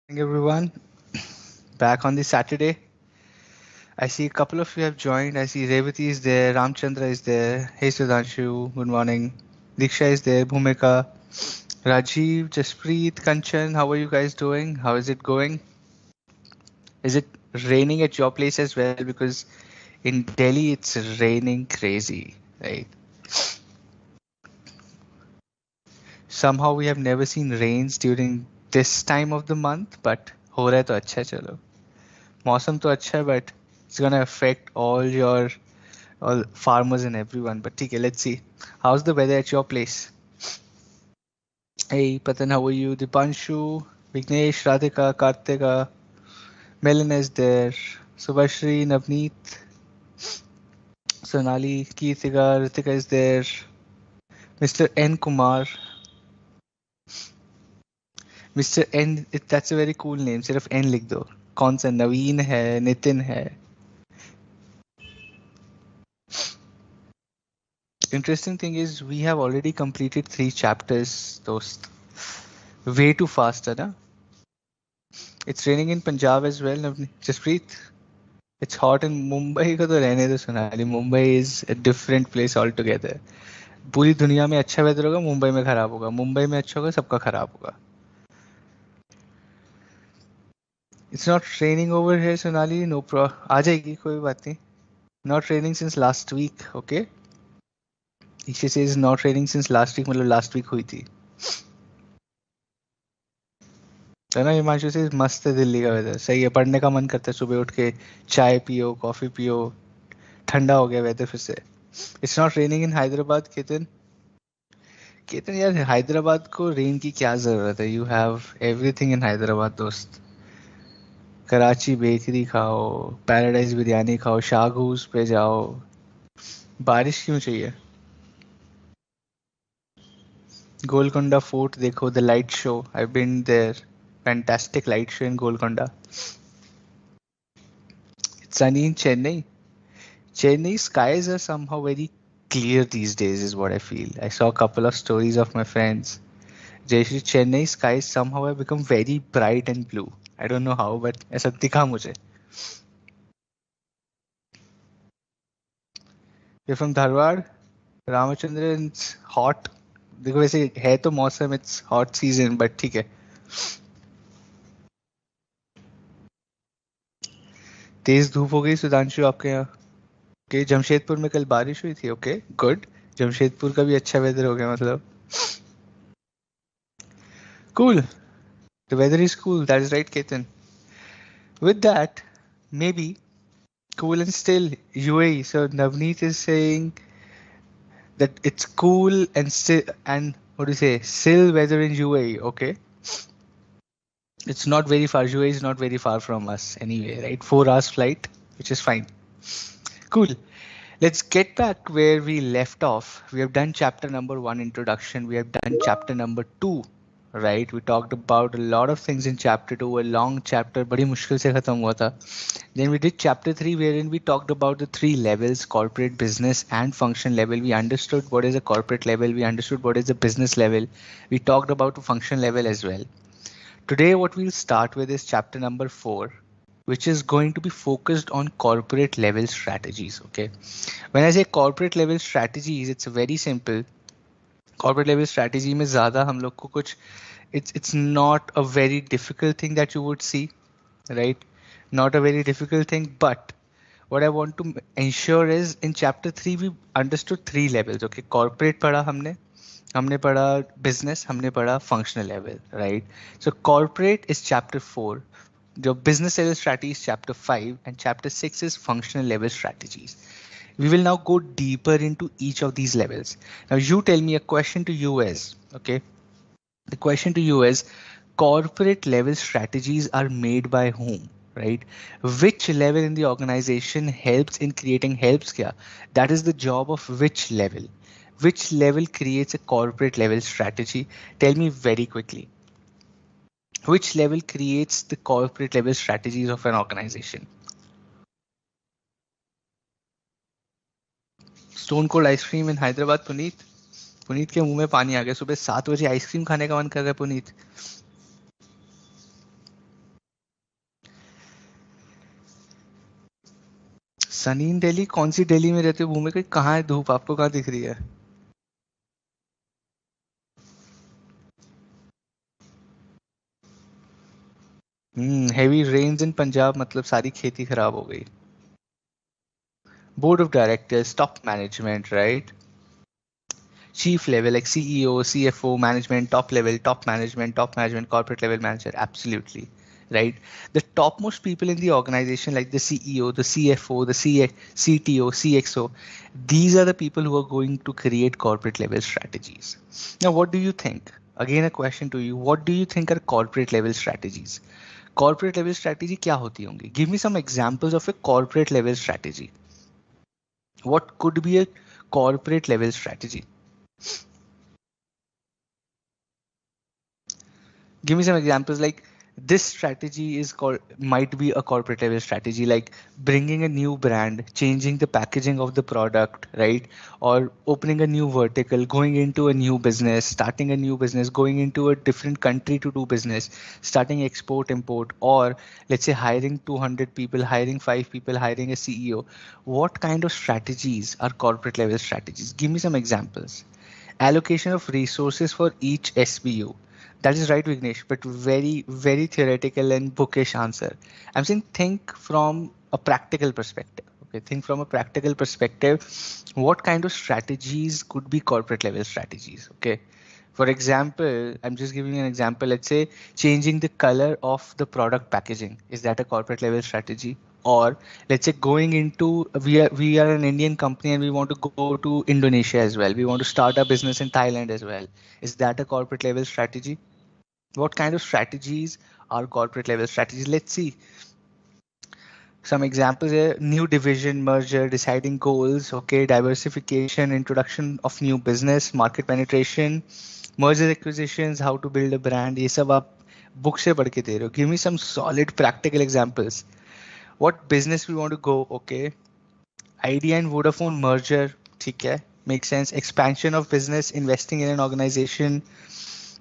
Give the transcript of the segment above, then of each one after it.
Morning, everyone. Back on the Saturday. I see a couple of you have joined. I see Revati is there, Ramchandra is there. Hey, Sudhanshu. Good morning. Diksha is there, Bhumika, Rajiv, Jaspreet, Kanchan. How are you guys doing? How is it going? Is it raining at your place as well? Because in Delhi it's raining crazy, right? Somehow we have never seen rains during this time of the month, but हो रहा है तो अच्छा है चलो. मौसम तो अच्छा है, but it's gonna affect all farmers and everyone. But okay, let's see. How's the weather at your place? Hey, Patan, how are you? Dipanshu, Vignesh, Radhika, Kartika, Melon is there. Subhashri, Navneet, Sonali, Keertika, Ritika is there. Mr. N. Kumar, Mr. N. That's a very cool name. सिर्फ N लिख दो. कौन सा नवीन है, नितिन है. Interesting thing is we have already completed 3 chapters. दोस्त. Way too fast, है ना? It's raining in Punjab as well. Jaspreet. It's hot in Mumbai का तो रहने दो Sonali. Mumbai is a different place altogether. पूरी दुनिया में अच्छा वेदर होगा, मुंबई में खराब होगा. मुंबई में अच्छा होगा, सबका खराब होगा. It's not raining over here, Sonali. No आ जाएगी, कोई बात नहीं. Not raining since last week, okay? She says not raining since last week, मतलब last week हुई थी. है ना हिमांशु से मस्त है दिल्ली का वेदर. सही है, पढ़ने का मन करता है सुबह उठ के. चाय पियो, कॉफी पियो. ठंडा हो गया वेदर फिर से. It's not raining in Hyderabad, Ketan. Ketan यार हैदराबाद को रेन की क्या जरूरत है. You have everything in Hyderabad दोस्त. कराची बेकरी खाओ, पैराडाइज बिरयानी खाओ, शाहूज पे जाओ. बारिश क्यों चाहिए. गोलकोंडा फोर्ट देखो, the light show. I been there. Fantastic light show in Golconda. Sunny in Chennai. Chennai skies are somehow very clear these days, is what I feel. I saw a couple of stories of my friends. जैसे Chennai skies somehow have become very bright and blue. I don't know how, but ऐसा दिखा मुझे. You're from Dharwad, Ramachandran. It's hot. देखो वैसे है तो मौसम, it's hot season, but ठीक है. तेज धूप हो गई सुधांशु आपके यहाँ. ओके, जमशेदपुर में कल बारिश हुई थी. Okay, good. जमशेदपुर का भी अच्छा वेदर हो गया मतलब. Cool. The weather is cool, that is right Ketan. With that, maybe cool and still UAE. So Navneet is saying that it's cool and still, and what do you say, still weather in UAE. Okay, it's not very far. UAE is not very far from us anyway, right? 4 hours flight, which is fine. Cool. Let's get back where we left off. We have done chapter number 1 introduction. We have done chapter number 2, right? We talked about a lot of things in chapter 2. A long chapter, बड़ी मुश्किल से खत्म हुआ था. Then we did chapter 3, wherein we talked about the 3 levels: corporate, business, and function level. We understood what is a corporate level. We understood what is a business level. We talked about a function level as well. Today, what we'll start with is chapter number 4, which is going to be focused on corporate level strategies. Okay. When I say corporate level strategies, it's very simple. Corporate level strategy में ज़्यादा हम लोग को कुछ, it's not a very difficult thing that you would see, right? Not a very difficult thing, but what I want to ensure is in chapter 3 we understood 3 levels. Okay, corporate पढ़ा हमने पढ़ा business, हमने पढ़ा functional level, right? So corporate is chapter 4. The business level strategy is chapter 5, and chapter 6 is functional level strategies. We will now go deeper into each of these levels. Now you tell me, a question to you is, okay, the question to you is, corporate level strategies are made by whom, right? Which level in the organization helps in creating, helps kya? That is the job of which level? Which level creates a corporate level strategy? Tell me very quickly. Which level creates the corporate level strategies of an organization? Stone Cold ice cream in Hyderabad, Puneet. Puneet के मुंह में पानी आ गया. सुबह 7 बजे ice cream खाने का मन कर रहा है पुनीत. सनी इन दिल्ली? कौन सी दिल्ली में रहते हो भूमि? कोई कहाँ है धूप? आपको कहाँ दिख रही है? हेवी रेन्स इन पंजाब मतलब सारी खेती खराब हो गई. Board of directors, top management, right? Chief level like CEO, CFO, management, top management, corporate level manager. Absolutely. Right. The topmost people in the organization, like the CEO, the CFO, the CTO, CXO, these are the people who are going to create corporate level strategies. Now, what do you think? Again, a question to you. What do you think are corporate level strategies? Corporate level strategy क्या होती होंगी? Give me some examples of a corporate level strategy. What could be a corporate level strategy? Give me some examples. Like this strategy is called, might be a corporate level strategy, like bringing a new brand, changing the packaging of the product, right? Or opening a new vertical, going into a new business, starting a new business, going into a different country to do business, starting export import, or let's say hiring 200 people, hiring 5 people, hiring a CEO. What kind of strategies are corporate level strategies? Give me some examples. Allocation of resources for each SBU. That is right, Vignesh, but very, very theoretical and bookish answer. I'm saying think from a practical perspective. Okay, think from a practical perspective. What kind of strategies could be corporate level strategies? Okay. For example, I'm just giving you an example. Let's say changing the color of the product packaging. Is that a corporate level strategy? Or let's say going into, we are an Indian company and we want to go to Indonesia as well. We want to start a business in Thailand as well. Is that a corporate level strategy? What kind of strategies are corporate level strategies? Let's see some examples here. New division, merger, deciding goals, okay, diversification, introduction of new business, market penetration, merger acquisitions, how to build a brand. ये सब आप book से पढ़ के दे रहे हो. Give me some solid practical examples. What business we want to go? Okay, Idea and Vodafone merger, ठीक है, makes sense. Expansion of business, investing in an organization.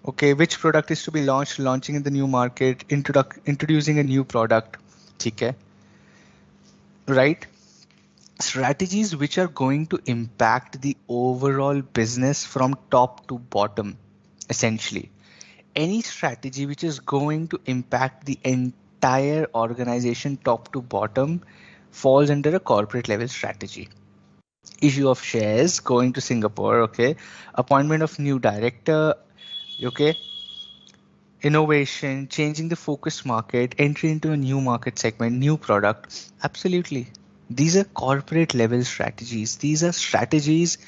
Okay, which product is to be launched, launching in the new market, introducing a new product, ठीक है, right? Strategies which are going to impact the overall business from top to bottom, essentially. Any strategy which is going to impact the entire organization top to bottom falls under a corporate level strategy. Issue of shares, going to Singapore, okay, appointment of new director, okay, innovation, changing the focus market, entry into a new market segment, new product. Absolutely. These are corporate level strategies. These are strategies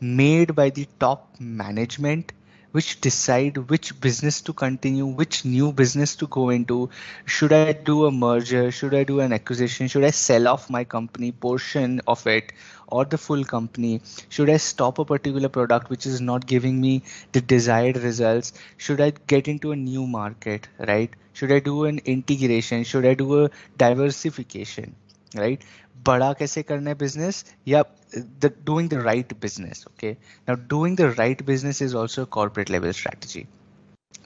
made by the top management which decide which business to continue, which new business to go into. Should I do a merger? Should I do an acquisition? Should I sell off my company portion of it or the full company? Should I stop a particular product which is not giving me the desired results? Should I get into a new market, right? Should I do an integration? Should I do a diversification, right? बड़ा कैसे करना है business, या doing the right business. Okay, now doing the right business is also a corporate level strategy.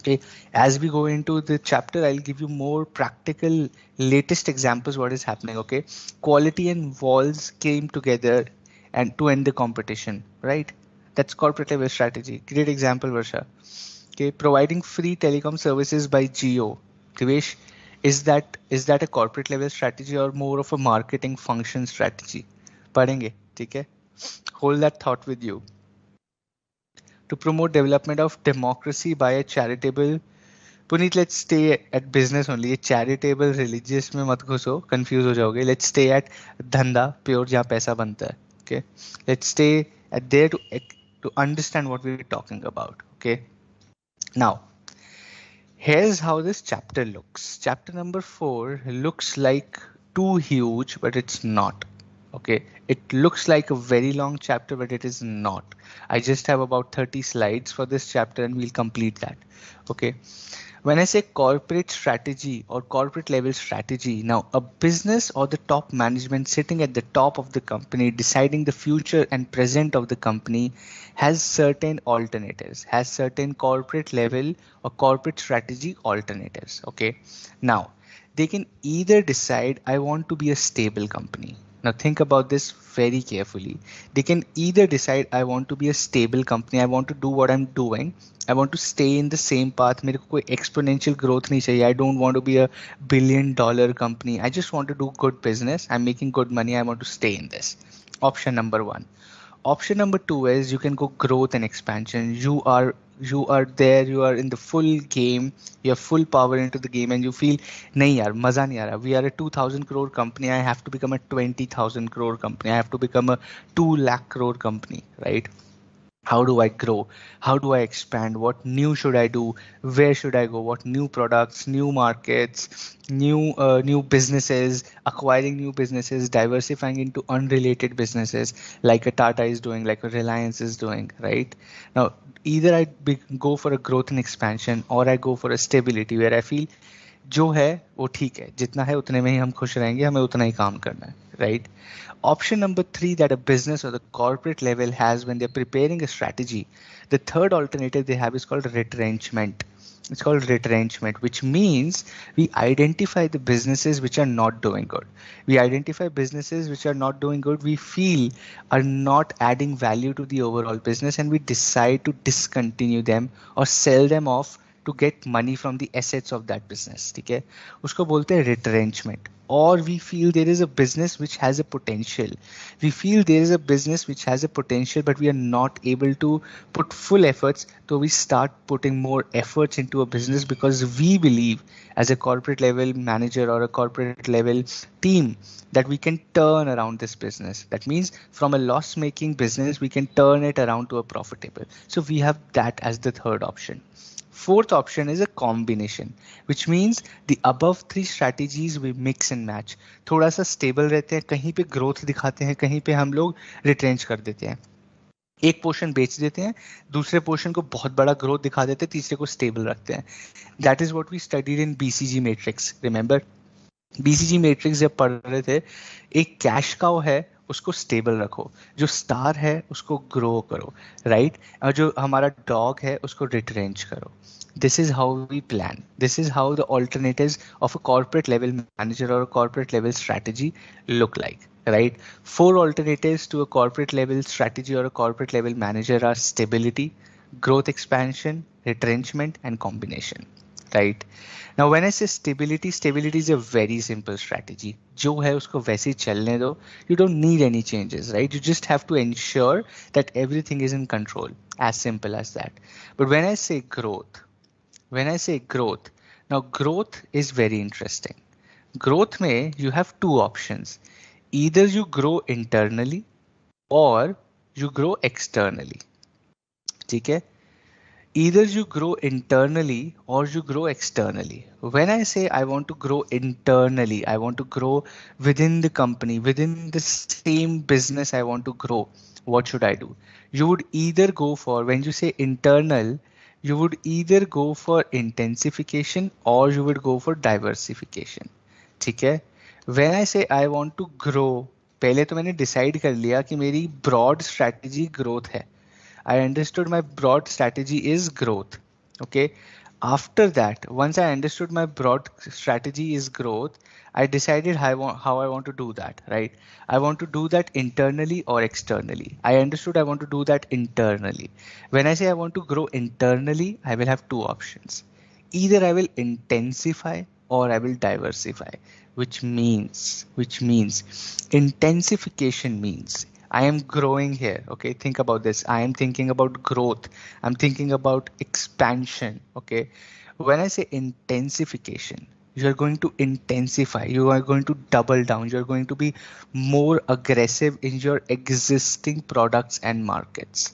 Okay, as we go into the chapter, I'll give you more practical latest examples what is happening. Okay, quality and walls came together and to end the competition, right? That's corporate level strategy. Great example, Varsha. Okay, providing free telecom services by Geo. Devesh, is that a corporate level strategy or more of a marketing function strategy? पढ़ेंगे, ठीक है? Hold that thought with you. To promote development of democracy by a charitable. Puneet, let's stay at business only. ये charitable religious में मत घुसो, confuse हो जाओगे. Let's stay at धंधा, pure जहाँ पैसा बनता है. Okay, let's stay at there to understand what we're talking about. Okay, now. Here's how this chapter looks. Chapter number 4 looks like too huge, but it's not. Okay, it looks like a very long chapter, but it is not. I just have about 30 slides for this chapter and we'll complete that. Okay, when I say corporate strategy or corporate level strategy, now a business or the top management sitting at the top of the company deciding the future and present of the company has certain alternatives, has certain corporate level or corporate strategy alternatives. Okay, now they can either decide I want to be a stable company. Now think about this very carefully. They can either decide I want to be a stable company, I want to do what I'm doing, I want to stay in the same path. मेरे को कोई exponential growth नहीं चाहिए. I don't want to be a $1 billion company. I just want to do good business. I'm making good money. I want to stay in this. Option number one. Option number two is you can go growth and expansion. You are there, you are in the full game, you have full power into the game and you feel nahi yaar maza nahi aa raha. We are a 2000 crore company, I have to become a 20,000 crore company, I have to become a 2 lakh crore company, right? How do I grow? How do I expand? What new should I do? Where should I go? What new products, new markets, new businesses, acquiring new businesses, diversifying into unrelated businesses like a Tata is doing, like a Reliance is doing, right? Now, either go for a growth and expansion or I go for a stability where I feel जो है वो ठीक है, जितना है उतने में ही हम खुश रहेंगे, हमें उतना ही काम करना है, right? Option number three that a business or the corporate level has when they're preparing a strategy, the third alternative they have is called retrenchment. It's called retrenchment, which means we identify the businesses which are not doing good. We identify businesses which are not doing good, we feel are not adding value to the overall business, and we decide to discontinue them or sell them off to get money from the assets of that business. ठीक है, उसको बोलते हैं retrenchment. Or we feel there is a business which has a potential. We feel there is a business which has a potential, but we are not able to put full efforts. So we start putting more efforts into a business because we believe as a corporate level manager or a corporate level team that we can turn around this business. That means from a loss making business, we can turn it around to a profitable. So we have that as the third option. Fourth option is a combination, which means the above three strategies we mix and match. थोड़ा सा stable रहते हैं, कहीं पे growth दिखाते हैं, कहीं पे हम लोग रिट्रेंच कर देते हैं. एक पोर्शन बेच देते हैं, दूसरे पोर्शन को बहुत बड़ा ग्रोथ दिखा देते हैं, तीसरे को स्टेबल रखते हैं. That is what we studied in BCG matrix. Remember BCG matrix जब पढ़ रहे थे, एक कैश काउ है उसको स्टेबल रखो, जो स्टार है उसको ग्रो करो, राइट? और जो हमारा डॉग है उसको रिट्रेंच करो. This is how we plan. This is how the alternatives of a corporate level manager or a corporate level strategy look like, right? Four alternatives to a corporate level strategy or a corporate level manager are stability, growth expansion, retrenchment, and combination, right? Now when I say stability, stability is a very simple strategy. जो है उसको वैसे ही चलने दो. You don't need any changes, right? You just have to ensure that everything is in control. As simple as that. But when I say growth, now growth is very interesting. Growth में you have two options. Either you grow internally or you grow externally. ठीक है? Either you grow internally or you grow externally. When I say I want to grow internally, I want to grow within the company, within the same business I want to grow, what should I do? You would either go for, when you say internal, you would either go for intensification or you would go for diversification. ठीक है? When I say I want to grow, पहले तो मैंने decide कर लिया कि मेरी broad strategy growth है. I understood my broad strategy is growth. Okay. After that, once I understood my broad strategy is growth, I decided how I want to do that, right? I want to do that internally or externally. I understood I want to do that internally. When I say I want to grow internally, I will have two options. Either I will intensify or I will diversify, which means intensification means I am growing here. Okay, think about this. I am thinking about growth. I'm thinking about expansion. Okay, when I say intensification, you are going to intensify. You are going to double down. You are going to be more aggressive in your existing products and markets,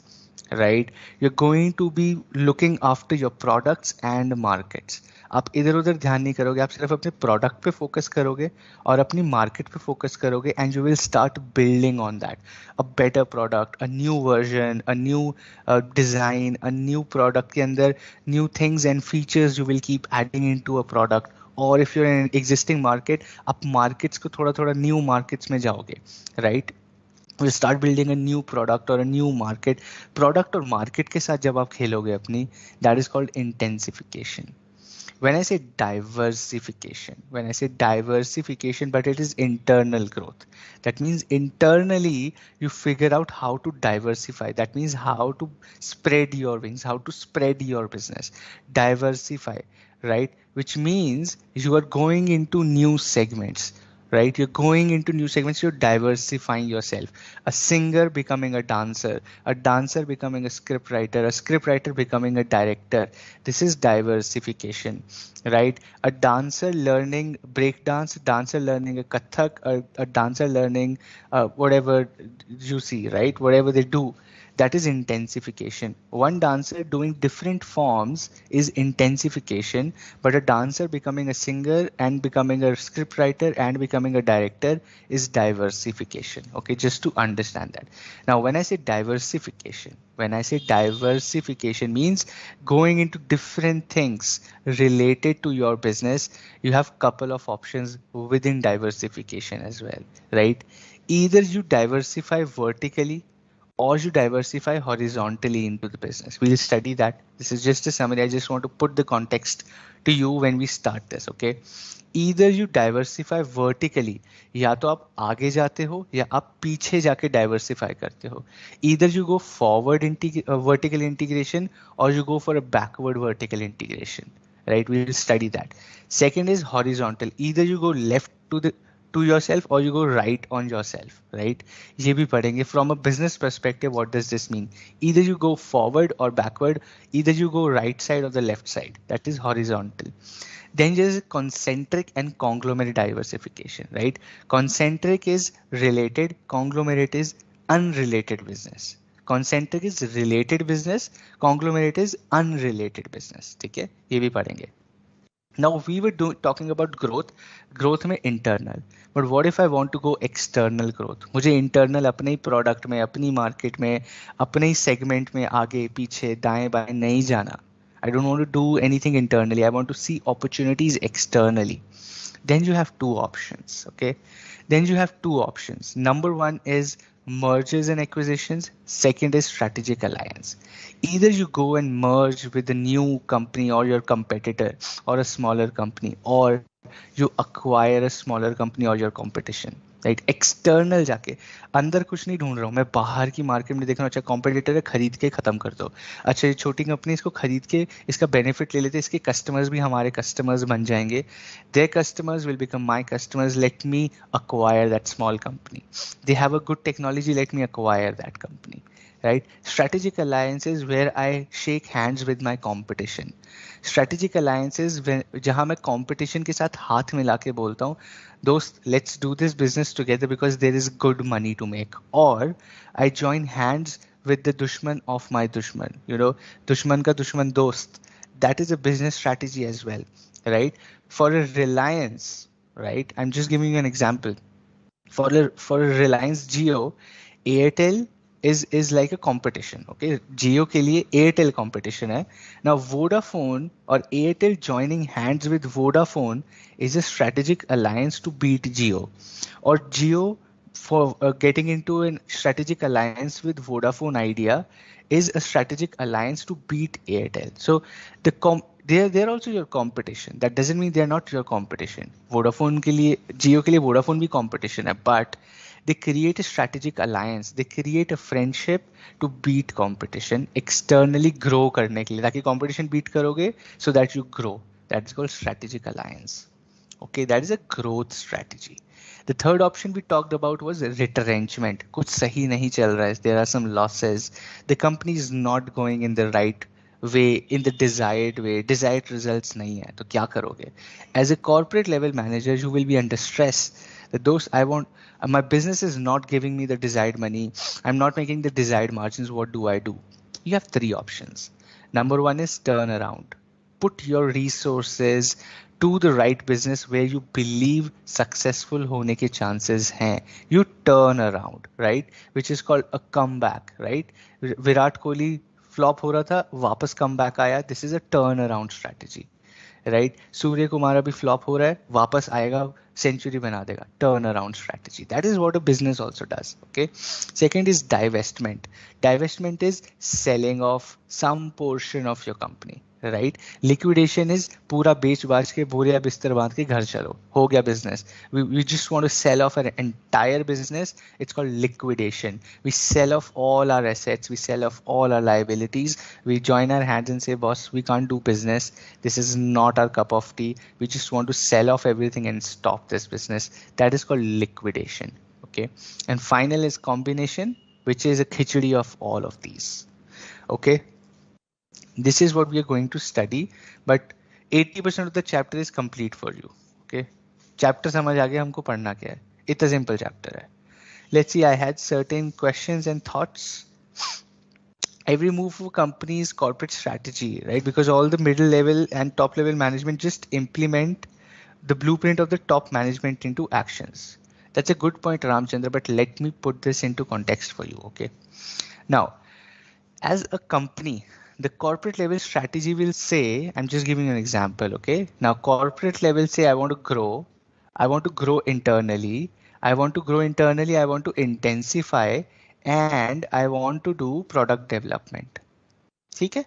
right? You're going to be looking after your products and markets. आप इधर उधर ध्यान नहीं करोगे, आप सिर्फ अपने product पे फोकस करोगे और अपनी मार्केट पे फोकस करोगे and you will start building on that a better product, a new version, a new design, a new product के अंदर new things and features you will keep adding into a product. और if you are in existing market, आप markets को थोड़ा थोड़ा new markets में जाओगे, right? You start building a new product or a new market. Product और market के साथ जब आप खेलोगे अपनी, that is called intensification. When I say diversification, but it is internal growth. That means internally you figure out how to diversify. That means how to spread your wings, how to spread your business. Diversify, right? Which means you are going into new segments, right? You're going into new segments, you're diversifying yourself. A singer becoming a dancer becoming a script writer becoming a director. This is diversification, right? A dancer learning breakdance, dancer learning a kathak, a dancer learning whatever you see, right? Whatever they do, that is intensification. One dancer doing different forms is intensification, but a dancer becoming a singer and becoming a scriptwriter and becoming a director is diversification. Okay, just to understand that. Now, when I say diversification means going into different things related to your business. You have couple of options within diversification as well, right? Either you diversify vertically or you diversify horizontally into the business. We'll study that. This is just a summary. I just want to put the context to you when we start this, okay? Either you diversify vertically, या तो आप आगे जाते हो या आप पीछे जाके diversify करते हो. Either you go forward vertical integration or you go for a backward vertical integration, right? We will study that. Second is horizontal. Either you go left to yourself or you go right on yourself, right? ये भी पढ़ेंगे. From a business perspective, what does this mean? Either you go forward or backward, either you go right side or the left side. That is horizontal. Then there's concentric and conglomerate diversification, right? Concentric is related, conglomerate is unrelated business. Concentric is related business, conglomerate is unrelated business. ठीक है, ये भी पढ़ेंगे. Now we were talking about growth में internal, but what if I want to go external growth? मुझे internal अपने ही product में, अपनी market में, अपने ही segment में आगे पीछे दाएं बाएं नहीं जाना. I don't want to do anything internally. I want to see opportunities externally. Then you have two options, okay? Number one is mergers and acquisitions. Second is strategic alliance. Either you go and merge with a new company or your competitor or a smaller company, or you acquire a smaller company or your competition. Right external जाके अंदर कुछ नहीं ढूंढ रहा हूँ मैं, बाहर की मार्केट में देख रहा हूँ. अच्छा कॉम्पिटिटर है, खरीद के खत्म कर दो. अच्छा ये छोटी कंपनी, इसको खरीद के इसका बेनिफिट ले लेते, इसके कस्टमर्स भी हमारे कस्टमर्स बन जाएंगे. their customers will become my customers. Let me acquire that small company. They have a good technology. Let me acquire that company. Right? Strategic alliances where I shake hands with my competition. Strategic alliances जहां मैं competition के साथ हाथ मिला के बोलता हूँ, दोस्त let's do this business together because there is good money to make. Or I join hands with the dushman of my dushman. You know, dushman का दुश्मन दोस्त. That is a business strategy as well, right? For a Reliance, right? I'm just giving you an example. For a Reliance Jio, Airtel is like a competition. Okay, Jio के लिए Airtel competition है. Now Vodafone or Airtel joining hands with Vodafone is a strategic alliance to beat Jio, or Jio for getting into a strategic alliance with Vodafone Idea is a strategic alliance to beat Airtel. So they're also your competition. That doesn't mean they're not your competition. Vodafone के लिए Jio के लिए Vodafone भी competition है, but they create a strategic alliance. They create a friendship to beat competition, externally grow करने के लिए, ताकि competition beat करोगे so that you grow. That's called strategic alliance. Okay, that is a growth strategy. The third option we talked about was retrenchment. कुछ सही नहीं चल रहा है. There are some losses. The company is not going in the right way, in the desired way. Desired results नहीं है. तो क्या करोगे? As a corporate level manager, you will be under stress. That those I want, my business is not giving me the desired money. I'm not making the desired margins. What do I do? You have three options. Number one is turnaround. Put your resources to the right business where you believe successful होने के chances हैं. You turn around, right? Which is called a comeback, right? Virat Kohli flop हो रहा था, वापस comeback आया. This is a turnaround strategy, right? Surya Kumar अभी flop हो रहा है, वापस आएगा, century बना देगा. Turnaround strategy. That is what a business also does. Okay. Second is divestment. Divestment is selling off some portion of your company. Right. Liquidation is पूरा बेच बाच के बोरिया बिस्तर बांध के घर चलो, हो गया business. We just want to sell off an entire business. It's called liquidation. We sell off all our assets, we sell off all our liabilities, we join our hands and say, boss, we can't do business, this is not our cup of tea, we just want to sell off everything and stop this business. That is called liquidation. Okay. And final is combination, which is a khichdi of all of these. Okay. This is what we are going to study, but 80% of the chapter is complete for you. Okay. Chapter समझ आ गया हमको पढ़ना क्या है. इतना simple chapter है. Let's see, I had certain questions and thoughts. Every move for company's corporate strategy, right? Because all the middle level and top level management just implement the blueprint of the top management into actions. That's a good point, Ramchandra, but let me put this into context for you. Okay. Now, as a company, the corporate level strategy will say, I'm just giving you an example. Okay. Now, corporate level say, I want to grow. I want to grow internally. I want to grow internally. I want to intensify, and I want to do product development. ठीक है.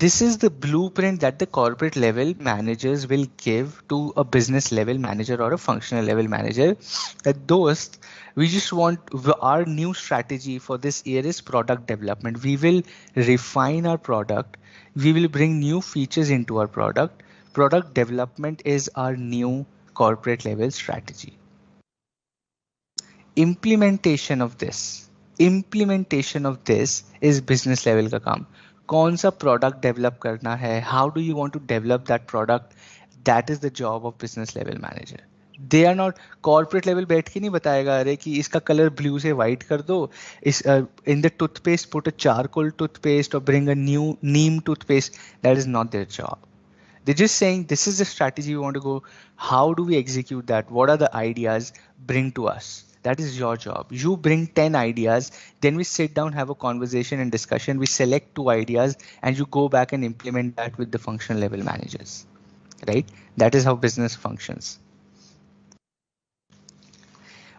This is the blueprint that the corporate level managers will give to a business level manager or a functional level manager. That those, we just want our new strategy for this year is product development. We will refine our product. We will bring new features into our product. Product development is our new corporate level strategy. Implementation of this is business level का काम. कौन सा product develop करना है, how do you want to develop that product, that is the job of business level manager. They are not corporate level बैठ के नहीं बताएगा अरे कि इसका color blue से white कर दो, इस in the toothpaste put a charcoal toothpaste or bring a new neem toothpaste. That is not their job. They're just saying this is the strategy we want to go. How do we execute that? What are the ideas? Bring to us. That is your job. You bring 10 ideas, then we sit down, have a conversation and discussion. We select 2 ideas and you go back and implement that with the functional level managers, right? That is how business functions.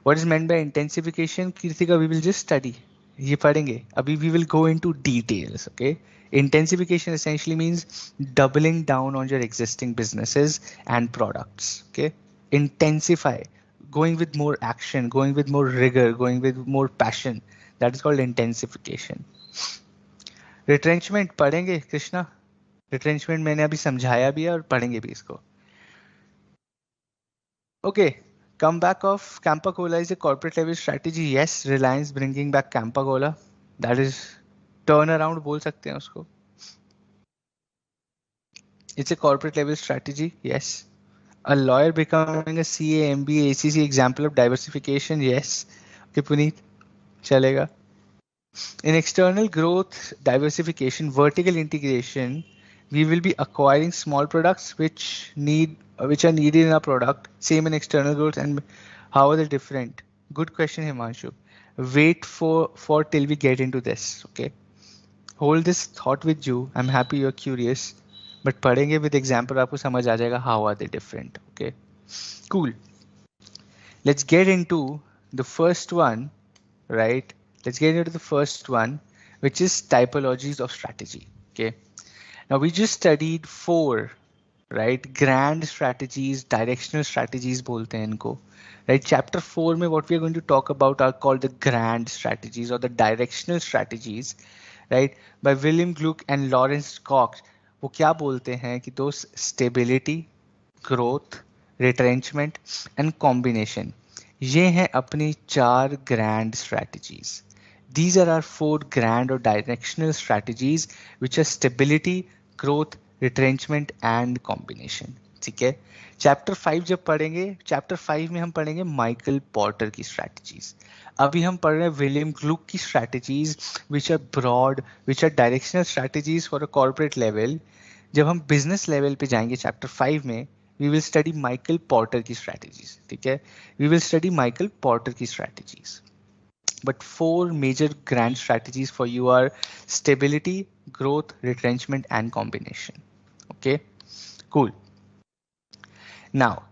What is meant by intensification? Kirtika, we will just study. ये पढ़ेंगे. अभी we will go into details, okay? Intensification essentially means doubling down on your existing businesses and products, okay? Intensify, going with more action, going with more rigor, going with more passion. That is called intensification. Retrenchment पढ़ेंगे Krishna. Retrenchment मैंने अभी समझाया भी है और पढ़ेंगे भी इसको. Okay. Comeback of Campa Cola is a corporate level strategy. Yes, Reliance bringing back Campa Cola. That is turnaround बोल सकते हैं उसको. It's a corporate level strategy. Yes. A lawyer becoming a CA, MBA, ACC example of diversification. Yes. Okay, Puneet. चलेगा. In external growth, diversification, vertical integration, we will be acquiring small products which are needed in our product. Same in external growth, and how are they different? Good question, Himanshu. Wait for till we get into this. Okay. Hold this thought with you. I'm happy you're curious, but पढ़ेंगे with example आपको समझ आ जाएगा how are they different. Okay. Cool. Let's get into the first one, right? Let's get into the first one, which is typologies of strategy. Okay. Now we just studied 4, right? Grand strategies, directional strategies बोलते हैं इनको. Right? Chapter 4 में what we are going to talk about are called the grand strategies or the directional strategies, right? By William Gluck and Lawrence Cox. वो क्या बोलते हैं कि those stability, growth, retrenchment and combination. ये हैं अपनी 4 grand strategies. These are our 4 grand or directional strategies which are stability, growth, retrenchment and combination. ठीक है. चैप्टर 5 जब पढ़ेंगे, चैप्टर 5 में हम पढ़ेंगे माइकल पॉर्टर की स्ट्रैटेजीज. अभी हम पढ़ रहे हैं विलियम ग्लुक की strategies which are broad, which are directional strategies for a corporate level. जब हम बिजनेस लेवल पे जाएंगे चैप्टर 5 में, we will study Michael Porter की स्ट्रैटेजीज. ठीक है. We will study Michael Porter की strategies. But 4 major grand strategies for you are stability, growth, retrenchment, and combination. Okay, cool. Now,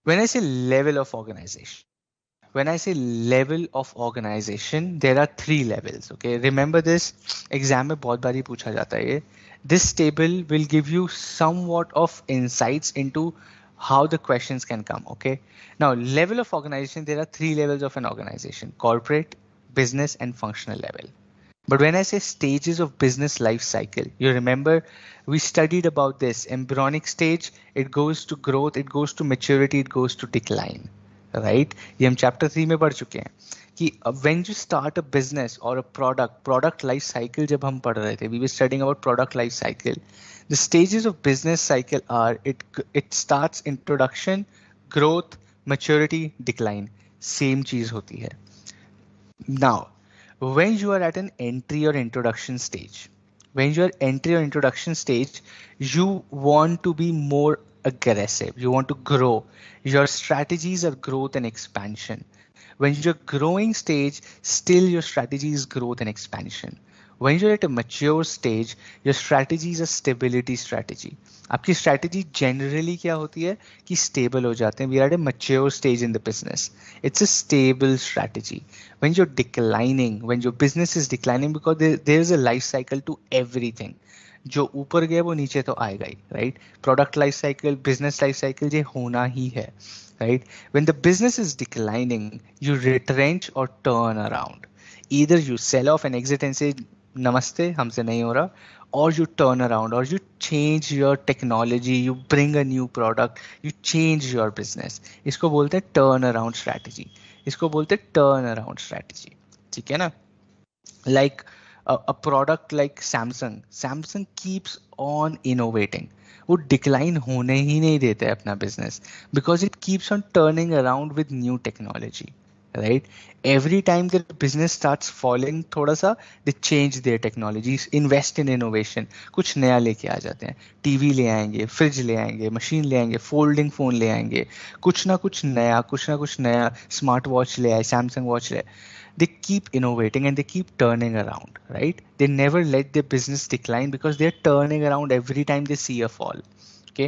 when I say level of organization, when I say level of organization, there are three levels. Okay, remember this. Exam में बहुत बारी पूछा जाता है ये. This table will give you somewhat of insights into how the questions can come. Okay, now level of organization, there are three levels of an organization: corporate, business, and functional level. But when I say stages of business life cycle, you remember we studied about this embryonic stage, it goes to growth, it goes to maturity, it goes to decline, right? ये हम chapter 3 में पढ़ चुके हैं कि when you start a business or a product life cycle जब हम पढ़ रहे थे, we were studying about product life cycle. The stages of business cycle are it starts introduction, growth, maturity, decline. Same चीज होती है. Now, when you are at an entry or introduction stage, when you are entry or introduction stage, you want to be more aggressive. You want to grow. Your strategies are growth and expansion. When you're growing stage, still your strategy is growth and expansion. When you're at a mature stage, your strategy is a stability strategy. आपकी strategy generally क्या होती है कि stable हो जाते हैं. We are at a mature stage in the business. It's a stable strategy. When you're declining, when your business is declining, because there is a life cycle to everything. जो ऊपर गया वो नीचे तो आएगा ही, right? Product life cycle, business life cycle ये होना ही है, right? When the business is declining, you retrench or turn around. Either you sell off and exit and say नमस्ते हमसे नहीं हो रहा, or you turn around, or you change your technology, you bring a new product, you change your business. इसको बोलते हैं turn around strategy. इसको बोलते हैं turn around strategy. ठीक है ना? Like a product like Samsung keeps on innovating. वो डिक्लाइन होने ही नहीं देते अपना business, because it keeps on turning around with new technology, right? Every time the business starts falling थोड़ा सा, दे change their technology, invest in innovation, कुछ नया लेके आ जाते हैं. टीवी ले आएंगे, फ्रिज ले आएंगे, मशीन ले आएंगे, फोल्डिंग फोन ले आएंगे, कुछ ना कुछ नया स्मार्ट वॉच ले आए, सैमसंग वॉच ले आए. They keep innovating and they keep turning around, right? They never let their business decline because they're turning around every time they see a fall. Okay,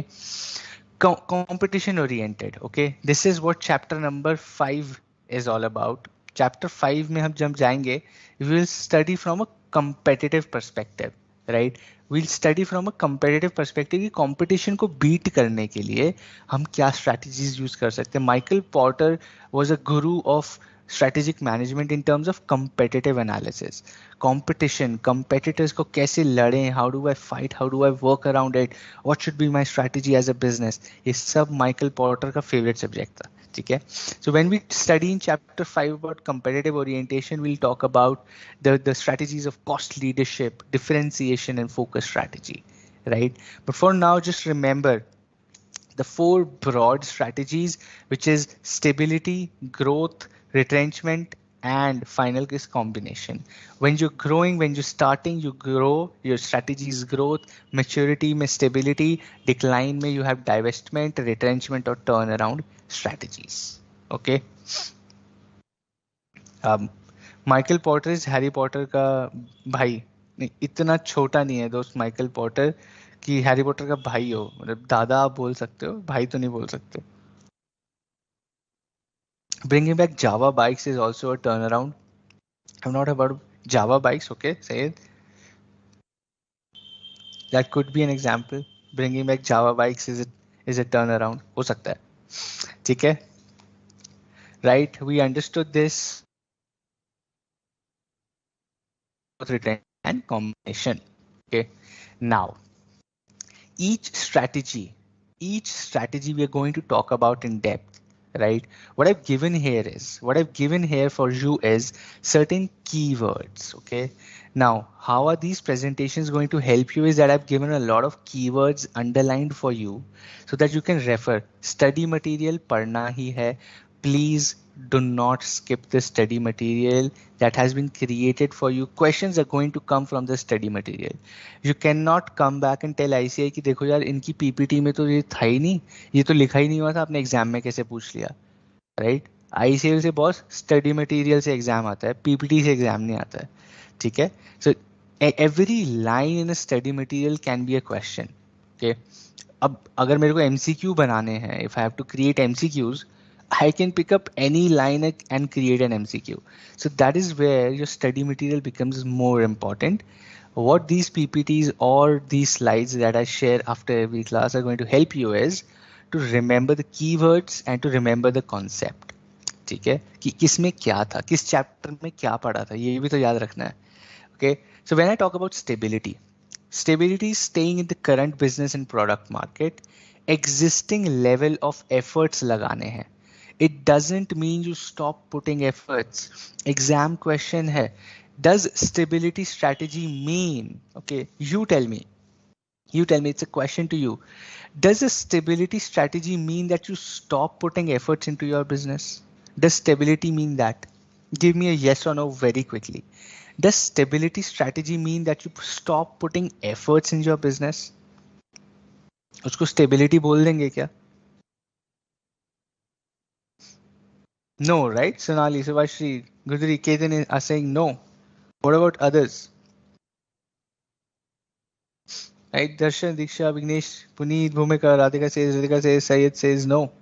competition oriented. Okay, this is what chapter number 5 is all about. Chapter 5 में हम जब जाएंगे, we will study from a competitive perspective, right? We'll study from a competitive perspective कि competition को beat करने के लिए हम क्या strategies use कर सकते हैं. Michael Porter was a guru of strategic management in terms of competitive analysis. Competition, competitors को कैसे लड़ें, how do I fight, how do I work around it, what should be my strategy as a business, ये सब Michael Potter का favourite subject था. ठीक है? So when we study in chapter 5 about competitive orientation, we'll talk about the strategies of cost leadership, differentiation, and focus strategy, right? But for now, just remember the 4 broad strategies, which is stability, growth, retrenchment, and final is combination. When you're growing, when you're starting, you grow, your strategy is growth, maturity में stability, decline में you have divestment, retrenchment or turnaround strategies. Okay. Michael Potter is Harry Potter का भाई. नहीं, इतना छोटा नहीं है दोस्त माइकल पॉटर कि हैरी पॉटर का भाई हो. मतलब दादा आप बोल सकते हो, भाई तो नहीं बोल सकते. Bringing back Java bikes is also a turnaround. I'm not about Java bikes, okay? Say it. That could be an example. Bringing back Java bikes is a turnaround. हो सकता है. ठीक है? Right? We understood this. Return and combination. Okay. Now, each strategy we are going to talk about in depth, right? What I've given here for you is certain keywords. Okay, now how are these presentations going to help you is that I've given a lot of keywords underlined for you so that you can refer. Study material पढ़ना ही है. Please do not skip the study material that has been created for you. Questions are going to come from the study material. You cannot come back and tell ICI कि देखो यार इनकी PPT में तो ये था ही नहीं, ये तो लिखा ही नहीं हुआ था, आपने एग्जाम में कैसे पूछ लिया, राइट? ICI से बॉस स्टडी मटेरियल से एग्जाम आता है, पीपीटी से एग्जाम नहीं आता है. ठीक है? So every line in study material can be a question. Okay, अब अगर मेरे को MCQ बनाने हैं, if I have to create MCQs, I can pick up any line and create an MCQ. So that is where your study material becomes more important. What these PPTs or these slides that I share after every class are going to help you is to remember the keywords and to remember the concept. ठीक है कि किसमें क्या था, किस chapter में क्या पढ़ा था, ये भी तो याद रखना है. Okay, so when I talk about stability, stability is staying in the current business and product market, existing level of efforts लगाने हैं. It doesn't mean you stop putting efforts. Exam question है, does stability strategy mean, okay, you tell me, it's a question to you. Does a stability strategy mean that you stop putting efforts into your business? Does stability mean that? Give me a yes or no very quickly. Does stability strategy mean that you stop putting efforts in your business? उसको stability बोल देंगे क्या? No, right? Sonali, Subhashri, Gudri, Ketan are saying no. What about others? Right? Darshan, Diksha, Vignesh, Puneet, Bhumika, Radhika says, Sayed says no.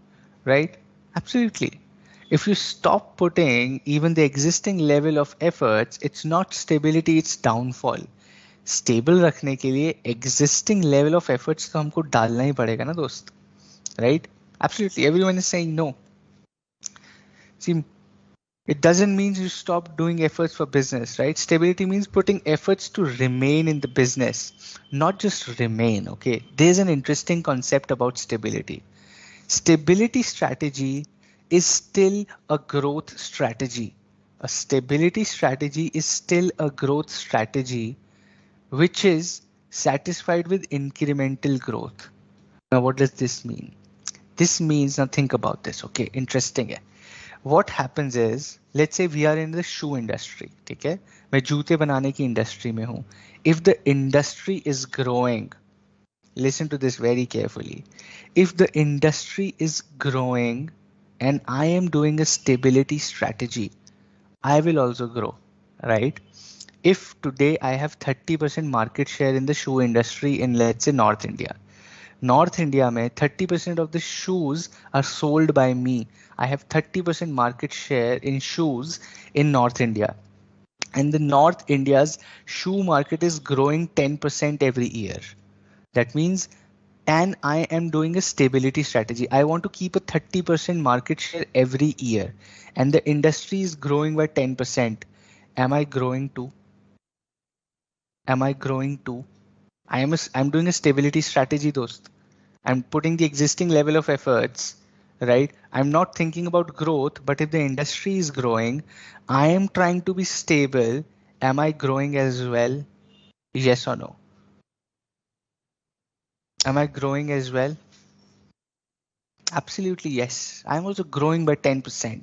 Right? Absolutely. If you stop putting even the existing level of efforts, it's not stability, it's downfall. Stable रखने के लिए existing level of efforts तो हमको डालना ही पड़ेगा ना दोस्त. Right? Absolutely. Everyone is saying no. See, it doesn't mean you stop doing efforts for business, right? Stability means putting efforts to remain in the business, not just remain, okay? There's an interesting concept about stability. Stability strategy is still a growth strategy. A stability strategy is still a growth strategy, which is satisfied with incremental growth. Now, what does this mean? This means, now think about this, okay? Interesting. What happens is, let's say we are in the shoe industry, ठीक है? मैं जूते बनाने की industry में हूँ. If the industry is growing, listen to this very carefully. If the industry is growing and I am doing a stability strategy, I will also grow, right? If today I have 30% market share in the shoe industry in, let's say, North India, North India में 30% of the shoes are sold by me. I have 30% market share in shoes in North India. And the North India's shoe market is growing 10% every year. That means, and I am doing a stability strategy. I want to keep a 30% market share every year. And the industry is growing by 10%. Am I growing too? Am I growing too? I'm doing a stability strategy, dost. I'm putting the existing level of efforts, right? I'm not thinking about growth, but if the industry is growing, I am trying to be stable. Am I growing as well? Yes or no? Am I growing as well? Absolutely yes. I'm also growing by 10%,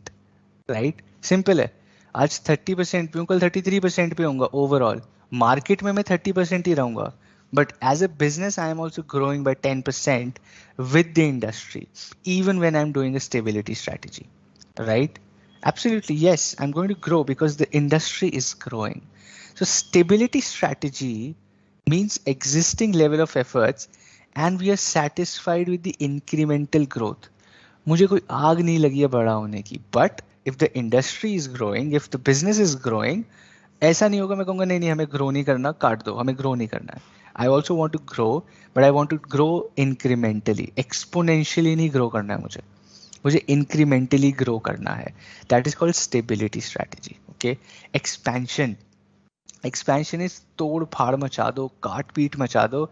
right? Simple है. आज 30% पे हूँ, कल 33% पे होऊंगा overall. Market में मैं 30% ही रहूंगा. But as a business, I am also growing by 10% with the industry, even when I'm doing a stability strategy, right? Absolutely, yes, I'm going to grow because the industry is growing. So stability strategy means existing level of efforts and we are satisfied with the incremental growth. मुझे कोई आग नहीं लगी है बड़ा होने की, but if the industry is growing, if the business is growing, ऐसा नहीं होगा मैं कहूँगा नहीं नहीं हमें ग्रो नहीं करना, काट दो, हमें ग्रो नहीं करना है. I also want to grow, but I want to grow incrementally. Exponentially नहीं ग्रो करना है मुझे, मुझे इंक्रीमेंटली ग्रो करना है. That is called stability strategy. Okay, expansion. Expansion is तोड़ फाड़ मचा दो, काट पीट मचा दो.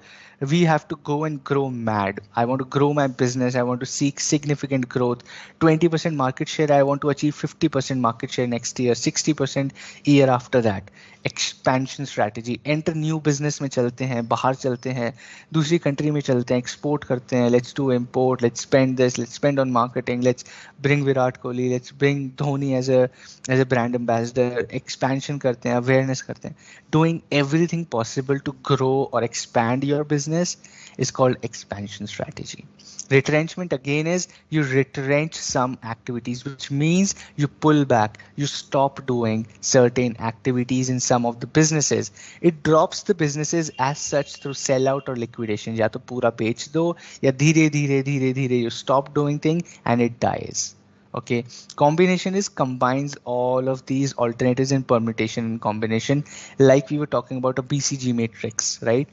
We have to go and grow mad. I want to grow my business. I want to seek significant growth. 20% market share. I want to achieve 50% market share next year. 60% year after that. Expansion strategy. Enter new business में चलते हैं, बाहर चलते हैं, दूसरी country में चलते हैं, export करते हैं. Let's do import. Let's spend this. Let's spend on marketing. Let's bring Virat Kohli. Let's bring Dhoni as a brand ambassador. Expansion करते हैं, awareness करते हैं. Doing everything possible to grow or expand your business is called expansion strategy. Retrenchment again is you retrench some activities, which means you pull back, you stop doing certain activities in some of the businesses. It drops the businesses as such through sellout or liquidation. या तो पूरा बेच दो या धीरे धीरे धीरे धीरे you stop doing thing and it dies. Okay, combination is combines all of these alternatives in permutation and combination, like we were talking about a BCG matrix, right?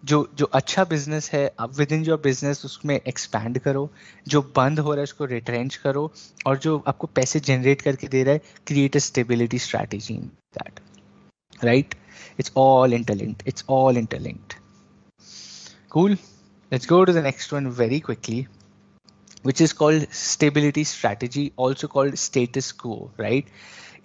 जो जो अच्छा बिजनेस है आप विद इन योर बिजनेस उसमें expand करो, जो बंद हो रहा है उसको रिट्रेंच करो, और जो आपको पैसे जनरेट करके दे रहा है create a stability strategy in that, right? It's all interlinked. It's all interlinked. Cool. Let's go to the next one very quickly, which is called stability strategy, also called status quo, right?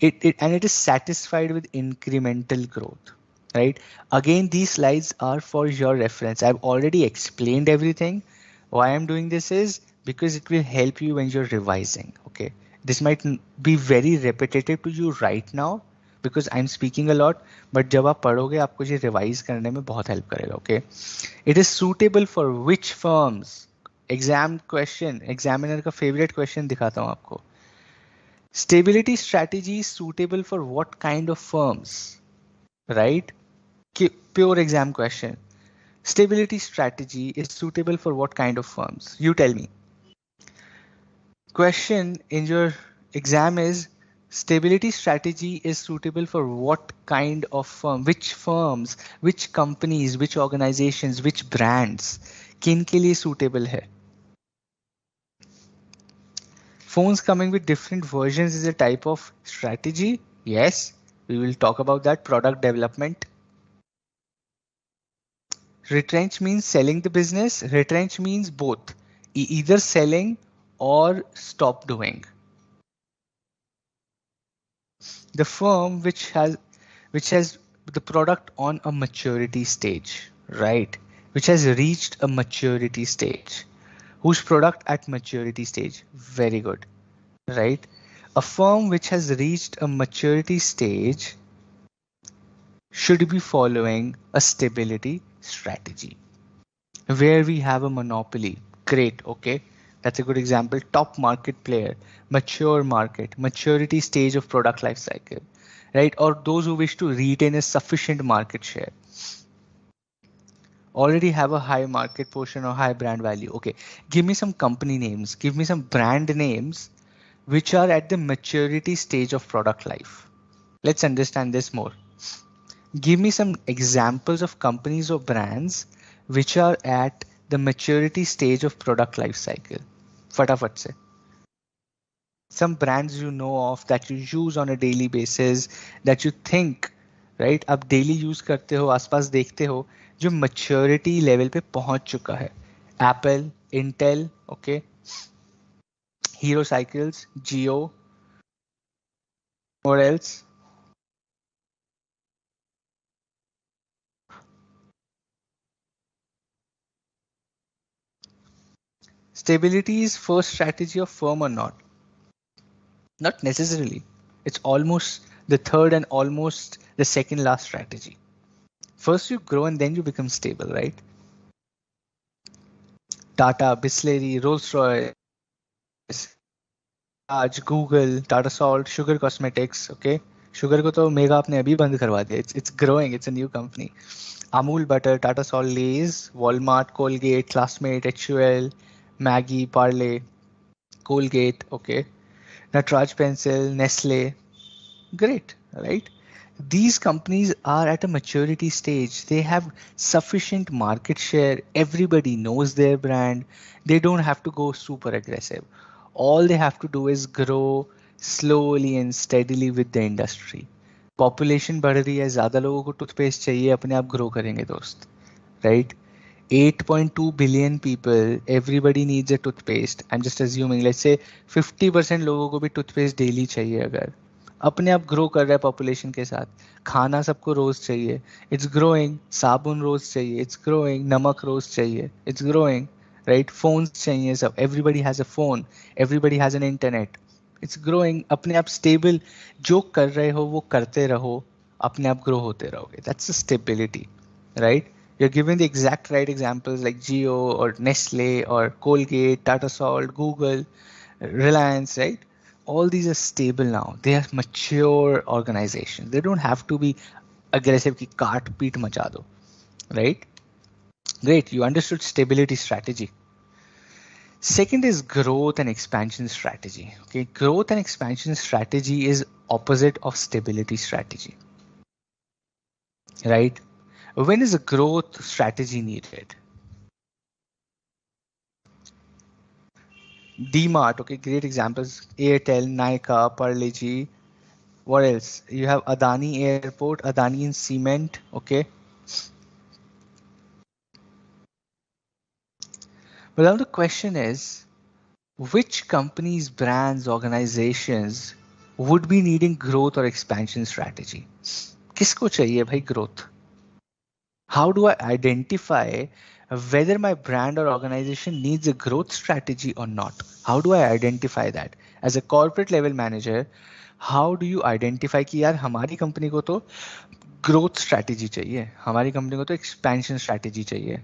It is satisfied with incremental growth, right? Again, these slides are for your reference. I've already explained everything. Why I'm doing this is because it will help you when you're revising. Okay, this might be very repetitive to you right now because I'm speaking a lot, but जब आप पढ़ोगे आपको ये revise करने में बहुत help करेगा. Okay, it is suitable for which firms? Exam question, examiner का फेवरेट क्वेश्चन दिखाता हूं आपको. Stability strategy is suitable for what kind of firms, right? Pure exam question. Stability strategy is suitable for what kind of firms? You tell me. Question in your exam is stability strategy is suitable for what kind of firm? Which firms, which companies, which organizations, which brands? किन के लिए suitable है? Phones coming with different versions is a type of strategy. Yes, we will talk about that. Product development. Retrench means selling the business. Retrench means both, either selling or stop doing. The firm which has the product on a maturity stage, right? Which has reached a maturity stage. Whose product at maturity stage? Very good, right? A firm which has reached a maturity stage should be following a stability strategy. Where we have a monopoly, great, okay, that's a good example. Top market player, mature market, maturity stage of product life cycle, right? Or those who wish to retain a sufficient market share, already have a high market portion or high brand value. Okay, give me some company names, give me some brand names which are at the maturity stage of product life. Let's understand this more. Give me some examples of companies or brands which are at the maturity stage of product life cycle. फटाफट से. Some brands you know of that you use on a daily basis, that you think, right? आप daily use करते हो, आसपास देखते हो, जो maturity level पे पहुंच चुका है. Apple, Intel, okay, Hero Cycles, Geo, what else? Stability is first strategy of firm or not? Not necessarily. It's almost the third and almost the second last strategy. First you grow and then you become stable, right? Tata, Bisleri, Rolls-Royce, Raj, Google, Tata Salt, Sugar Cosmetics, okay? Sugar को तो mega आपने अभी बंद करवा दिया. It's growing. It's a new company. Amul Butter, Tata Salt, Lay's, Walmart, Colgate, Classmate, HUL, Maggie, Parle, Colgate, okay? Natraj Pencil, Nestle, great, right? These companies are at a maturity stage. They have sufficient market share. Everybody knows their brand. They don't have to go super aggressive. All they have to do is grow slowly and steadily with the industry. Population बढ़ रही है, ज़्यादा लोगों को toothpaste चाहिए, अपने आप grow करेंगे दोस्त, right? 8.2 billion people, everybody needs a toothpaste. I'm just assuming, let's say 50% लोगों को भी toothpaste daily चाहिए, अगर अपने आप ग्रो कर रहा है पॉपुलेशन के साथ. खाना सबको रोज चाहिए, इट्स ग्रोइंग. साबुन रोज चाहिए, इट्स ग्रोइंग. नमक रोज चाहिए, इट्स ग्रोइंग, राइट? फोन्स चाहिए सब, everybody has a phone, everybody has an internet, it's growing. अपने आप स्टेबल जो कर रहे हो वो करते रहो, अपने आप ग्रो होते रहोगे. That's stability, right? You're giving the exact right examples like Geo or Nestle or Colgate, Tata Salt, Google, Reliance, right? All these are stable now. They are mature organizations. They don't have to be aggressive ki kaat peet macha do, right? Great, you understood stability strategy. Second is growth and expansion strategy. Okay, growth and expansion strategy is opposite of stability strategy, right? When is a growth strategy needed? DMart, okay, great examples. Airtel, Nika, Parle-G. What else? You have Adani Airport, Adani in cement, okay. But now the question is, which companies, brands, organizations would be needing growth or expansion strategy? किसको चाहिए भाई growth? How do I identify whether my brand or organization needs a growth strategy or not? How do I identify that? As a corporate level manager, how do you identify कि यार हमारी company को तो growth strategy चाहिए, हमारी company को तो expansion strategy चाहिए?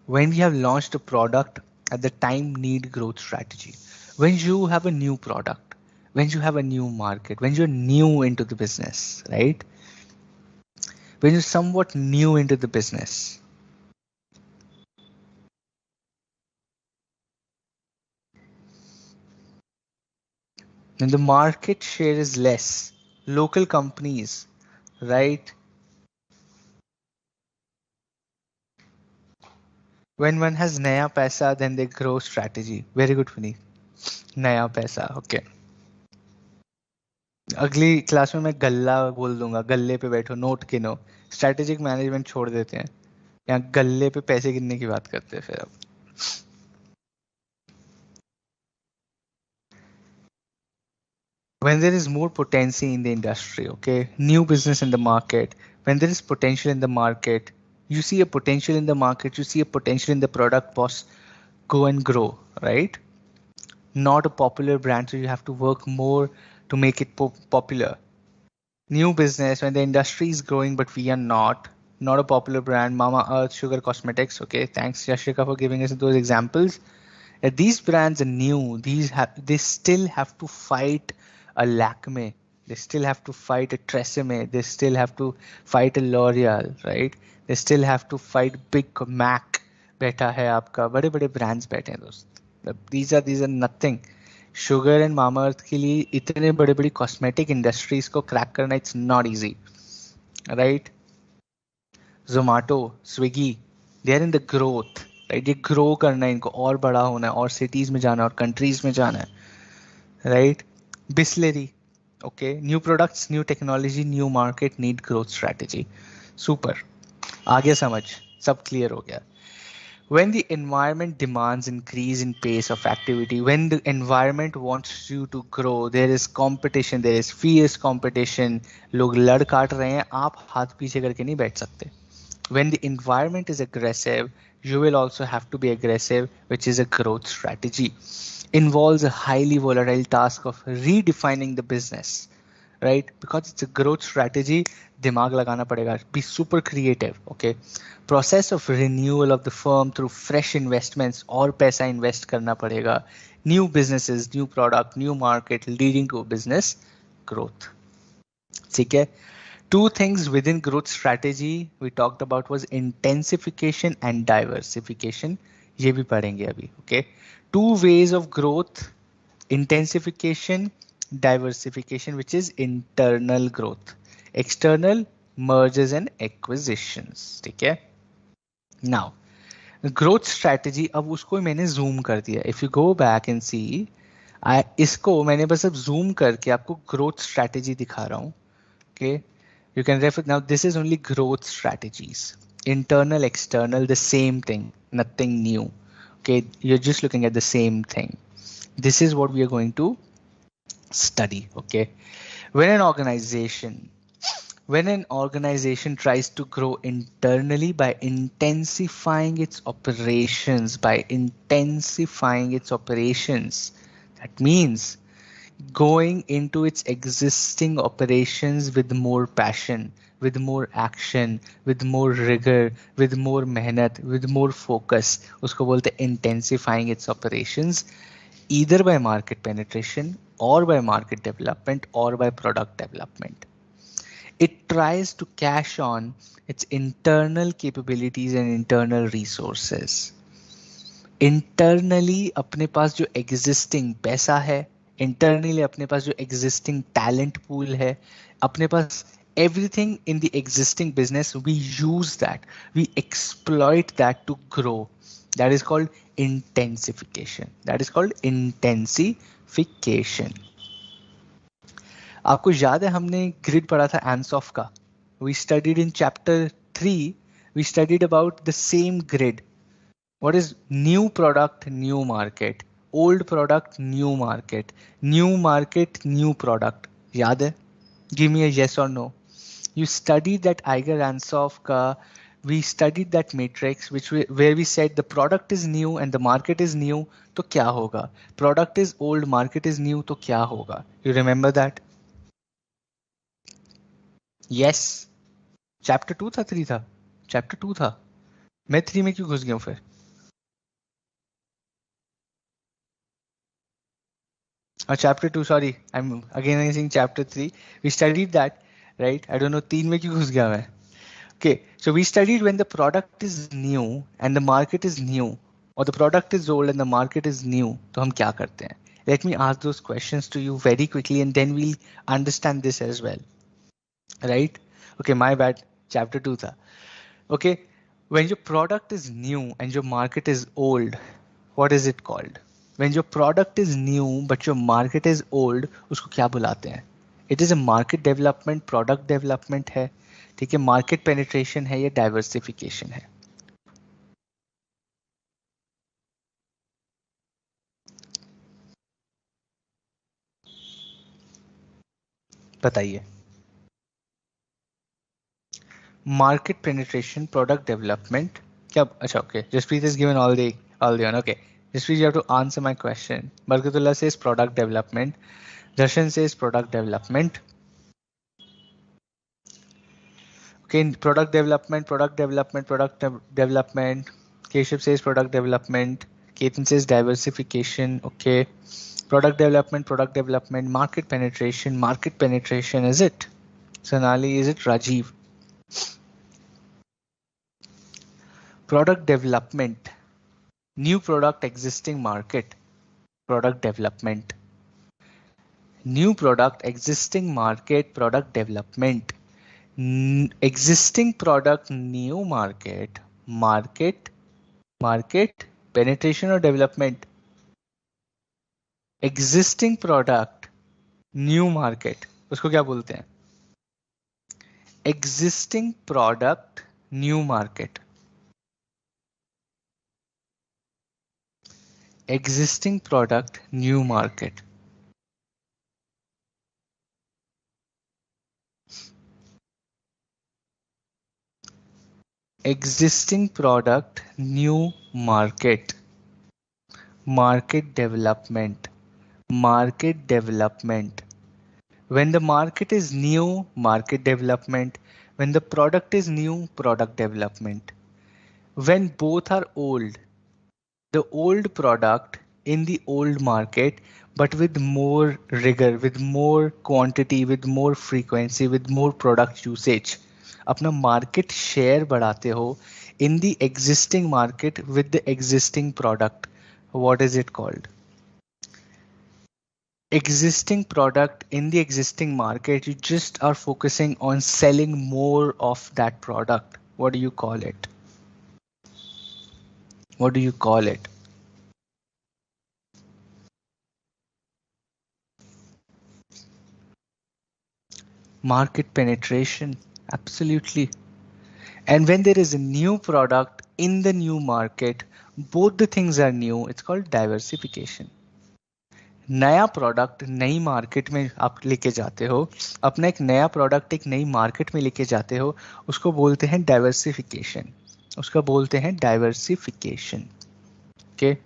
When we have launched a product, at the time need growth strategy. When you have a new product, when you have a new market, when you're new into the business, right? When you're somewhat new into the business, when the market share is less, local companies, right? When one has naya paisa, then they grow strategy. Very good, Puneet. Naya paisa, okay. अगली class में मैं गल्ला बोल दूंगा, गल्ले पे बैठो note गिनो. स्ट्रेटेजिक मैनेजमेंट छोड़ देते हैं, यहाँ गल्ले पे पैसे गिनने की बात करते हैं फिर अब. When there is more potency in the industry, okay, new business in the market, when there is potential in the market, you see a potential in the market, you see a potential in the product, boss, go and grow, right? Not a popular brand, so you have to work more to make it popular. New business, when the industry is growing but we are not a popular brand, Mama Earth, Sugar Cosmetics, okay, thanks Yashika for giving us those examples. These brands are new, they still have to fight a Lakme, they still have to fight a Tresemme, they still have to fight a L'Oreal, right? They still have to fight Big Mac. बैठा है आपका, बड़े बड़े brands बैठे हैं दोस्त. These are nothing. Sugar and Mamaearth के लिए इतने बड़े बड़ी कॉस्मेटिक इंडस्ट्रीज को क्रैक करना it's not easy, right? Zomato, Swiggy, they are in the growth, right? ये ग्रो करना है, इनको और बड़ा होना है, और सिटीज में जाना है, और कंट्रीज में जाना है, right? Bisleri, okay, new products, new technology, new market, need growth strategy. Super, आगे समझ, सब क्लियर हो गया. When the environment demands increase in pace of activity, when the environment wants you to grow, there is competition, there is fierce competition, लोग लड़ काट रहे हैं, आप हाथ पीछे करके नहीं बैठ सकते. When the environment is aggressive, you will also have to be aggressive, which is a growth strategy. Involves a highly volatile task of redefining the business, right? Because it's a growth strategy, दिमाग लगाना पड़ेगा. Be super creative, okay? Process of renewal of the firm through fresh investments, और पैसा invest करना पड़ेगा. New businesses, new product, new market, leading to business growth. ठीक है? Two things within growth strategy we talked about was intensification and diversification. ये भी पढ़ेंगे अभी, okay? Two ways of growth: intensification, diversification, which is internal growth. External, mergers and acquisitions. ठीक है? Now, growth strategy, अब उसको मैंने zoom कर दिया. If you go back and see, इसको मैंने बस अब zoom करके आपको growth strategy दिखा रहा हूँ. Okay, you can refer. Now this is only growth strategies. Internal, external, the same thing, nothing new. Okay, you're just looking at the same thing. This is what we are going to study. Okay, when an organization tries to grow internally by intensifying its operations, that means going into its existing operations with more passion, with more action, with more rigor, with more mehnat, with more focus, उसको बोलते हैं intensifying its operations, either by market penetration or by market development or by product development. It tries to cash on its internal capabilities and internal resources. Internally अपने पास जो existing पैसा है, internally अपने पास जो existing talent pool है, अपने पास everything in the existing business, we use that, we exploit that to grow. That is called intensification. That is called intensification. आपको याद है हमने ग्रिड पढ़ा था एंसॉफ का? We studied in chapter 3, we studied about the same grid. What is new product, new market, old product, new market, new market, new product? याद है? Give me a yes or no. You studied that Eiger-Ansoff ka. We studied that matrix where we said the product is new and the market is new. तो क्या होगा? Product is old, market is new. तो क्या होगा? You remember that? Yes. Chapter 2 था 3 था? Chapter 2 था. मैं 3 में क्यों घुस गया हूँ फिर? Chapter 2, sorry, I'm again saying chapter 3. We studied that, right? I don't know, 3 में क्यों घुस गया मैं? Okay, so we studied when the product is new and the market is new, or the product is old and the market is new, तो हम क्या करते हैं? Let me ask those questions to you very quickly and then we'll understand this as well, right? Okay, my bad, chapter 2 था. Okay, when your product is new and your market is old, what is it called? When your product is new but your market is old, उसको क्या बुलाते हैं? It is a market development, product development है, ठीक है, market penetration है या diversification है? बताइए. Market penetration, product development. क्या? अच्छा, okay. Jaspreet has given all the one. Okay. Jaspreet, you have to answer my question. Barkatullah says product development. Darshan says product development. Okay, product development, development. Keshav says product development. Ketan says diversification. Okay. Product development, market penetration, is it? Sonali, is it? Rajiv. Product development, new product, existing market. Product development. New product, existing market, product development. Existing product, new market, market penetration or development? Existing product, new market, उसको क्या बोलते हैं? Existing product, new market. Existing product, new market. Existing product, new market. Market development. Market development. When the market is new, market development. When the product is new, product development. When both are old, the old product in the old market, but with more rigor, with more quantity, with more frequency, with more product usage. अपना market share बढ़ाते हो in the existing market with the existing product. What is it called? Existing product in the existing market, you just are focusing on selling more of that product. What do you call it? What do you call it? Market penetration. Absolutely. And when there is a new product in the new market, both the things are new. It's called diversification. नया product नई market में आप लेके जाते हो, अपना एक नया प्रोडक्ट एक नई मार्केट में लेके जाते हो, उसको बोलते हैं डाइवर्सिफिकेशन. उसका बोलते हैं diversification. Okay.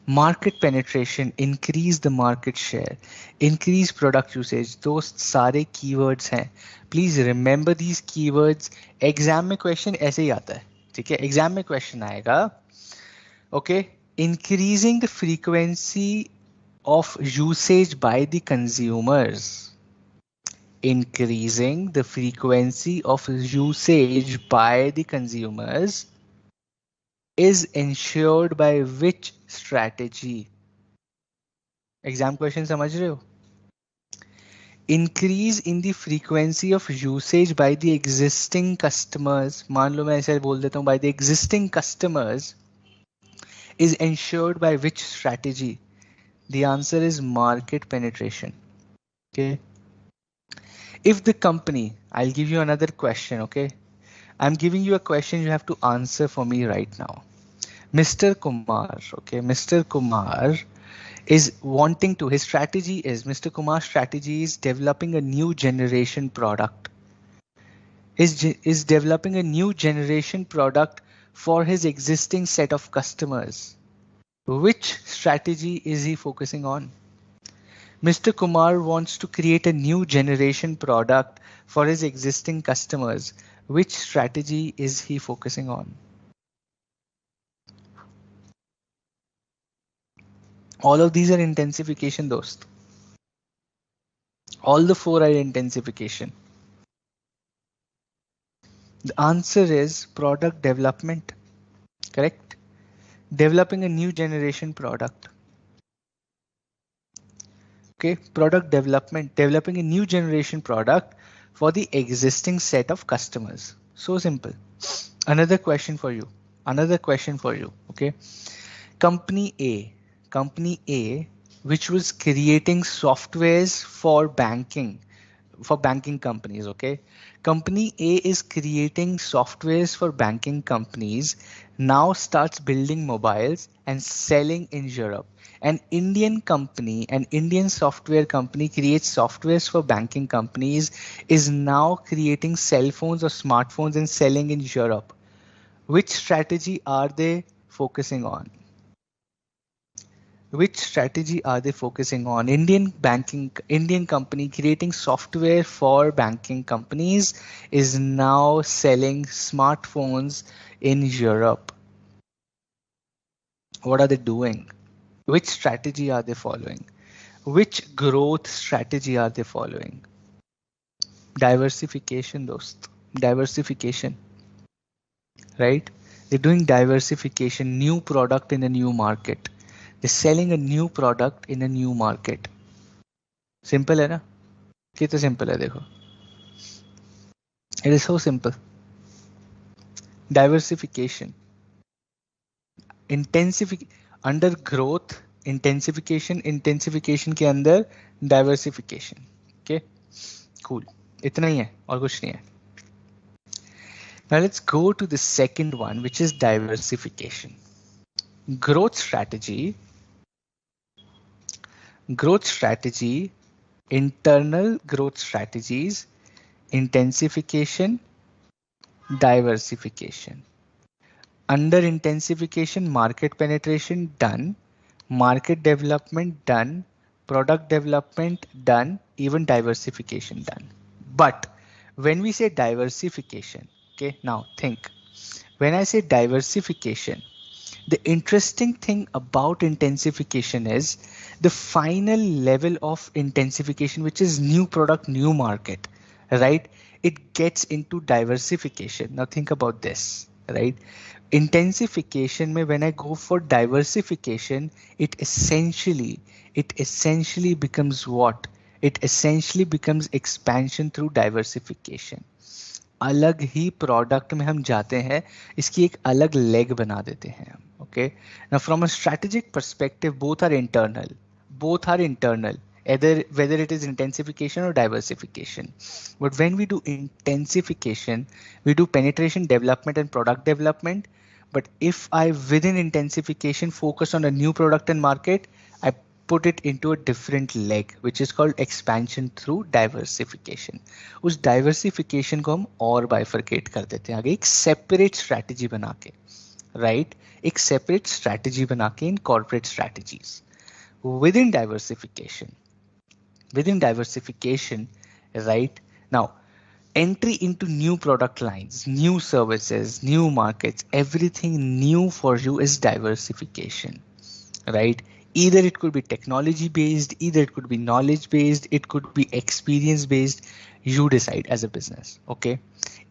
Market penetration, increase the market share, increase product usage, those सारे keywords हैं. Please remember these keywords. Exam में क्वेश्चन ऐसे ही आता है, ठीक है? एग्जाम में क्वेश्चन आएगा, okay, increasing the frequency of usage by the consumers, increasing the frequency of usage by the consumers is ensured by which strategy? Exam question समझ रहे हो? Increase in the frequency of usage by the existing customers, मान लो मैं ऐसे बोल देता हूँ, by the existing customers is ensured by which strategy? The answer is market penetration. Okay. If the company, I'll give you another question. Okay, I'm giving you a question, you have to answer for me right now. Mr. Kumar, okay, Mr. Kumar is wanting to, his strategy is, Mr. Kumar's strategy is developing a new generation product. Is developing a new generation product for his existing set of customers. Which strategy is he focusing on? Mr. Kumar wants to create a new generation product for his existing customers. Which strategy is he focusing on? All of these are intensification, dost. All the four are intensification. The answer is product development. Correct? Developing a new generation product. Okay, product development, developing a new generation product for the existing set of customers. So simple. Another question for you. Another question for you. Okay. Company A, which was creating softwares for banking companies. Okay. Company A is creating softwares for banking companies, now starts building mobiles and selling in Europe. An Indian company, an Indian software company creates softwares for banking companies, is now creating cell phones or smartphones and selling in Europe. Which strategy are they focusing on? Which strategy are they focusing on? Indian company creating software for banking companies is now selling smartphones in Europe. What are they doing? Which strategy are they following? Which growth strategy are they following? Diversification, dost. Diversification, right? They're doing diversification, new product in a new market. They're selling a new product in a new market. Simple है ना? कितना simple है देखो. It is so simple. Diversification. Under growth, intensification के अंदर diversification. Okay, cool. इतना ही है और कुछ नहीं है. Now let's go to the second one, which is diversification. Growth strategy, internal growth strategies, intensification, diversification. Under intensification, market penetration done, market development done, product development done, even diversification done. But when we say diversification, okay, now think, when I say diversification, the interesting thing about intensification is the final level of intensification, which is new product, new market, right? It gets into diversification. Now think about this, right? Intensification mein when I go for diversification, it essentially becomes what? It essentially becomes expansion through diversification. अलग ही product में हम जाते हैं, इसकी एक अलग leg बना देते हैं हम. Okay, now from a strategic perspective, both are internal, whether it is intensification or diversification. But when we do intensification, we do penetration, development and product development. But if I within intensification focus on a new product and market, I put it into a different leg, which is called expansion through diversification. उस diversification को हम और bifurcate कर देते हैं आगे एक separate strategy बना के, right? एक separate strategy बना के in corporate strategies. Within diversification, right? Now, entry into new product lines, new services, new markets, everything new for you is diversification, right? Either it could be technology based, either it could be knowledge based, it could be experience based. You decide as a business. Okay.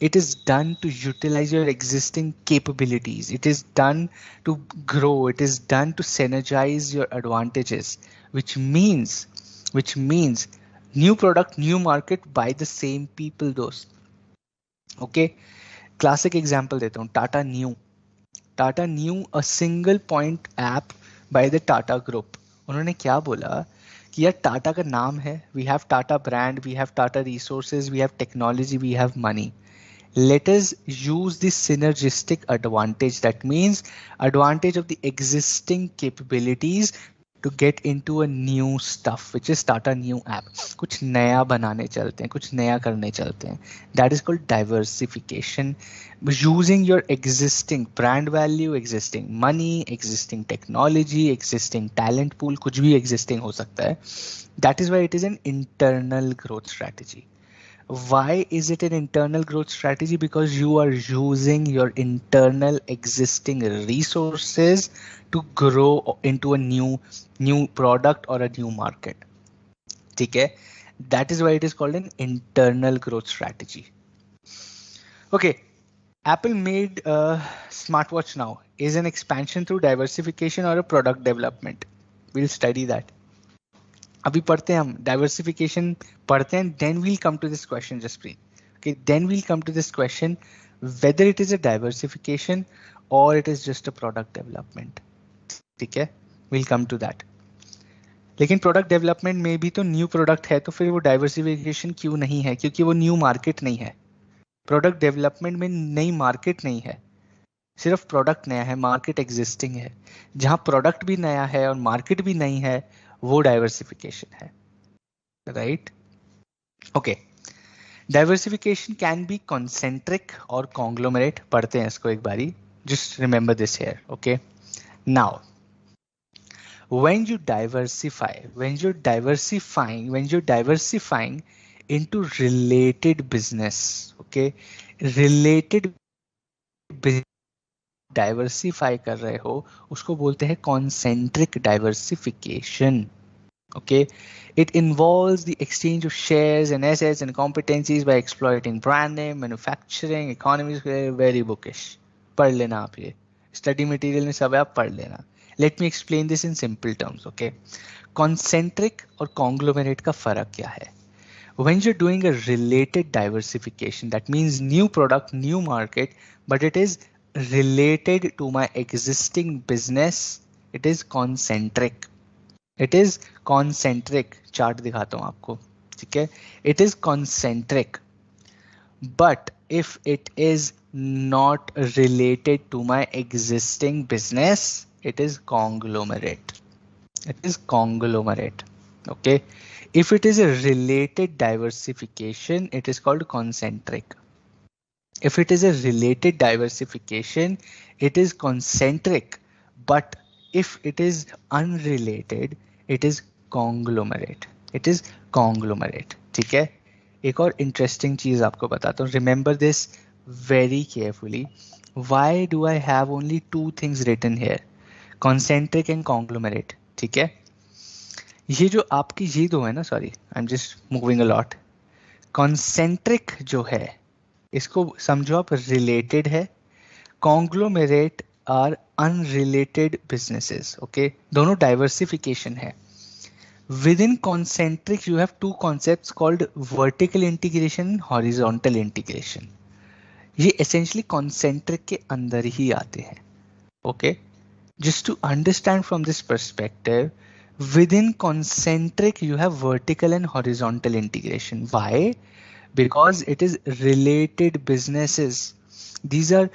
It is done to utilize your existing capabilities. It is done to grow. It is done to synergize your advantages, which means new product, new market by the same people, those. Okay. Classic example देता हूँ, Tata new a single point app by the Tata group. उन्होंने क्या बोला कि यार टाटा का नाम है, we have Tata brand, we have Tata resources, we have technology, we have money. Let us use this synergistic advantage. That means advantage of the existing capabilities to get into a new stuff, which is Tata new app. कुछ नया बनाने चलते हैं, कुछ नया करने चलते हैं. That is called diversification. Using your existing brand value, existing money, existing technology, existing talent pool, कुछ भी existing हो सकता है. That is why it is an internal growth strategy. Why is it an internal growth strategy? Because you are using your internal existing resources to grow into a new product or a new market. Okay, that is why it is called an internal growth strategy. Okay, Apple made a smartwatch now. Is an expansion through diversification or a product development? We'll study that. अभी पढ़ते हैं हम diversification पढ़ते हैं, then we'll come to this question Jaspreet. Okay, then we'll come to this question whether it is a diversification और it is just a product development. ठीक है, we'll come to that. लेकिन प्रोडक्ट डेवलपमेंट में भी तो new product है, तो फिर वो डाइवर्सिफिकेशन क्यों नहीं है? क्योंकि वो न्यू मार्केट नहीं है. प्रोडक्ट डेवलपमेंट में नई मार्केट नहीं है, सिर्फ प्रोडक्ट नया है, मार्केट एग्जिस्टिंग है. जहां प्रोडक्ट भी नया है और मार्केट भी नई है, वो डाइवर्सिफिकेशन है. Right? Okay, diversification can be concentric और कॉन्ग्लोमरेट. पढ़ते हैं इसको एक बारी. Just remember this here. Okay, now when you diversifying into related business, okay, related diversify कर रहे हो, उसको बोलते हैं concentric diversification. Okay, it involves the exchange of shares and assets and competencies by exploiting brand name, manufacturing, economies. Very bookish. पढ़ लेना आप, ये स्टडी मटेरियल में सब है, आप पढ़ लेना. Let me explain this in simple terms. Okay, concentric और conglomerate का फर्क क्या है? When you're doing a related diversification, that means new product, new market, but it is related to my existing business. It is concentric. It is concentric. Chart दिखाता हूं आपको. ठीक है, it is concentric, but if it is not related to my existing business, it is conglomerate. It is conglomerate. Okay, if it is a related diversification, it is called concentric. If it is a related diversification, it is concentric, but if it is unrelated, it is conglomerate. It is conglomerate. ठीक है, एक और interesting चीज आपको बताता हूँ. Remember this very carefully. Why do I have only two things written here? Concentric and conglomerate. ठीक है, ये जो आपकी ये दो है ना, sorry I am just moving a lot. Concentric जो है, इसको समझो आप रिलेटेड है. Conglomerate are unrelated businesses. Okay, दोनों डाइवर्सिफिकेशन है. Within concentric you have two concepts called vertical integration, horizontal integration. ये एसेंशियली कॉन्सेंट्रिक के अंदर ही आते हैं. Okay, just to understand from this perspective, within concentric you have vertical and horizontal integration. Why? Because it is related businesses. These are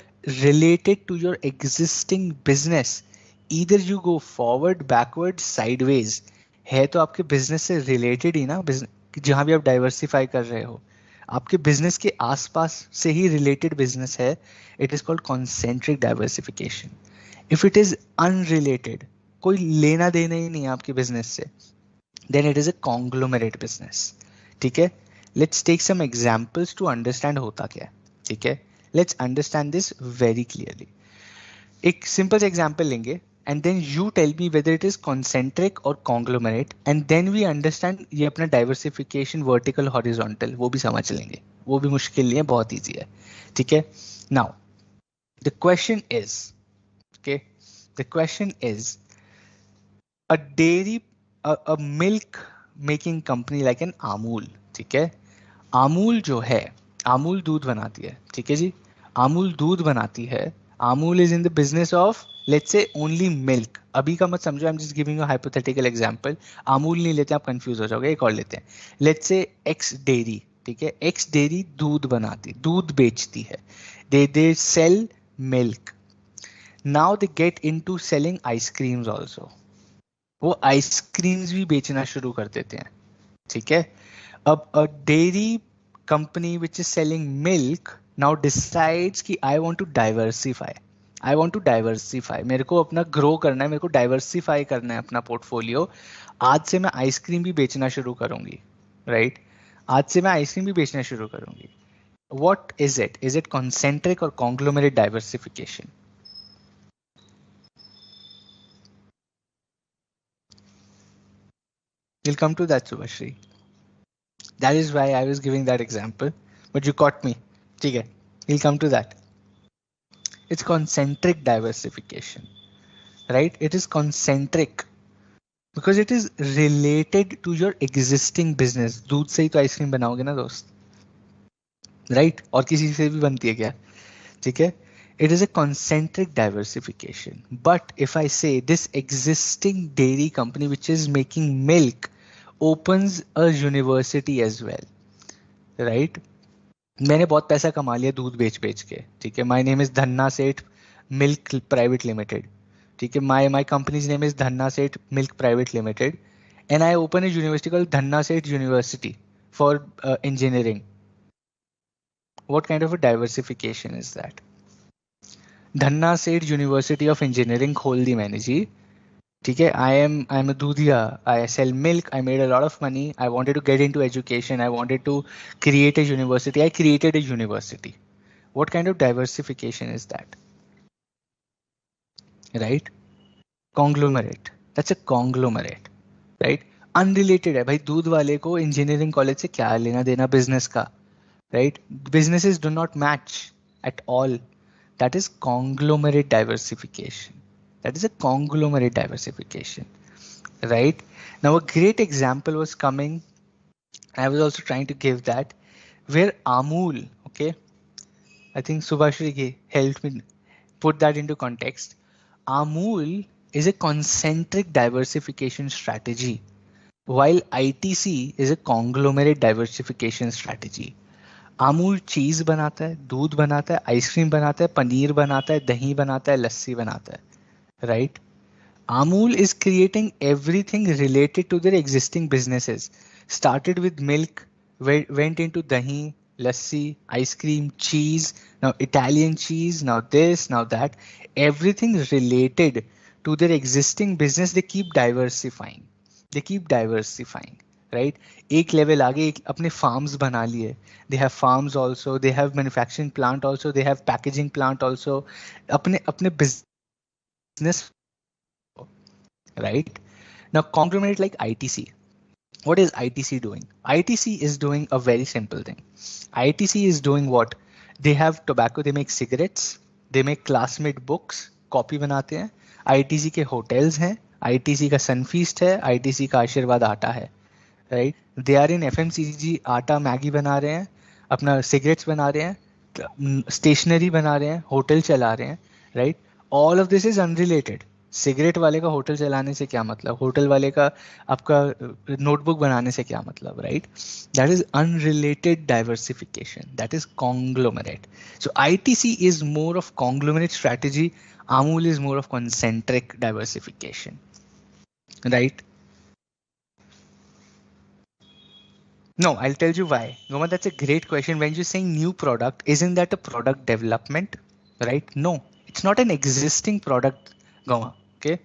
related to your existing business. Either you go forward, backward, sideways. है तो आपके business से related ही ना. जहां भी आप diversify कर रहे हो, आपके बिजनेस के आसपास से ही रिलेटेड बिजनेस है. It is called concentric diversification. If it is unrelated, कोई लेना देना ही नहीं है आपके बिजनेस से, then it is a conglomerate business. ठीक है, let's take some examples to understand होता क्या है. ठीक है, let's understand this very clearly. एक सिंपल एग्जांपल लेंगे. and then you tell me whether it is concentric or conglomerate, and then we understand ये अपना diversification vertical horizontal वो भी समझ लेंगे, वो भी मुश्किल नहीं है, बहुत easy है, ठीक है. Now the question is, okay, the question is a dairy, a milk making company like an Amul, ठीक है. आमूल जो है, आमूल दूध बनाती है, ठीक है जी. आमूल दूध बनाती है. आमूल is in the business of let's say only milk. अभी का मत समझो, आई am just giving a hypothetical example. आमूल नहीं लेते, आप कंफ्यूज हो जाओगे. एक और लेते हैं, लेट्स से एक्स डेयरी, ठीक है. एक्स डेयरी दूध बनाती, दूध बेचती है. They sell milk. Now they get into selling ice creams also. वो आइसक्रीम्स भी बेचना शुरू कर देते हैं, ठीक है. अब a dairy company which is selling milk now decides कि I want to diversify. I want to diversify. मेरे को अपना grow करना है, मेरे को diversify करना है अपना portfolio. आज से मैं आइसक्रीम भी बेचना शुरू करूंगी, right? आज से मैं आइसक्रीम भी बेचना शुरू करूंगी. What is it? Is it concentric or conglomerate diversification? We'll come to that, Subhashri. That is why I was giving that example, but you caught me. ठीक है, we'll come to that. It's concentric diversification, right? It is concentric because it is related to your existing business. दूध से ही तो ice cream बनाओगे ना दोस्त, right? और किसी से भी बनती है क्या, ठीक है. It is a concentric diversification. But if I say this existing dairy company which is making milk opens a university as well, right? मैंने बहुत पैसा कमा लिया दूध बेच बेच के, ठीक है. My name is Dhanna Seth milk private limited, ठीक है. My company's name is Dhanna Seth milk private limited, and I open a university called Dhanna Seth university for engineering. What kind of a diversification is that? Dhanna Seth university of engineering खोल दी मैंने जी, ठीक है. आई am a doodhiya, I sell milk, I made a lot of money, I wanted to get into education, I wanted to create a university, I created a university. What kind of diversification is that? Right? Conglomerate. That's a conglomerate. Right? Unrelated है भाई. दूध वाले को engineering college से क्या लेना देना business का, right? Businesses do not match at all. That is conglomerate diversification. That is a conglomerate diversification. Right? Now a great example was coming. I was also trying to give that where Amul, okay, I think Subhashri helped me put that into context. Amul is a concentric diversification strategy, while ITC is a conglomerate diversification strategy. Amul cheese बनाता है, दूध बनाता है, ice cream बनाता है, पनीर बनाता है, दही बनाता है, लस्सी बनाता है, right? Amul is creating everything related to their existing businesses. Started with milk, went into dahi, lassi, ice cream, cheese, now Italian cheese, now this, now that. Everything related to their existing business, they keep diversifying. They keep diversifying, right? एक level आगे एक अपने farms बना लिए. They have farms also, they have manufacturing plant also, they have packaging plant also. अपने अपने business, right? Now conglomerate like ITC. What is ITC doing? ITC is doing a very simple thing. ITC is doing what? They have tobacco, they make cigarettes, they make classmate books, copy बनाते हैं. ITC के hotels हैं, ITC का Sunfeast है, ITC का आशीर्वाद आटा है, right? They are in FMCG, आटा मैगी बना रहे हैं, अपना cigarettes बना रहे हैं, stationery बना रहे हैं, hotel चला रहे हैं, right? All of this is unrelated. Cigarette वाले का होटल चलाने से क्या मतलब, होटल वाले का आपका नोटबुक बनाने से क्या मतलब, right? That is unrelated diversification, that is conglomerate. So ITC is more of conglomerate strategy, Amul is more of concentric diversification, right? No, I'll tell you why. Goma, that's a great question. When you're saying new product, isn't that a product development, right? No, it's not an existing product, Goma. Okay.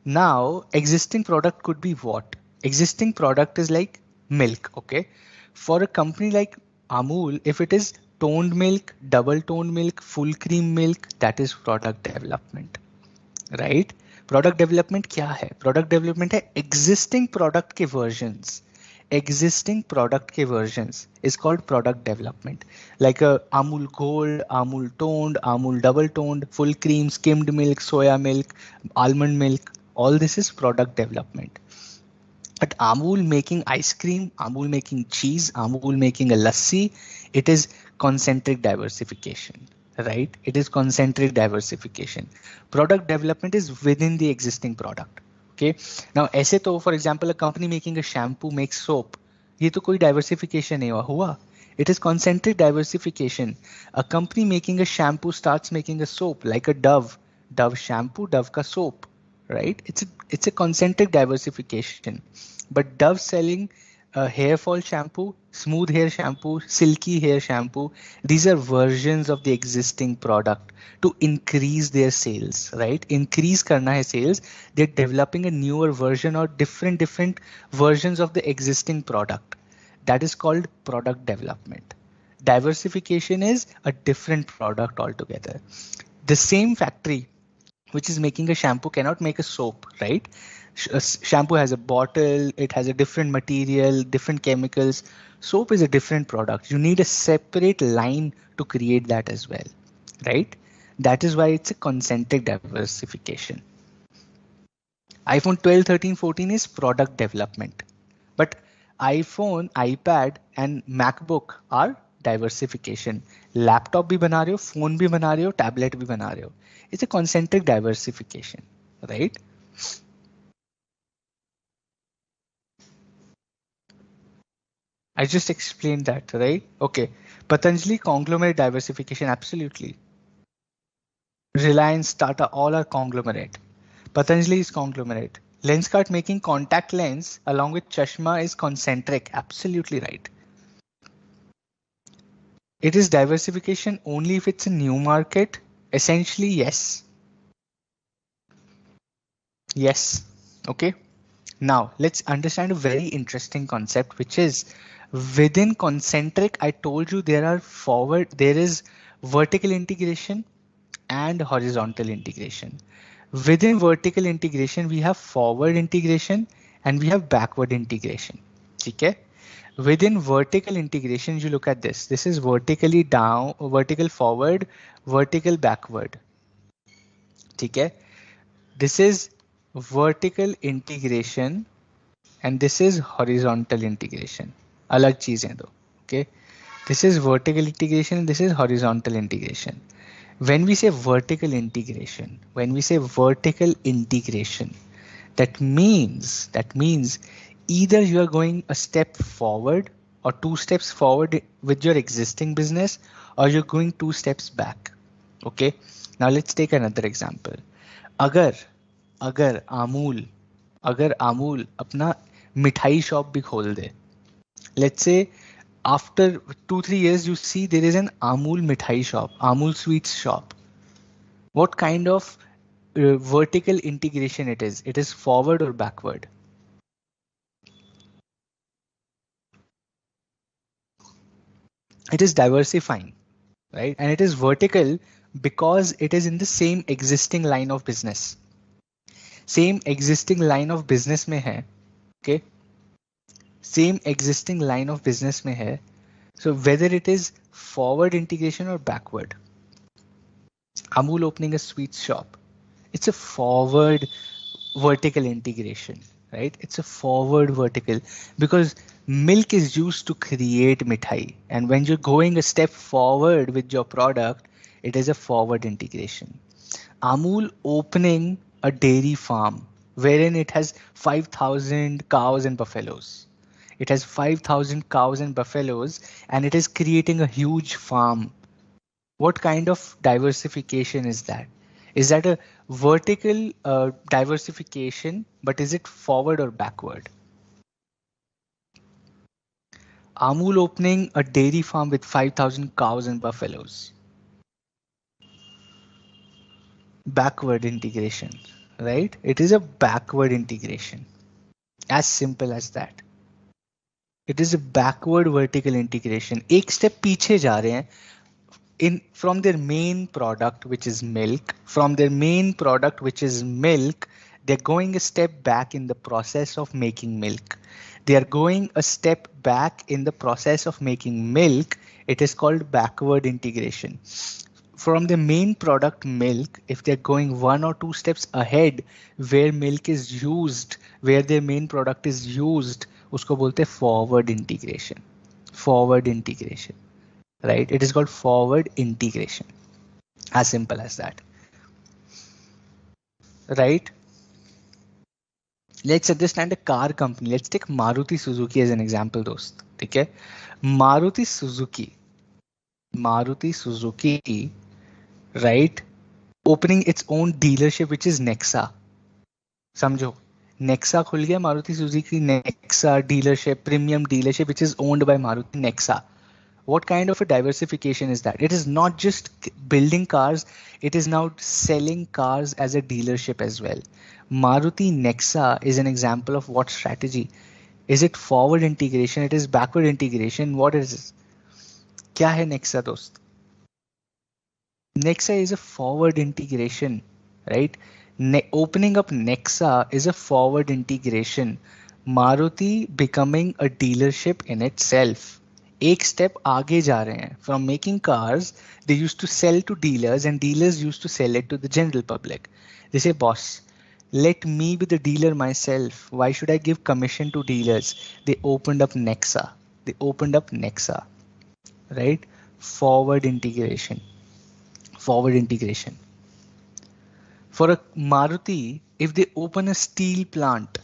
Now, existing product could be what? Existing product is like milk. Okay. For a company like Amul, if it is toned milk, double toned milk, full cream milk, that is product development, right? Product development क्या है? Product development है existing product के versions. Existing product के versions is called product development. Like Amul Gold, Amul Toned, Amul Double Toned, full cream, skimmed milk, soya milk, almond milk. All this is product development. But Amul making ice cream, Amul making cheese, Amul making a lassi, it is concentric diversification, right? It is concentric diversification. Product development is within the existing product. Okay. Now, ऐसे तो for example, a company making a shampoo makes soap. ये तो कोई diversification नहीं हुआ. It is concentric diversification. A company making a shampoo starts making a soap like a Dove. Dove shampoo, Dove ka soap, right? It's a concentric diversification. But Dove selling hair fall shampoo, smooth hair shampoo, silky hair shampoo, these are versions of the existing product to increase their sales, right? Increase karna hai sales. They're developing a newer version or different versions of the existing product. That is called product development. Diversification is a different product altogether. The same factory which is making a shampoo cannot make a soap, right? Shampoo has a bottle, it has a different material, different chemicals. Soap is a different product. You need a separate line to create that as well, right? That is why it's a concentric diversification. iPhone 12, 13, 14 is product development. But iPhone, iPad and MacBook are diversification. Laptop भी बना रहे हो, phone भी बना रहे हो, tablet भी बना रहे हो. It's a concentric diversification, right? I just explained that, right? Okay. Patanjali conglomerate diversification, absolutely. Reliance, Tata, all are conglomerate. Patanjali is conglomerate. Lenskart making contact lens along with Chashma is concentric, absolutely right. It is diversification only if it's a new market. Essentially, yes. Yes. Okay. Now let's understand a very interesting concept, which is within concentric. I told you there is vertical integration and horizontal integration. Within vertical integration, we have forward integration and we have backward integration. Okay. Within vertical integration, you look at this. This is vertically down, vertical forward, vertical backward. Okay. This is vertical integration and this is horizontal integration. अलग चीजें दो. Okay. This is vertical integration and this is horizontal integration. When we say vertical integration, that means either you are going a step forward or two steps forward with your existing business, or you're going two steps back. Okay. Now let's take another example. अगर अगर अमूल अपना मिठाई shop भी खोल दे, let's say after 2-3 years you see there is an Amul mithai shop, Amul sweets shop. What kind of vertical integration it is? It is forward or backward? It is diversifying, right? And it is vertical because it is in the same existing line of business. Same existing line of business में है, okay? Same existing line of business में है. So whether it is forward integration or backward. Amul opening a sweets shop. It's a forward vertical integration, right? It's a forward vertical because milk is used to create mithai. And when you're going a step forward with your product, it is a forward integration. Amul opening a dairy farm wherein it has 5,000 cows and buffaloes. It has 5,000 cows and buffaloes and it is creating a huge farm. What kind of diversification is that? Is that a vertical diversification, but is it forward or backward? Amul opening a dairy farm with 5,000 cows and buffaloes. Backward integration, right? It is a backward integration. As simple as that. It is a backward vertical integration. एक step पीछे जा रहे हैं. from their main product, which is milk, they're going a step back in the process of making milk. They are going a step back in the process of making milk. It is called backward integration. From the main product milk, if they're going one or two steps ahead where milk is used, where their main product is used, usko bolte forward integration. Forward integration, right? It is called forward integration. As simple as that, right? Let's understand a car company. Let's take Maruti Suzuki as an example, dost. Okay? Maruti Suzuki, Maruti Suzuki, right? Opening its own dealership, which is Nexa. समझो, Nexa खुल गया, Maruti Suzuki Nexa dealership, premium dealership, which is owned by Maruti Nexa. What kind of a diversification is that? It is not just building cars, it is now selling cars as a dealership as well. Maruti Nexa is an example of what strategy? Is it forward integration? It is backward integration. What is this? क्या है Nexa दोस्त? Nexa is a forward integration, right? Opening up Nexa is a forward integration. Maruti becoming a dealership in itself. एक step आगे जा रहे हैं. From making cars, they used to sell to dealers and dealers used to sell it to the general public. They say, boss, let me be the dealer myself. Why should I give commission to dealers? They opened up Nexa. They opened up Nexa, right? Forward integration. Forward integration. For a Maruti, if they open a steel plant,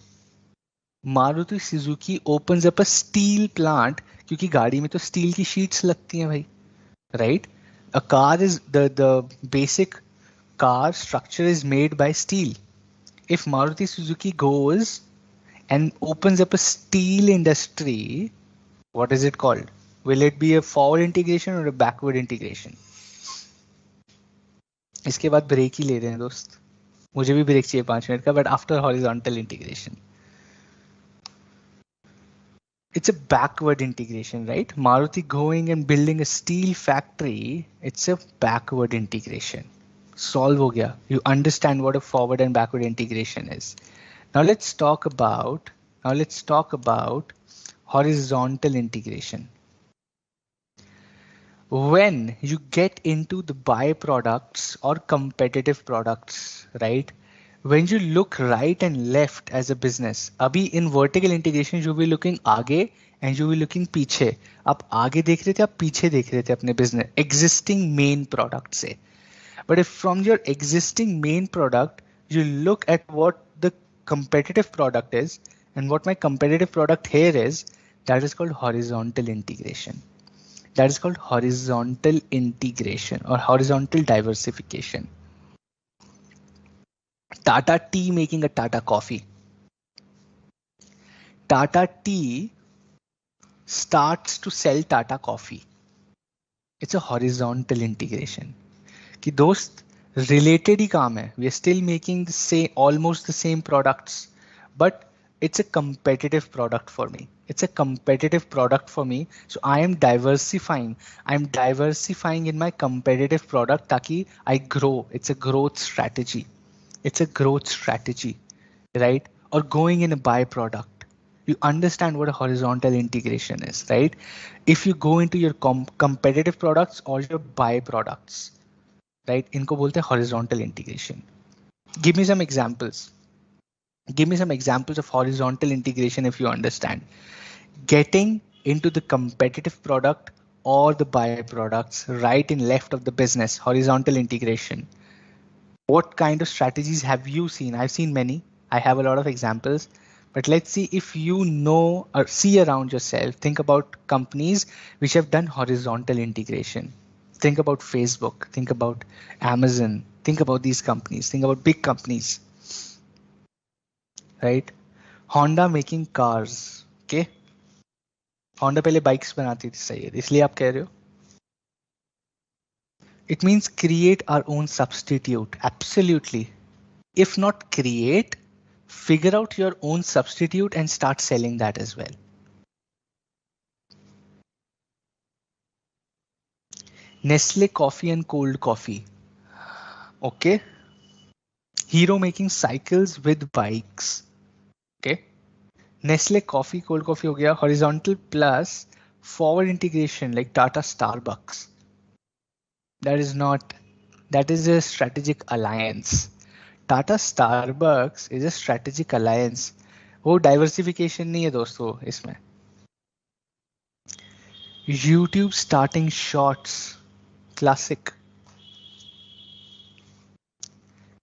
Maruti Suzuki opens up a steel plant क्योंकि गाड़ी में तो steel की sheets लगती हैं भाई, right? A car is the basic car structure is made by steel. If Maruti Suzuki goes and opens up a steel industry, what is it called? Will it be a forward integration or a backward integration? इसके बाद break ही ले रहे हैं दोस्त, मुझे भी break चाहिए 5 minute का, but after horizontal integration it's a backward integration, right? Maruti going and building a steel factory, it's a backward integration. Solve ho gaya. You understand what a forward and backward integration is. Now let's talk about horizontal integration. When you get into the byproducts or competitive products, right? When you look right and left as a business, अभी in vertical integration you will be looking आगे and you will be looking पीछे. आप आगे देख रहे थे, आप पीछे देख रहे थे अपने business existing main product से. But if from your existing main product you look at what the competitive product is and what my competitive product here is, that is called horizontal integration. That is called horizontal integration or horizontal diversification. Tata Tea making a Tata coffee. Tata Tea starts to sell Tata coffee. It's a horizontal integration. कि दोस्त related ही काम है. We are still making the same, almost the same products, but it's a competitive product for me. It's a competitive product for me. So I am diversifying. I'm diversifying in my competitive product ताकि I grow. It's a growth strategy. It's a growth strategy, right? Or going in a byproduct. You understand what a horizontal integration is, right? If you go into your competitive products or your byproducts, right? इनको बोलते हैं horizontal integration. Give me some examples. Give me some examples of horizontal integration if you understand. Getting into the competitive product or the byproducts, right and left of the business, horizontal integration. What kind of strategies have you seen? I've seen many. I have a lot of examples, but let's see if you know or see around yourself. Think about companies which have done horizontal integration. Think about Facebook, think about Amazon, think about these companies, think about big companies, right? Honda making cars, okay? Honda पहले bikes बनाती थी, सही है, इसलिए आप कह रहे हो. It means create our own substitute. Absolutely. If not create, figure out your own substitute and start selling that as well. Nestle coffee and cold coffee. Okay. Hero making cycles with bikes. Okay. Nestle coffee, cold coffee हो गया. Horizontal plus forward integration like Tata Starbucks. That is not, that is a strategic alliance. Tata Starbucks is a strategic alliance. वो diversification नहीं है दोस्तों इसमें. YouTube starting shorts. Classic.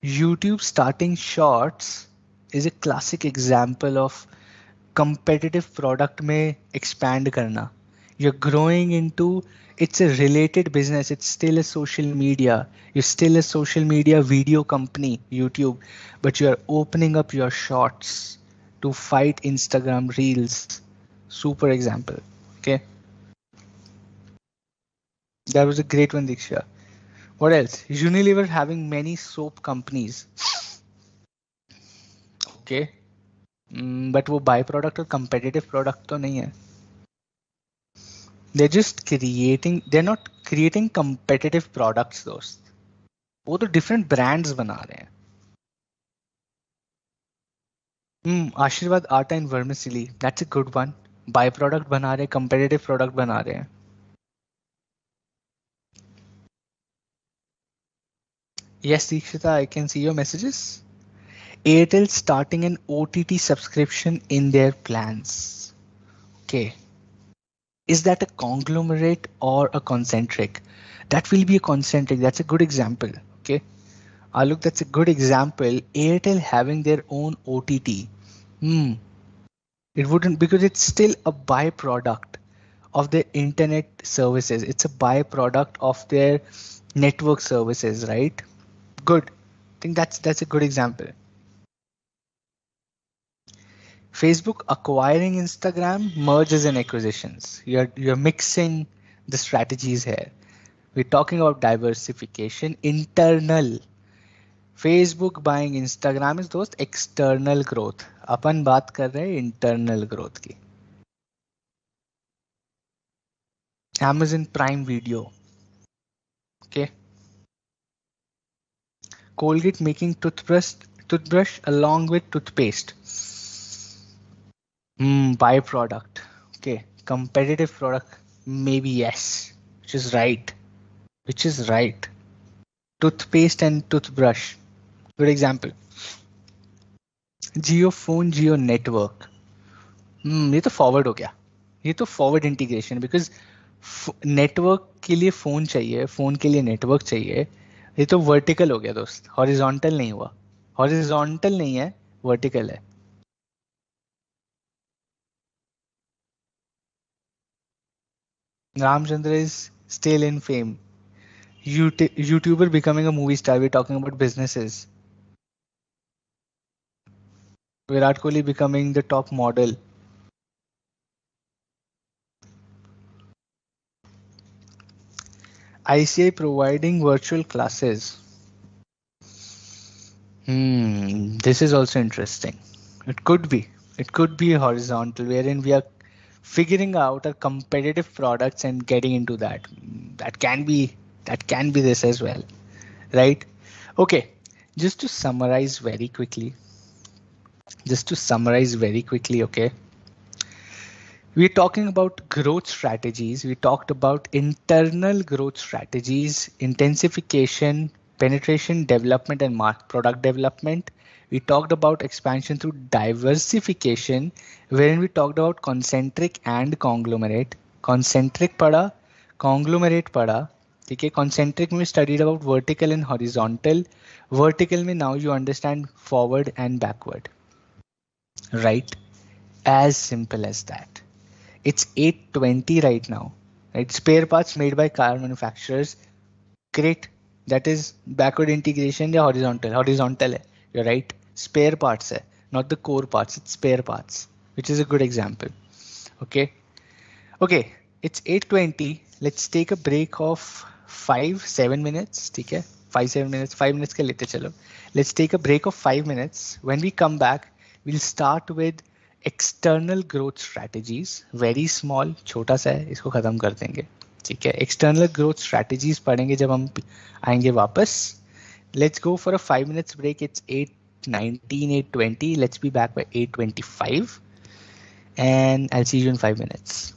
YouTube starting shorts is a classic example of competitive product में expand करना. You're growing into, it's a related business. It's still a social media. You're still a social media video company, YouTube, but you're opening up your shorts to fight Instagram Reels. Super example. Okay. That was a great one, Diksha. What else? Unilever having many soap companies. Okay. But वो by product और competitive product तो नहीं है. They're just creating, they're not creating competitive products दोस्त. वो तो different brands बना रहे हैं. आशीर्वाद आटा and vermicelli, that's a good one. By product बना रहे हैं, competitive प्रोडक्ट बना रहे हैं. Yes, Deekshita, I can see your messages. Airtel starting an OTT subscription in their plans. Okay. Is that a conglomerate or a concentric? That will be a concentric. That's a good example. Okay. Look, that's a good example. Airtel having their own OTT. It wouldn't, because it's still a byproduct of their internet services. It's a byproduct of their network services, right? Good. I think that's a good example. Facebook acquiring Instagram, mergers and acquisitions. You're mixing the strategies here. We're talking about diversification, internal. Facebook buying Instagram is दोस्त external growth. अपन बात कर रहे हैं internal growth की. Amazon Prime Video. Okay. Colgate making toothbrush along with toothpaste. Byproduct. Okay. Competitive product. Maybe yes. Which is right. Which is right. Toothpaste and toothbrush. Good example. Jio phone, Jio network. ये तो forward हो गया. ये तो forward integration, because network के लिए phone चाहिए, phone के लिए नेटवर्क चाहिए. ये तो वर्टिकल हो गया दोस्त, हॉरिजॉन्टल नहीं हुआ. हॉरिजॉन्टल नहीं है, वर्टिकल है. Ramchandra is still in fame. YouTuber becoming a movie star. We're talking about businesses. Virat Kohli becoming the top model. ICI providing virtual classes. This is also interesting. It could be. It could be horizontal, wherein we are figuring out our competitive products and getting into that. That can be this as well, right? Okay. Just to summarize very quickly. Okay. We're talking about growth strategies. We talked about internal growth strategies, intensification, penetration, development, and product development. We talked about expansion through diversification, wherein we talked about concentric and conglomerate. Concentric pada, conglomerate pada. Okay, concentric we studied about vertical and horizontal. Vertical में now you understand forward and backward. Right? As simple as that. It's 8:20 right now. Right? Spare parts made by car manufacturers. Great. That is backward integration या horizontal. Horizontal है. You're right. Spare parts है. Not the core parts. It's spare parts, which is a good example. Okay. Okay. It's 8:20. Let's take a break of 5-7 minutes. ठीक है. 5-7 minutes. 5 minutes के लेते चलो. Let's take a break of 5 minutes. When we come back, we'll start with external growth strategies. Very small, छोटा सा है, इसको खत्म कर देंगे. ठीक है, एक्सटर्नल ग्रोथ स्ट्रैटेजीज पढ़ेंगे जब हम आएंगे वापस. Let's go for a 5 minutes break. It's 8:19, 8:20. Let's be back by 8:25. And I'll see you in 5 minutes.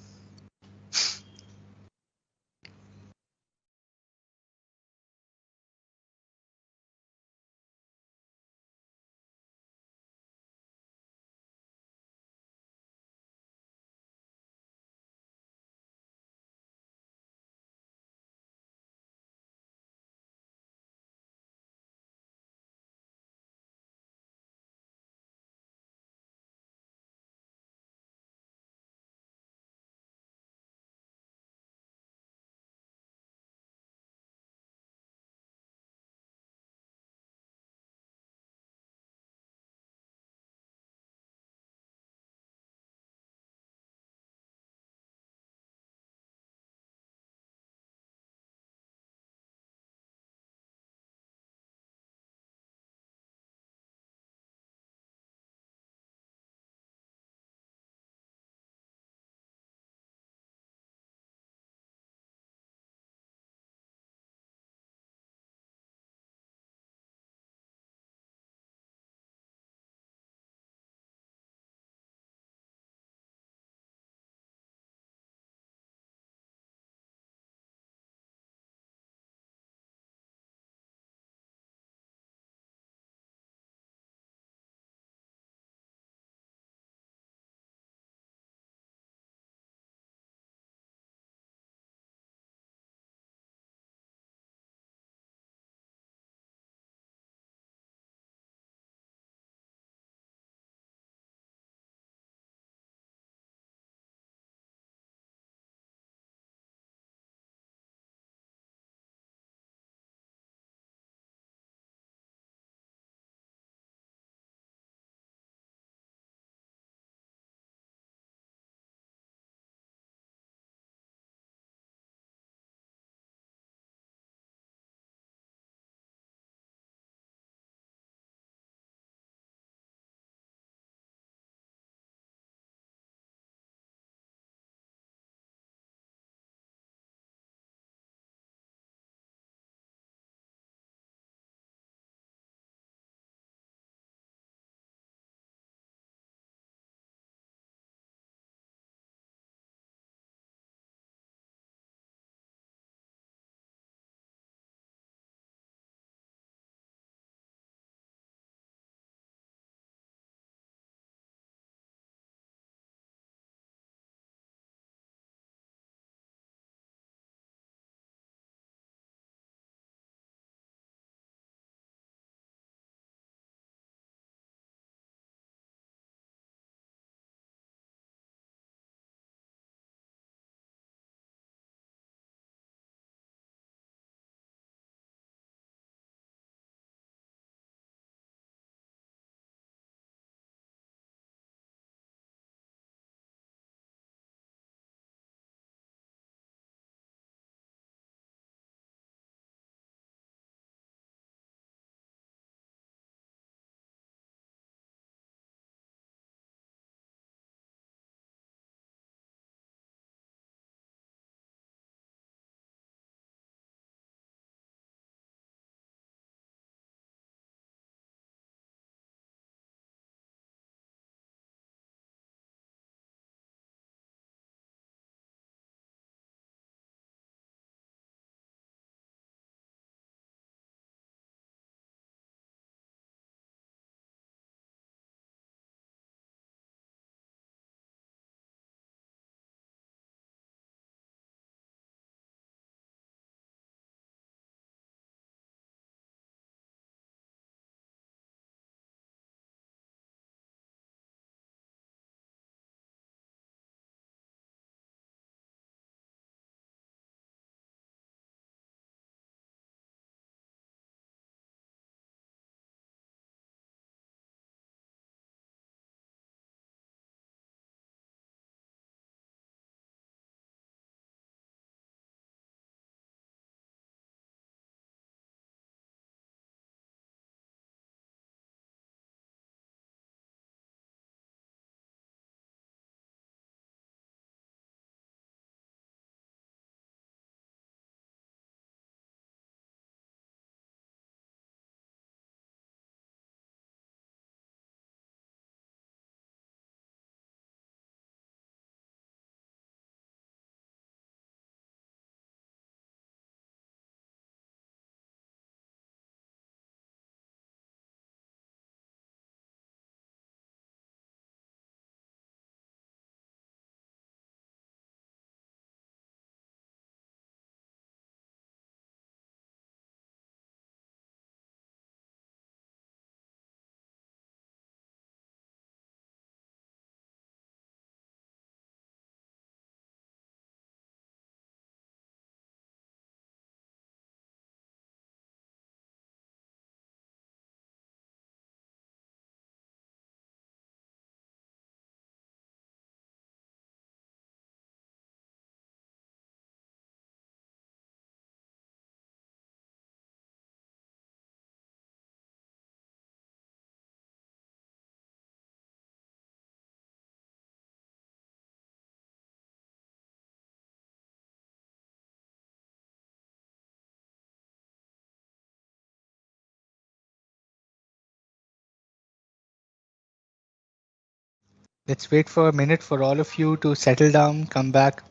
Let's wait for a minute for all of you to settle down, come back.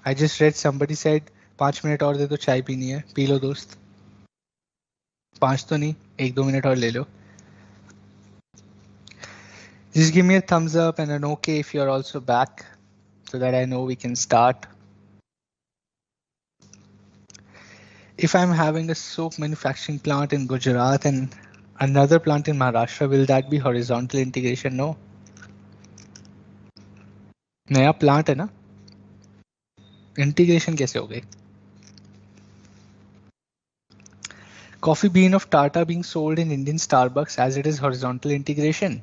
I just read somebody said 5 minute और दे दो, चाय पीनी है, P low दोस्त. 5 तो नहीं, 1-2 minute और ले लो. Just give me a thumbs up and an okay if you're also back so that I know we can start. If I'm having a soap manufacturing plant in Gujarat and another plant in Maharashtra, will that be horizontal integration? No. नया plant है ना, integration कैसे हो गई? Coffee bean of Tata being sold in Indian Starbucks as it is horizontal integration.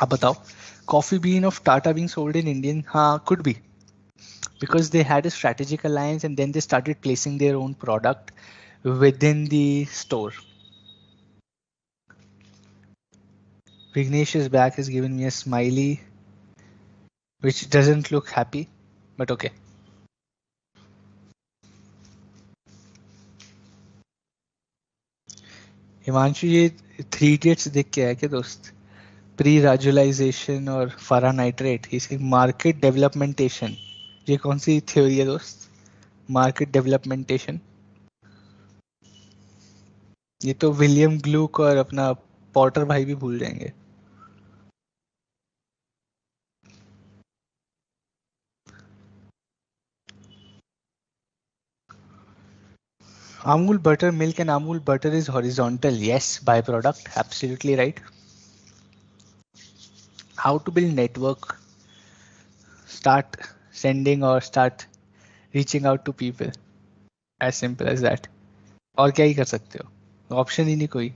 अब बताओ, coffee bean of Tata being sold in Indian, हाँ could be, because they had a strategic alliance and then they started placing their own product within the store. Vignesh's back has given me a smiley, which doesn't look happy, but okay. Himanshu, ये 3 Idiots देख के आया क्या दोस्त? प्री-राजुलाइजेशन और फरा nitrate, इसी market डेवलपमेंटेशन. ये कौन सी थ्योरी है दोस्त? मार्केट डेवलपमेंटेशन. ये तो विलियम ग्लूक और अपना पॉटर भाई भी भूल जाएंगे. Amul butter milk and Amul butter is horizontal. Yes, byproduct. Absolutely right. How to build network? Start sending or start reaching out to people. As simple as that. और क्या ही कर सकते हो? ऑप्शन ही नहीं कोई.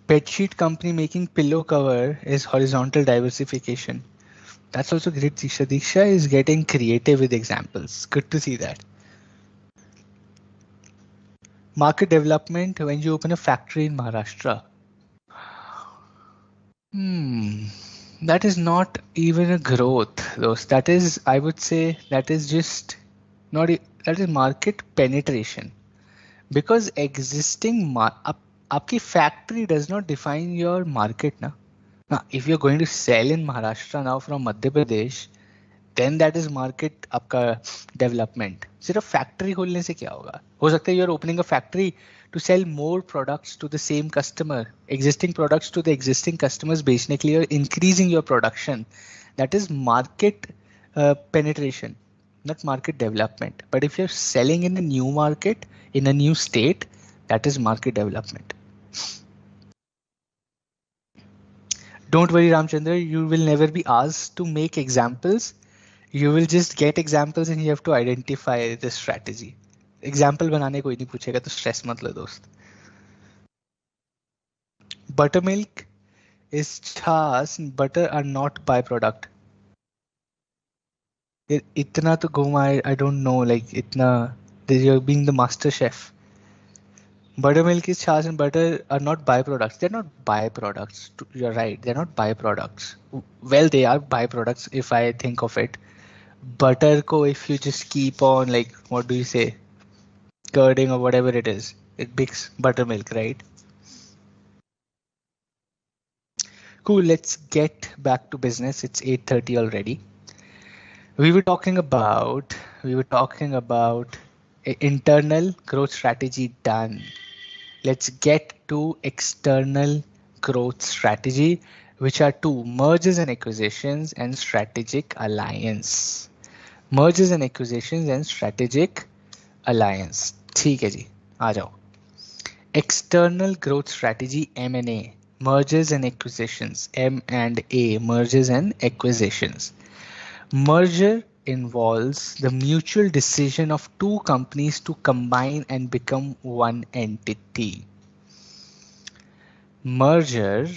Bedsheet company making pillow cover is horizontal diversification. That's also great. Diksha. Diksha is getting creative with examples. Good to see that. Market development when you open a factory in Maharashtra. That is not even a growth, those. That is, I would say, that is just not. That is market penetration, because existing आपकी factory does not define your market ना. Now, if you're going to sell in Maharashtra now from Madhya Pradesh, then that is market आपका development. सिर्फ factory खोलने से क्या होगा? हो सकता है you're opening a factory to sell more products to the same customer, existing products to the existing customers बेचने के लिए, और increasing your production. That is market penetration, not market development. But if you're selling in a new market, in a new state, that is market development. Don't worry, Ramchandra, you will never be asked to make examples. You will just get examples and you have to identify the strategy. Example बनाने कोई नहीं पूछेगा, तो stress मत लो दोस्त. Buttermilk is छाछ, butter are not byproduct. इतना तो घुमा, I don't know, like इतना, you're being the master chef. Buttermilk is छाछ and butter are not byproducts. They're not byproducts. You're right. They're not byproducts. Well, they are byproducts if I think of it. Butter ko, if you just keep on, like, what do you say, curding or whatever it is, it makes buttermilk, right? Cool. Let's get back to business. It's 8:30 already. We were talking about internal growth strategy done. Let's get to external growth strategy, which are two: mergers and acquisitions and strategic alliance. Mergers and acquisitions and strategic alliance. ठीक है जी, आ जाओ. External growth strategy, M&A, mergers and acquisitions, M&A, mergers and acquisitions. Merger involves the mutual decision of two companies to combine and become one entity. Merger,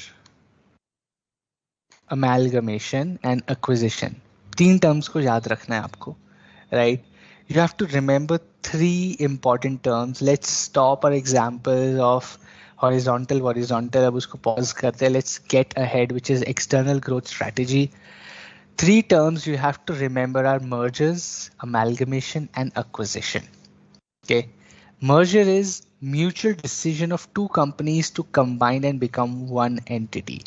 amalgamation and acquisition. तीन terms को याद रखना है आपको, right? You have to remember three important terms. Let's stop our examples of horizontal अब उसको pause करते हैं. Let's get ahead which is external growth strategy. Three terms you have to remember are mergers, amalgamation and acquisition. Okay. Merger is mutual decision of two companies to combine and become one entity,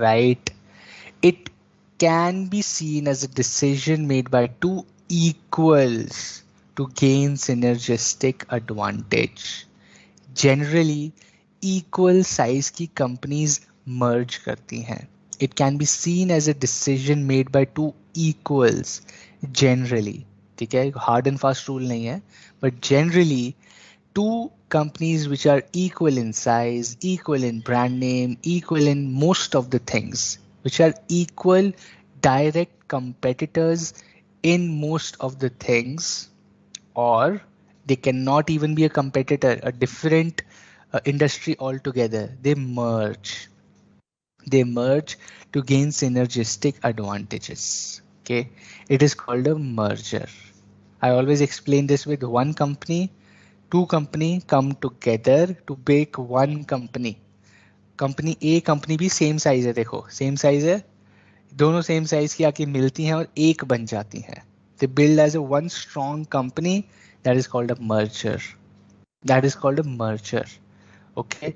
right? It can be seen as a decision made by two equals to gain synergistic advantage. Generally, equal size की companies merge करती हैं. It can be seen as a decision made by two equals. Generally, ठीक है, hard and fast rule नहीं है, but generally two companies which are equal in size, equal in brand name, equal in most of the things, which are equal direct competitors in most of the things, or they cannot even be a competitor, a different industry altogether. They merge. They merge to gain synergistic advantages. Okay, it is called a merger. I always explain this with one company, two company come together to make one company. Company A company भी same size है, देखो same size है, दोनों same size की आके मिलती हैं और एक बन जाती हैं. They build as a one strong company. That is called a merger. That is called a merger. Okay.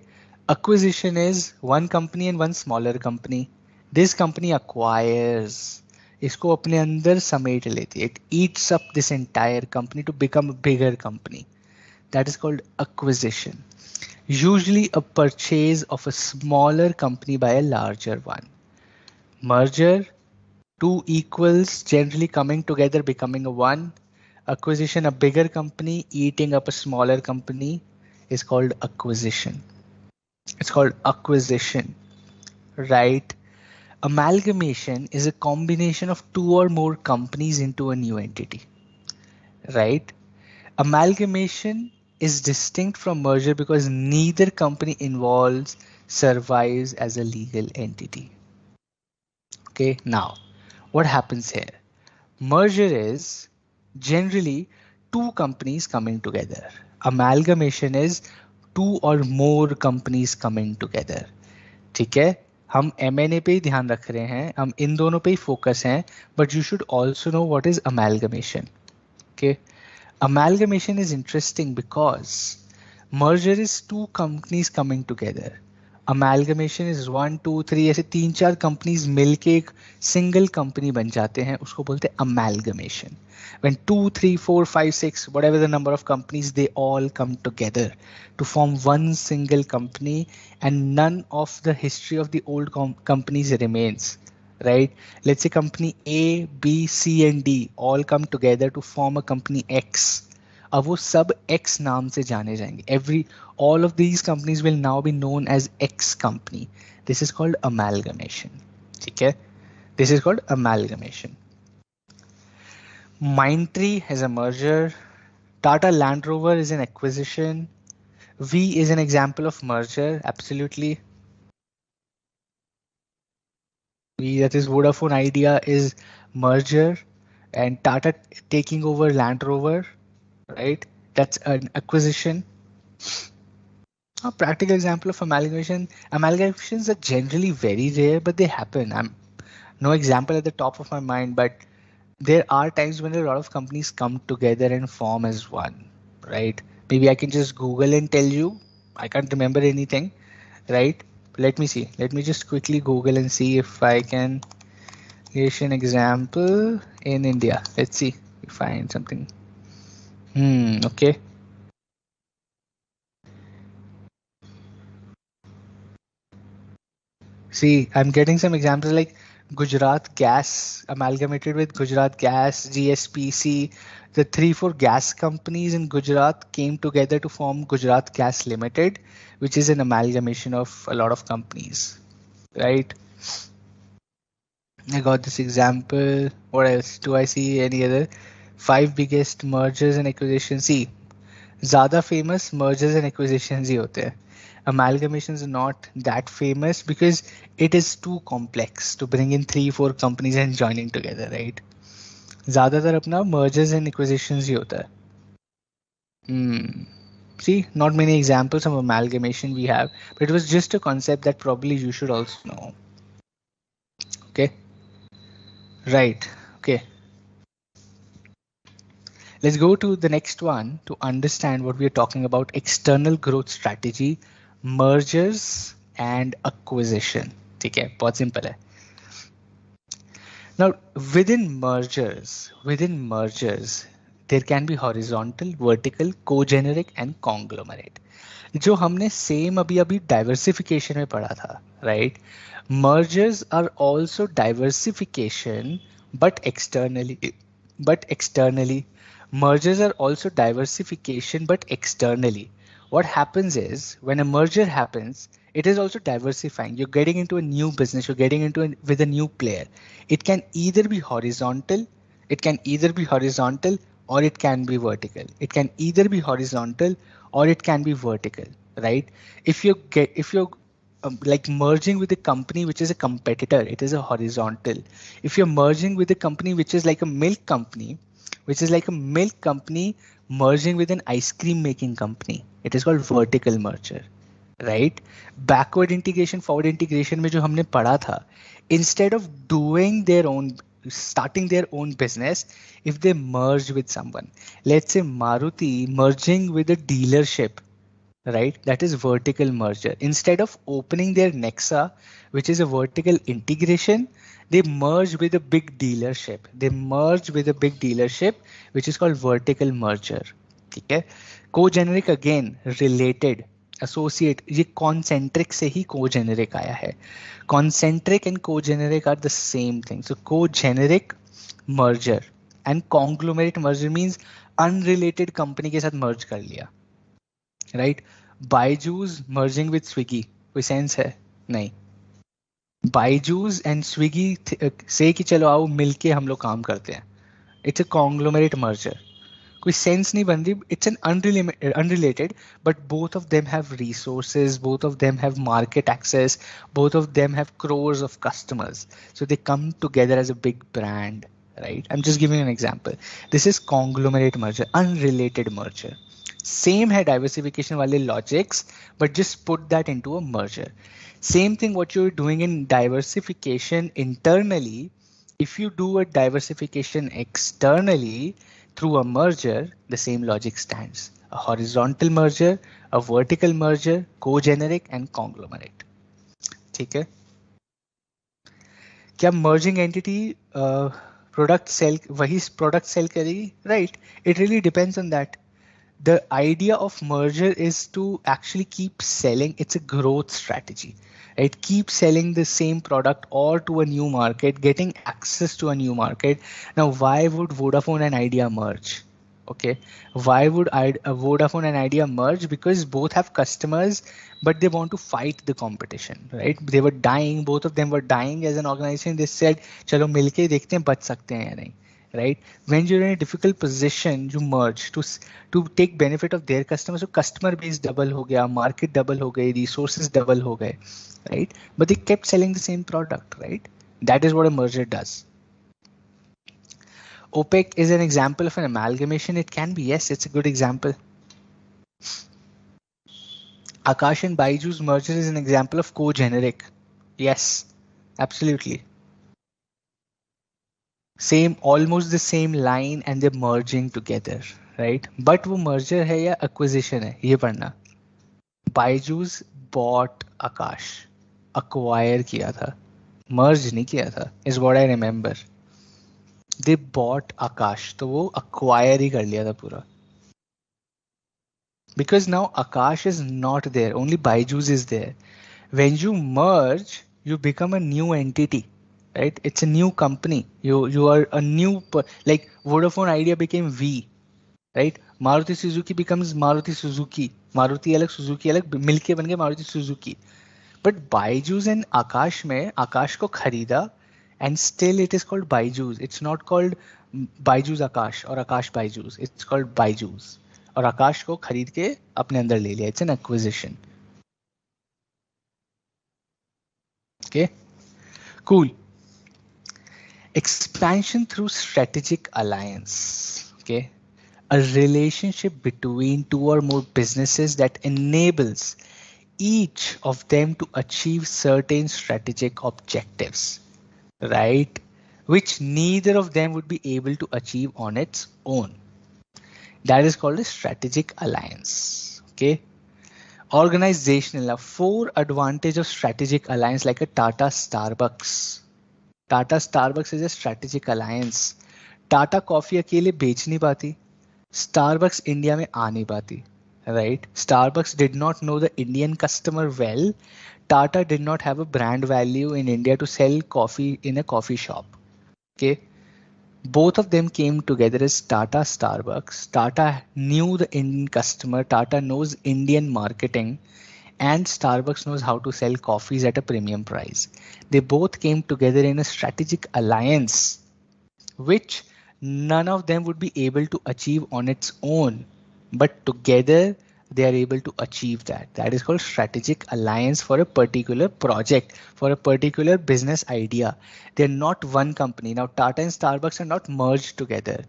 Acquisition is one company and one smaller company. This company acquires. इसको अपने अंदर समेट लेती है. It eats up this entire company to become a bigger company. That is called acquisition. Usually a purchase of a smaller company by a larger one. Merger, two equals generally coming together becoming a one. Acquisition, a bigger company eating up a smaller company, is called acquisition. It's called acquisition, right? Amalgamation is a combination of two or more companies into a new entity, right? Amalgamation is distinct from merger because neither company involves survives as a legal entity. Okay, now what happens here? Merger is generally two companies coming together. Amalgamation is two or more companies coming together. ठीक है, हम M&A पे ही ध्यान रख रहे हैं, हम इन दोनों पे ही फोकस हैं, but you should also know what is amalgamation. Okay. Amalgamation is interesting because merger is two companies coming together. Amalgamation is 1 2 3 ऐसे तीन चार कंपनीज मिलके एक सिंगल कंपनी बन जाते हैं, उसको बोलते हैं amalgamation. When 2 3 4 5 6 whatever the number of companies, they all come together to form one single company and none of the history of the old companies remains, right? Let's say company A, B, C and D all come together to form a company X. अब वो सब X नाम से जाने जाएंगे. All of these companies will now be known as X company. This is called amalgamation. ठीक है? This is called amalgamation. Mindtree is a merger. Tata Land Rover is an acquisition. V is an example of merger. Absolutely. That is Vodafone Idea is merger, and Tata taking over Land Rover, right? That's an acquisition. A practical example of amalgamation. Amalgamations are generally very rare, but they happen. I'm no example at the top of my mind, but there are times when a lot of companies come together and form as one, right? Maybe I can just Google and tell you. I can't remember anything, right? Let me see. Let me just quickly Google and see if I can creation example in India. Let's see if we find something. Okay. See, I'm getting some examples like Gujarat Gas amalgamated with Gujarat Gas, GSPC. The 3 4 gas companies in Gujarat came together to form Gujarat Gas Limited, which is an amalgamation of a lot of companies, right? I got this example. What else? Do I see any other? 5 biggest mergers and acquisitions. See, ज़्यादा famous mergers and acquisitions ही होते हैं. Amalgamations are not that famous because it is too complex to bring in 3 4 companies and joining together, right? ज़्यादातर अपना mergers and acquisitions ही होता है. See, not many examples of amalgamation we have, but it was just a concept that probably you should also know. Okay, right. Okay, let's go to the next one to understand what we are talking about: external growth strategy, mergers and acquisition. ठीक है, बहुत simple है. Now, within mergers, there can be horizontal, vertical, co-generic and conglomerate. जो हमने same अभी अभी diversification में पढ़ा था, right? Mergers are also diversification but externally mergers are also diversification but externally. What happens is when a merger happens, it is also diversifying. You're getting into a new business, you're getting into with a new player. It can either be horizontal, or it can be vertical. It can either be horizontal or it can be vertical, right? If you're like merging with a company which is a competitor, it is a horizontal. If you're merging with a company which is like a milk company, merging with an ice cream making company, it is called vertical merger, right? Backward integration, forward integration में जो हमने पढ़ा था, instead of doing their own, starting their own business, if they merge with someone, let's say Maruti merging with a dealership, right? That is vertical merger. Instead of opening their Nexa, which is a vertical integration, they merge with a big dealership. Which is called vertical merger. ठीक है? Co-generic again related. Associate, ये concentric से ही co-generic आया है. Concentric and co-generic are the same thing. So co-generic merger and conglomerate merger means unrelated company के साथ merge कर लिया. Right? Byju's merging with Swiggy, कोई सेंस है? नहीं. बायजूस एंड स्विगी से कि चलो आओ मिलके हम लोग काम करते हैं, इट्स अ कॉन्ग्लोमरेट मर्जर. कोई सेंस नहीं बन रही. It's an unrelated, but both of them have resources, both of them have market access, both of them have crores of customers, so they come together as a big brand, right? I'm just giving an example. This is conglomerate merger, unrelated merger. Same है diversification वाले logics, but just put that into a merger. Same thing what you're doing in diversification internally, if you do a diversification externally through a merger, the same logic stands. A horizontal merger, a vertical merger, co-generic and conglomerate. ठीक है? क्या merging entity product sell वही product sell करेगी? Right? It really depends on that. The idea of merger is to actually keep selling. It's a growth strategy, right? Keep selling the same product or to a new market, getting access to a new market. Now, why would Vodafone and Idea merge? Okay, why would Vodafone and Idea merge? Because both have customers, but they want to fight the competition, right? They were dying, both of them were dying as an organization. They said, चलो मिलके देखते हैं बच सकते हैं या नहीं, right? When you're in a difficult position, you merge to take benefit of their customers. So customer base double हो गया, market double हो गई, resources double हो गए, right? But they kept selling the same product, right? That is what a merger does. OPEC is an example of an amalgamation. It can be, yes, it's a good example. Akash and Baiju's merger is an example of co-generic. Yes, absolutely. Same, almost the same line and they're merging together, right? But वो merger है या acquisition है, ये पढ़ना. Baiju's bought Akash, acquire किया था, merge नहीं किया था, is what I remember. They bought Akash, तो वो acquire ही कर लिया था पूरा. Because now Akash is not there, only Baiju's is there. When you merge, you become a new entity, right? It's a new company. You are a new like Vodafone Idea became V, right? Maruti Suzuki becomes Maruti Suzuki. Maruti अलग Suzuki अलग मिलके बन गए Maruti Suzuki. But Baiju's and Akash में Akash को खरीदा and still it is called Baiju's. It's not called Baiju's Akash or Akash Baiju's. It's called Baiju's. और आकाश को खरीद के अपने अंदर ले लिया. It's an acquisition. Okay, cool. Expansion through strategic alliance. Okay, A relationship between two or more businesses that enables each of them to achieve certain strategic objectives, right? Which neither of them would be able to achieve on its own. That is called a strategic alliance. Okay. Organizational, four advantage of strategic alliance like a Tata Starbucks. Tata Starbucks is a strategic alliance. Tata coffee अकेले बेच नहीं पाती, Starbucks India में आ नहीं पाती, right? Starbucks did not know the Indian customer well. Tata did not have a brand value in India to sell coffee in a coffee shop. Okay, both of them came together as Tata Starbucks. Tata knew the Indian customer. Tata knows Indian marketing, and Starbucks knows how to sell coffees at a premium price. They both came together in a strategic alliance which none of them would be able to achieve on its own, but together they are able to achieve that. That is called strategic alliance for a particular project, for a particular business idea. They're not one company. Now, Tata and Starbucks are not merged together.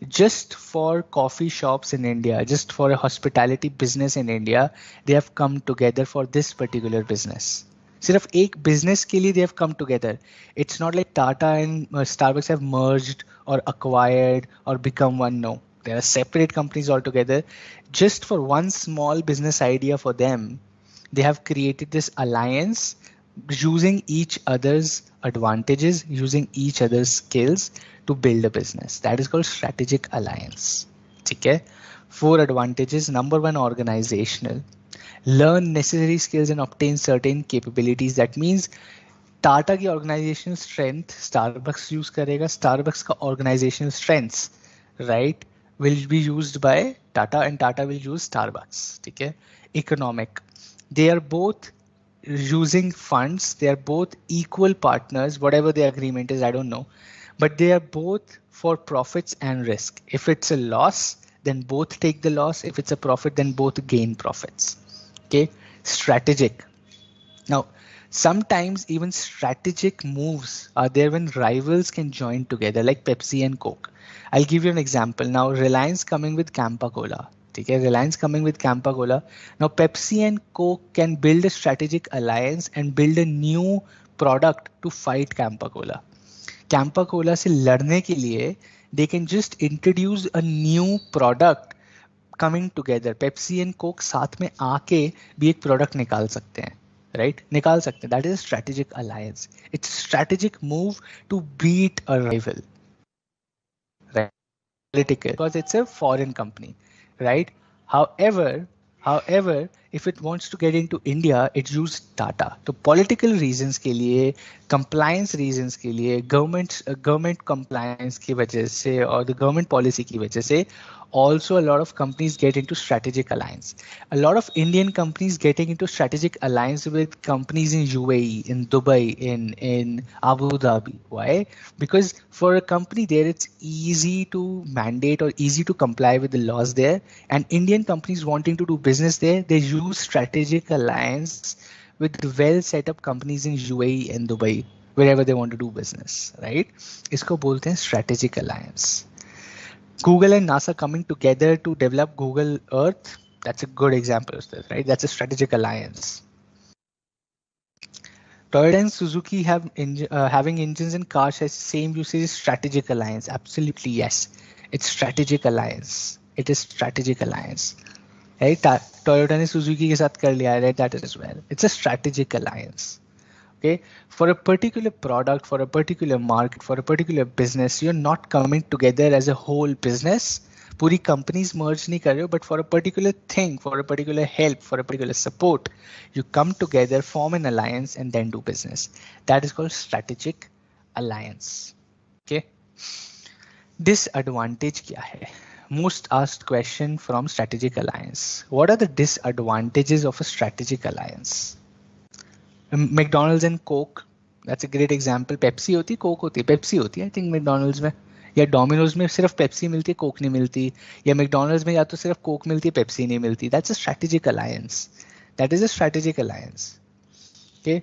Just for coffee shops in India, just for a hospitality business in India, they have come together for this particular business. सिर्फ एक business के लिए they have come together. It's not like Tata and Starbucks have merged or acquired or become one. No, they are separate companies altogether. Just for one small business idea for them, they have created this alliance using each other's advantages, using each other's skills to build a business. That is called strategic alliance. Okay. Four advantages. Number one, organizational. Learn necessary skills and obtain certain capabilities. That means Tata की organisational strength Starbucks use करेगा, Starbucks का organisational strengths right will be used by Tata and Tata will use Starbucks. ठीक है. Economic, they are both using funds, they are both equal partners, whatever the agreement is, I don't know, but they are both for profits and risk. If it's a loss, then both take the loss. If it's a profit, then both gain profits. Okay. Strategic. Now, sometimes even strategic moves are there when rivals can join together, like Pepsi and Coke. I'll give you an example. Now, Reliance coming with Campa Cola. Okay, Reliance coming with Campa Cola. Now, Pepsi and Coke can build a strategic alliance and build a new product to fight Campa Cola. Campa Cola से लड़ने के लिए they can just introduce a new product coming together. Pepsi and Coke साथ में आके भी एक product निकाल सकते हैं. Right? निकाल सकते हैं. That is a strategic alliance. It's a strategic move to beat a rival. Right? Political, because it's a foreign company, right? However, if it wants to get into India, it uses Tata. तो political reasons के लिए, compliance reasons के लिए, government compliance की वजह से और the government policy की वजह से, also a lot of companies get into strategic alliance. A lot of Indian companies getting into strategic alliance with companies in UAE, in Dubai, in Abu Dhabi. Why? Because for a company there, it's easy to mandate or easy to comply with the laws there. And Indian companies wanting to do business there, they use strategic alliance with well set up companies in UAE and Dubai, wherever they want to do business, right? इसको बोलते हैं strategic alliance. Google and NASA coming together to develop Google Earth. That's a good example of this, right? That's a strategic alliance. Toyota and Suzuki have having engines and cars has same usage, strategic alliance. Absolutely yes, it's strategic alliance. It is strategic alliance. Right? Toyota ने Suzuki के साथ कर लिया, right? That is as well. It's a strategic alliance. Okay, for a particular product, for a particular market, for a particular business, you're not coming together as a whole business. पूरी companies merge नहीं कर रहे हो, but for a particular thing, for a particular help, for a particular support, you come together, form an alliance, and then do business. That is called strategic alliance. Okay. Disadvantage क्या है? Most asked question from strategic alliance. What are the disadvantages of a strategic alliance? McDonald's and Coke, that's a great example. Pepsi होती है, Coke होती है, Pepsi होती है I think McDonald's में, या डोमिनोज में सिर्फ पेप्सी मिलती है, कोक नहीं मिलती, या मैकडोनल्ड्स में या तो सिर्फ कोक मिलती है, पेप्सी नहीं मिलती. That's a strategic alliance. That is a strategic alliance. Okay.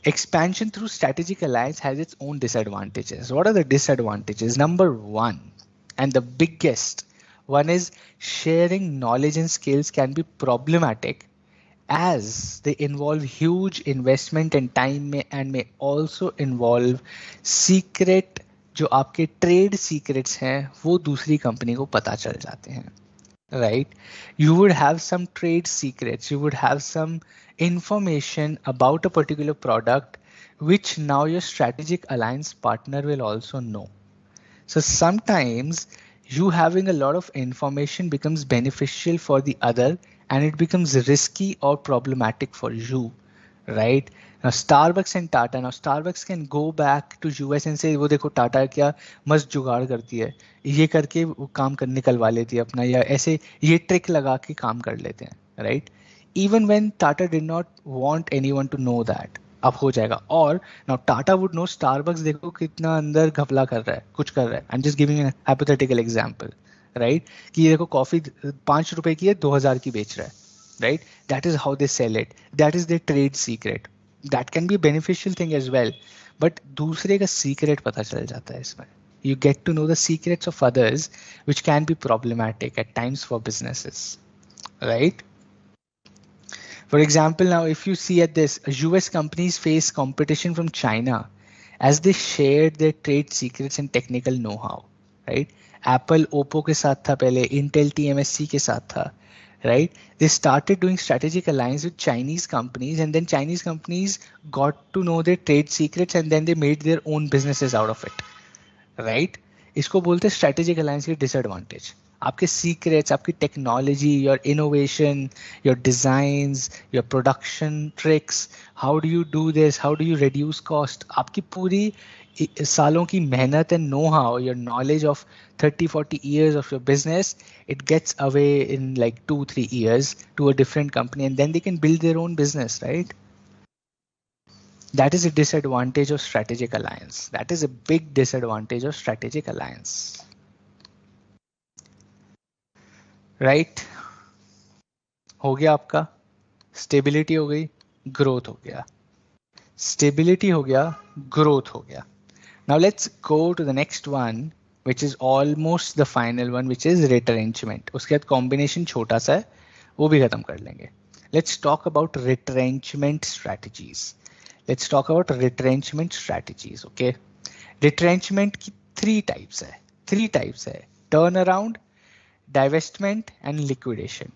Expansion through strategic alliance has its own disadvantages. What are the disadvantages? Number one, and the biggest, One is sharing knowledge and skills can be problematic as they involve huge investment and time and may also involve secret, जो आपके trade secrets हैं वो दूसरी company को पता चल जाते हैं, right? You would have some trade secrets, you would have some information about a particular product which now your strategic alliance partner will also know. So sometimes you having a lot of information becomes beneficial for the other and it becomes risky or problematic for you, right? Now Starbucks and Tata, now Starbucks can go back to US and say वो देखो टाटा क्या मस्त जुगाड़ करती है, ये करके वो काम कर निकलवा लेती है अपना, या ऐसे ये ट्रिक लगा के काम कर लेते हैं, right? Even when Tata did not want anyone to know that, अब हो जाएगा. और now Tata would know Starbucks देखो कितना अंदर घपला कर रहा है, कुछ कर रहा है. आई am just giving an hypothetical example, right? कि ये देखो कॉफी 5 रुपए की है 2000 की बेच रहा है, right? That is how they sell it, that is the trade secret. That can be beneficial thing as well, but दूसरे का सीक्रेट पता चल जाता है इसमें. You get to know the secrets of others, which can be problematic at times for businesses, right? For example, now if you see at this, US companies face competition from China as they shared their trade secrets and technical know-how, right? Apple, Oppo के साथ था पहले, Intel, TMSC के साथ था, right? They started doing strategic alliance with Chinese companies, and then Chinese companies got to know their trade secrets, and then they made their own businesses out of it, right? इसको बोलते हैं strategic alliance की disadvantage. आपके secrets, आपकी technology, your innovation, your designs, your production tricks, how do you do this, how do you reduce cost, आपकी पूरी सालों की मेहनत and know how, your knowledge of 30-40 years of your business, it gets away in like 2-3 years to a different company, and then they can build their own business, right? That is a disadvantage of strategic alliance. That is a big disadvantage of strategic alliance. Right? हो गया आपका, stability हो गई, growth हो गया, stability हो गया, growth हो गया. Now let's go to the next one which is almost the final one, which is retrenchment. उसके बाद कॉम्बिनेशन छोटा सा है, वो भी खत्म कर लेंगे. Let's talk about retrenchment strategies. Let's talk about retrenchment strategies. Okay, retrenchment की थ्री टाइप्स है: turn around, divestment and liquidation.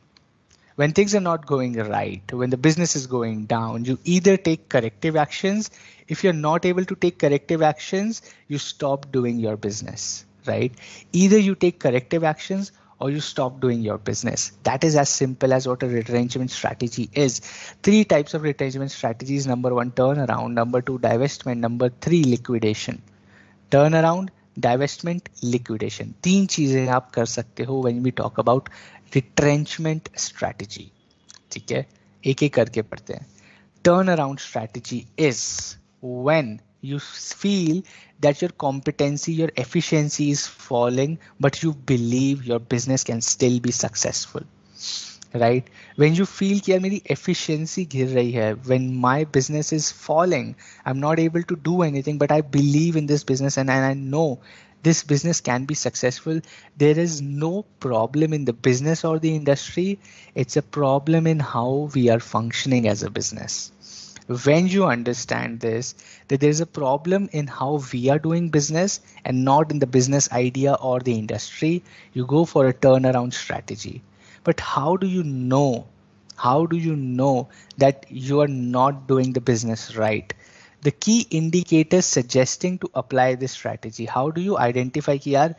When things are not going right, when the business is going down, you either take corrective actions. If you're not able to take corrective actions, you stop doing your business, right? Either you take corrective actions or you stop doing your business. That is as simple as what a retrenchment strategy is. Three types of retrenchment strategies: number one, turnaround; number two, divestment; number three, liquidation. Turnaround, divestment, liquidation. तीन चीजें आप कर सकते हो when we talk about retrenchment strategy. ठीक है, एक एक करके पढ़ते हैं. Turnaround strategy is when you feel that your competency, your efficiency is falling, but you believe your business can still be successful. Right? When you feel कि यार मेरी efficiency गिर रही है, when my business is falling, I'm not able to do anything, but I believe in this business and I know this business can be successful. There is no problem in the business or the industry. It's a problem in how we are functioning as a business. When you understand this, that there is a problem in how we are doing business and not in the business idea or the industry, you go for a turnaround strategy. But how do you know? How do you know that you are not doing the business right? The key indicators suggesting to apply this strategy. How do you identify कि यार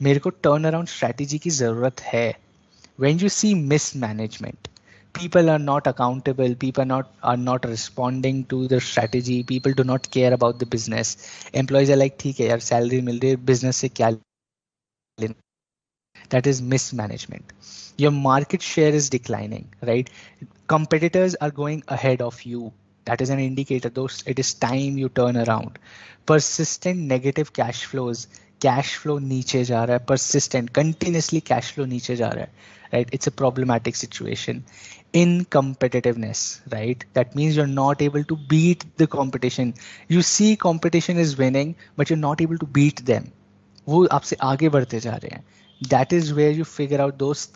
मेरे को turnaround strategy की ज़रूरत है? When you see mismanagement, people are not accountable, people are not responding to the strategy, people do not care about the business. Employees are like ठीक है यार salary मिल रही है, business से क्या लेना? That is mismanagement. Your market share is declining, right? Competitors are going ahead of you. That is an indicator. Those, it is time you turn around. Persistent negative cash flows. Cash flow नीचे जा रहा है. Persistent, continuously cash flow नीचे जा रहा है. Right? It's a problematic situation. Incompetitiveness, right? That means you're not able to beat the competition. You see competition is winning, but you're not able to beat them. वो आपसे आगे बढ़ते जा रहे हैं. That is where you figure out those.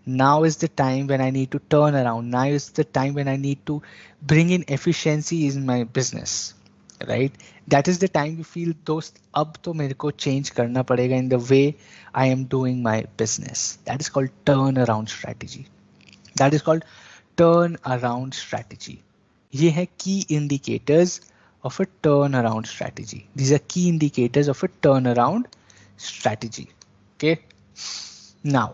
Now is the time when I need to turn around. Now is the time when I need to bring in efficiency in my business, right? That is the time you feel दोस्त अब तो मेरे को change करना पड़ेगा in the way I am doing my business. That is called turnaround strategy. That is called turn around strategy. ये है key indicators of a turnaround strategy. These are key indicators of a turnaround strategy. Okay. Now,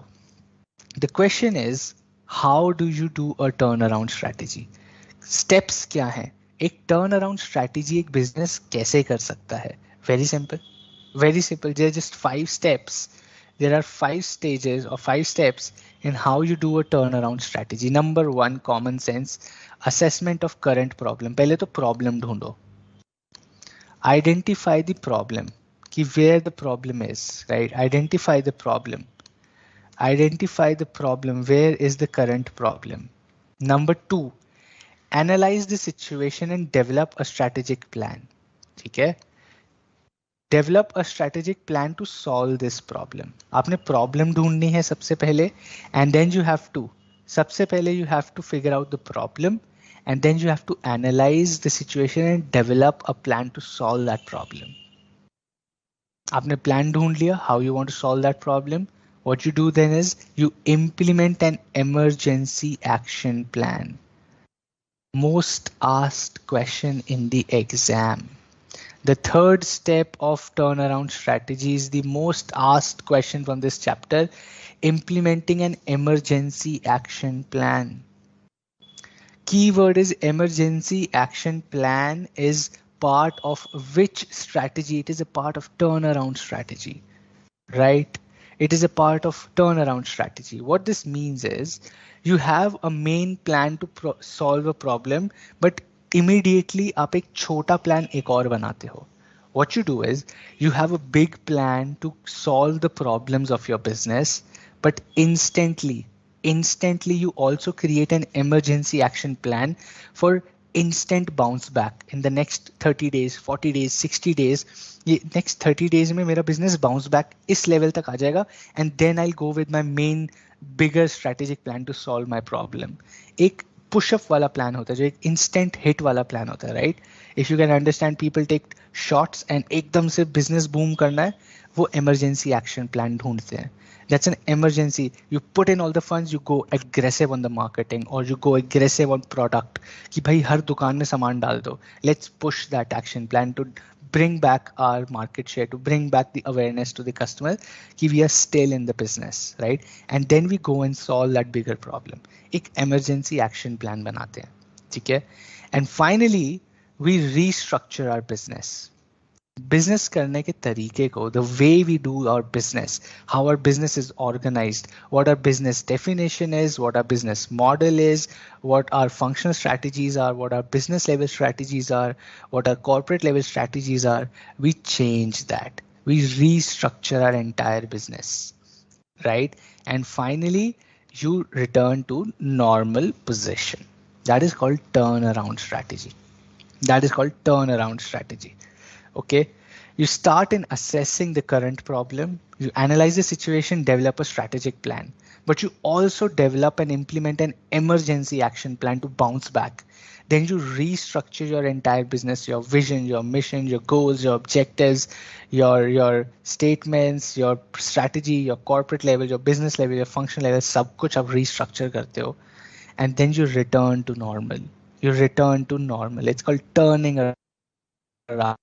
the question is, how do you do a turnaround strategy? Steps क्या हैं? एक turnaround strategy एक business कैसे कर सकता है? Very simple. Very simple. There are just 5 steps. There are 5 stages or 5 steps in how you do a turnaround strategy. Number 1, common sense, assessment of current problem. पहले तो problem ढूंढो. Identify the problem. कि where the problem is, right? Identify the problem. Identify the problem. Where is the current problem? Number 2, analyze the situation and develop a strategic plan. ठीक है? Develop a strategic plan to solve this problem. आपने problem ढूंढनी है सबसे पहले, and then you have to, सबसे पहले you have to figure out the problem, and then you have to analyze the situation and develop a plan to solve that problem. आपने plan ढूंढ लिया how you want to solve that problem. What you do then is you implement an emergency action plan. Most asked question in the exam. The third step of turnaround strategy is the most asked question from this chapter, implementing an emergency action plan. Keyword is emergency action plan is part of which strategy? It is a part of turnaround strategy, right? It is a part of turnaround strategy. What this means is you have a main plan to solve a problem, but immediately आप एक छोटा plan एक और बनाते हो. What you do is you have a big plan to solve the problems of your business, but instantly you also create an emergency action plan for instant bounce back in the next 30 days, 40 days, 60 days. ये next 30 days में मेरा business bounce back इस level तक आ जाएगा, and then I'll go with my main bigger strategic plan to solve my problem. एक push-up वाला plan होता है जो एक instant hit वाला plan होता है, right? If you can understand, people take shots and एकदम से business boom करना है, वो emergency action plan ढूंढते हैं. That's an emergency. You put in all the funds, you go aggressive on the marketing or you go aggressive on product. कि भाई हर दुकान में सामान डाल दो. Let's push that action plan to bring back our market share, to bring back the awareness to the customer कि we are still in the business, right? And then we go and solve that bigger problem. एक emergency action plan बनाते हैं, ठीक है? And finally, we restructure our business. Business करने के तरीके को, the way we do our business, how our business is organized, what our business definition is, what our business model is, what our functional strategies are, what our business level strategies are, what our corporate level strategies are, we change that. We restructure our entire business, right? And finally, you return to normal position. That is called turnaround strategy. That is called turnaround strategy. Okay, you start in assessing the current problem, you analyze the situation, develop a strategic plan, but you also develop and implement an emergency action plan to bounce back. Then you restructure your entire business, your vision, your mission, your goals, your objectives, your statements, your strategy, your corporate level, your business level, your functional level, सब कुछ आप restructure करते हो, and then you return to normal. You return to normal. It's called turning around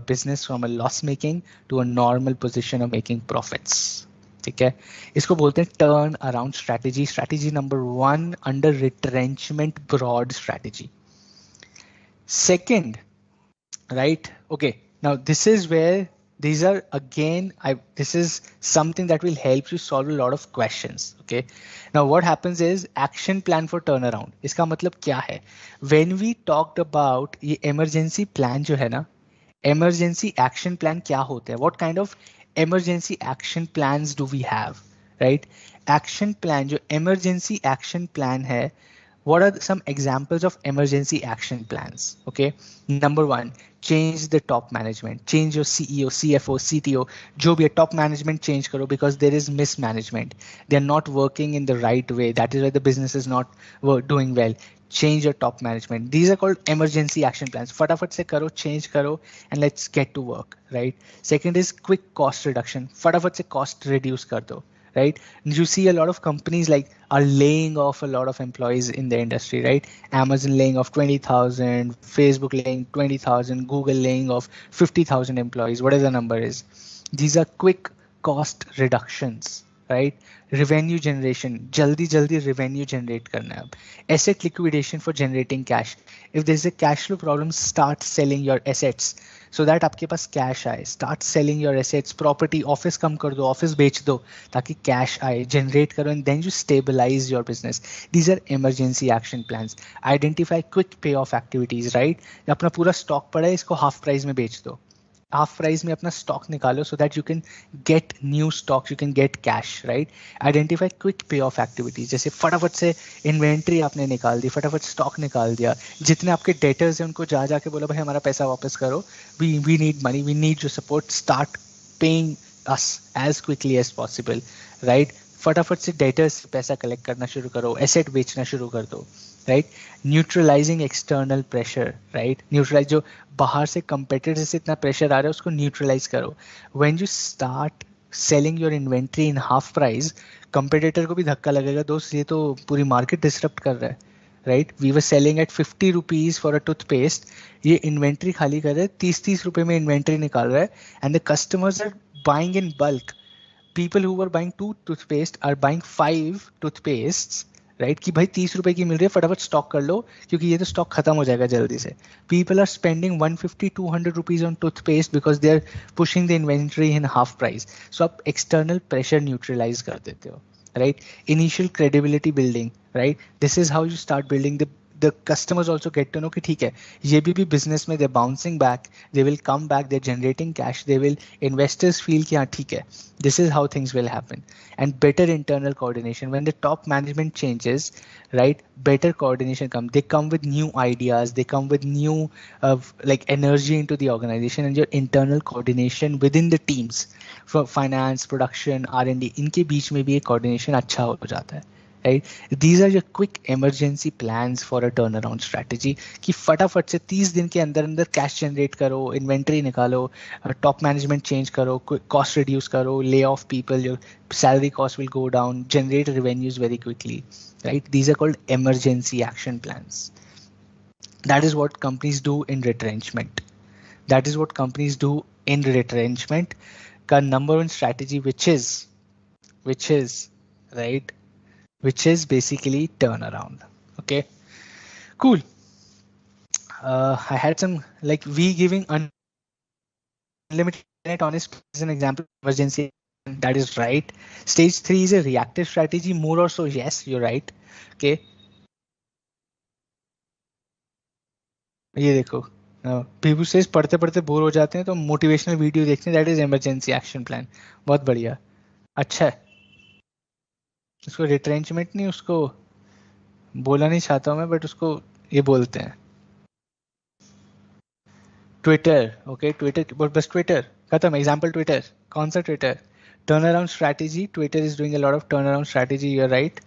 business from a loss making to a normal position of making profits. ठीक है, इसको बोलते हैं turn around strategy. Strategy number 1 under retrenchment broad strategy. Second, right? Okay, now this is where these are again, this is something that will help you solve a lot of questions. Okay, now what happens is action plan for turnaround. इसका मतलब क्या है? When we talked about ये emergency plan जो है ना, emergency action plan क्या होता है? What kind of emergency action plans do we have, right? Action plan जो emergency action plan है What are some examples of emergency action plans? Okay, number one, change the top management, change your CEO, CFO, CTO, जो भी है top management change करो because there is mismanagement. They are not working in the right way. That is why the business is not doing well. Change your top management. These are called emergency action plans. फटाफट से करो, change करो, and let's get to work, right? Second is quick cost reduction. फटाफट से cost reduce कर दो, right? You see a lot of companies like are laying off a lot of employees in the industry, right? Amazon laying off 20,000, Facebook laying 20,000, Google laying off 50,000 employees, whatever the number is. These are quick cost reductions, right? Revenue generation, jaldi revenue generate karna hai ab. Asset liquidation for generating cash. If there's a cash flow problem, start selling your assets so that आपके पास cash आए. Start selling your assets, property, office कम कर दो, office बेच दो ताकि cash आए, generate करो, and then you stabilize your business. These are emergency action plans. Identify quick payoff activities, right? अपना पूरा stock पड़ा है, इसको half price में बेच दो. हाफ प्राइस में अपना स्टॉक निकालो so that you can get new stocks, you can get cash, right? Identify quick पे ऑफ एक्टिविटीज, जैसे फटाफट से इन्वेंट्री आपने निकाल दी, फटाफट स्टॉक निकाल दिया, जितने आपके डेटर्स हैं उनको जा जाके बोला भाई हमारा पैसा वापस करो, we need money, we need your support, start paying us as quickly as possible, right? फटाफट से डेटर्स से पैसा कलेक्ट करना शुरू करो, एसेट बेचना शुरू कर दो, right? Neutralising external pressure, right? Neutralise जो बाहर से कंपेटिटर से इतना प्रेशर आ रहा है उसको न्यूट्रलाइज करो. When you start selling your inventory in half price, competitor को भी धक्का लगेगा, दोस्त ये तो पूरी मार्केट डिसरप्ट कर रहा है, right? We were selling at 50 rupees for a toothpaste, ये इन्वेंट्री खाली कर रहा है, 30 रुपए में इन्वेंट्री निकाल रहा है, and the customers are buying in bulk. People who were buying 2 toothpaste are buying 5 toothpastes, right? कि भाई 30 रुपए की मिल रही है, फटाफट स्टॉक कर लो क्योंकि ये तो स्टॉक खत्म हो जाएगा जल्दी से. People are spending 150-200 rupees on toothpaste because they are pushing the inventory in half price. So आप एक्सटर्नल प्रेशर न्यूट्रलाइज कर देते हो, right? Initial credibility building, right? This is how you start building the customers also get to know कि ठीक है ये भी business में they're bouncing back, they will come back, they're generating cash, they will, investors feel कि हाँ ठीक है, this is how things will happen. And better internal coordination, when the top management changes, right? Better coordination come, they come with new ideas, they come with new like energy into the organization, and your internal coordination within the teams for finance, production, R&D, इनके बीच में भी एक coordination अच्छा हो जाता है, right? These are your quick emergency plans for a turnaround strategy कि फटाफट से 30 दिन के अंदर अंदर कैश जनरेट करो, इन्वेंट्री निकालो, टॉप मैनेजमेंट चेंज करो, कॉस्ट रिड्यूस करो, lay off people, your salary cost will go down, generate revenues very quickly, right? These are called emergency action plans. That is what companies do in retrenchment. That is what companies do in retrenchment. का number one strategy, which is right, which is basically turnaround. Okay, cool. I had some like we giving unlimited on as an example of emergency. That is right. Stage 3 is a reactive strategy, more or so. Yes, you're right. Okay. ये देखो, पीपू says पढ़ते पढ़ते bore हो जाते हैं तो motivational video देखते हैं. That is emergency action plan. बहुत बढ़िया, अच्छा है. उसको रिट्रेंचमेंट नहीं, उसको बोला नहीं चाहता हूँ मैं, बट उसको ये बोलते हैं ट्विटर. ओके, ट्विटर, बस ट्विटर खत्म. Example Twitter. कौन सा Twitter? Turn around strategy. Twitter is doing a lot of turn around strategy. You are right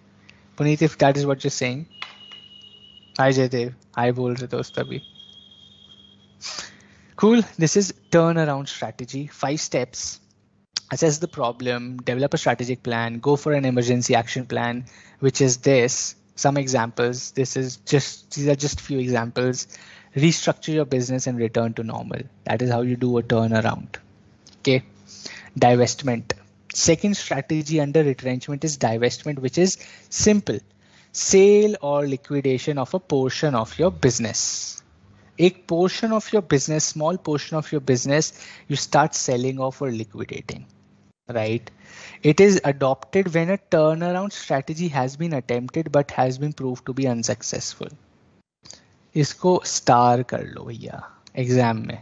Puneet, if that is what you saying. Hi Jaidev, hi बोल रहे दोस्त अभी. Cool. This is turnaround strategy. 5 steps. Assess the problem, develop a strategic plan, go for an emergency action plan, which is this. Some examples. These are just few examples. Restructure your business and return to normal. That is how you do a turnaround. Okay. Divestment. Second strategy under retrenchment is divestment, which is simple. Sale or liquidation of a portion of your business. एक portion of your business, small portion of your business, you start selling off or liquidating, right? It is adopted when a turnaround strategy has been attempted but has been proved to be unsuccessful. इसको star कर लो भैया exam में.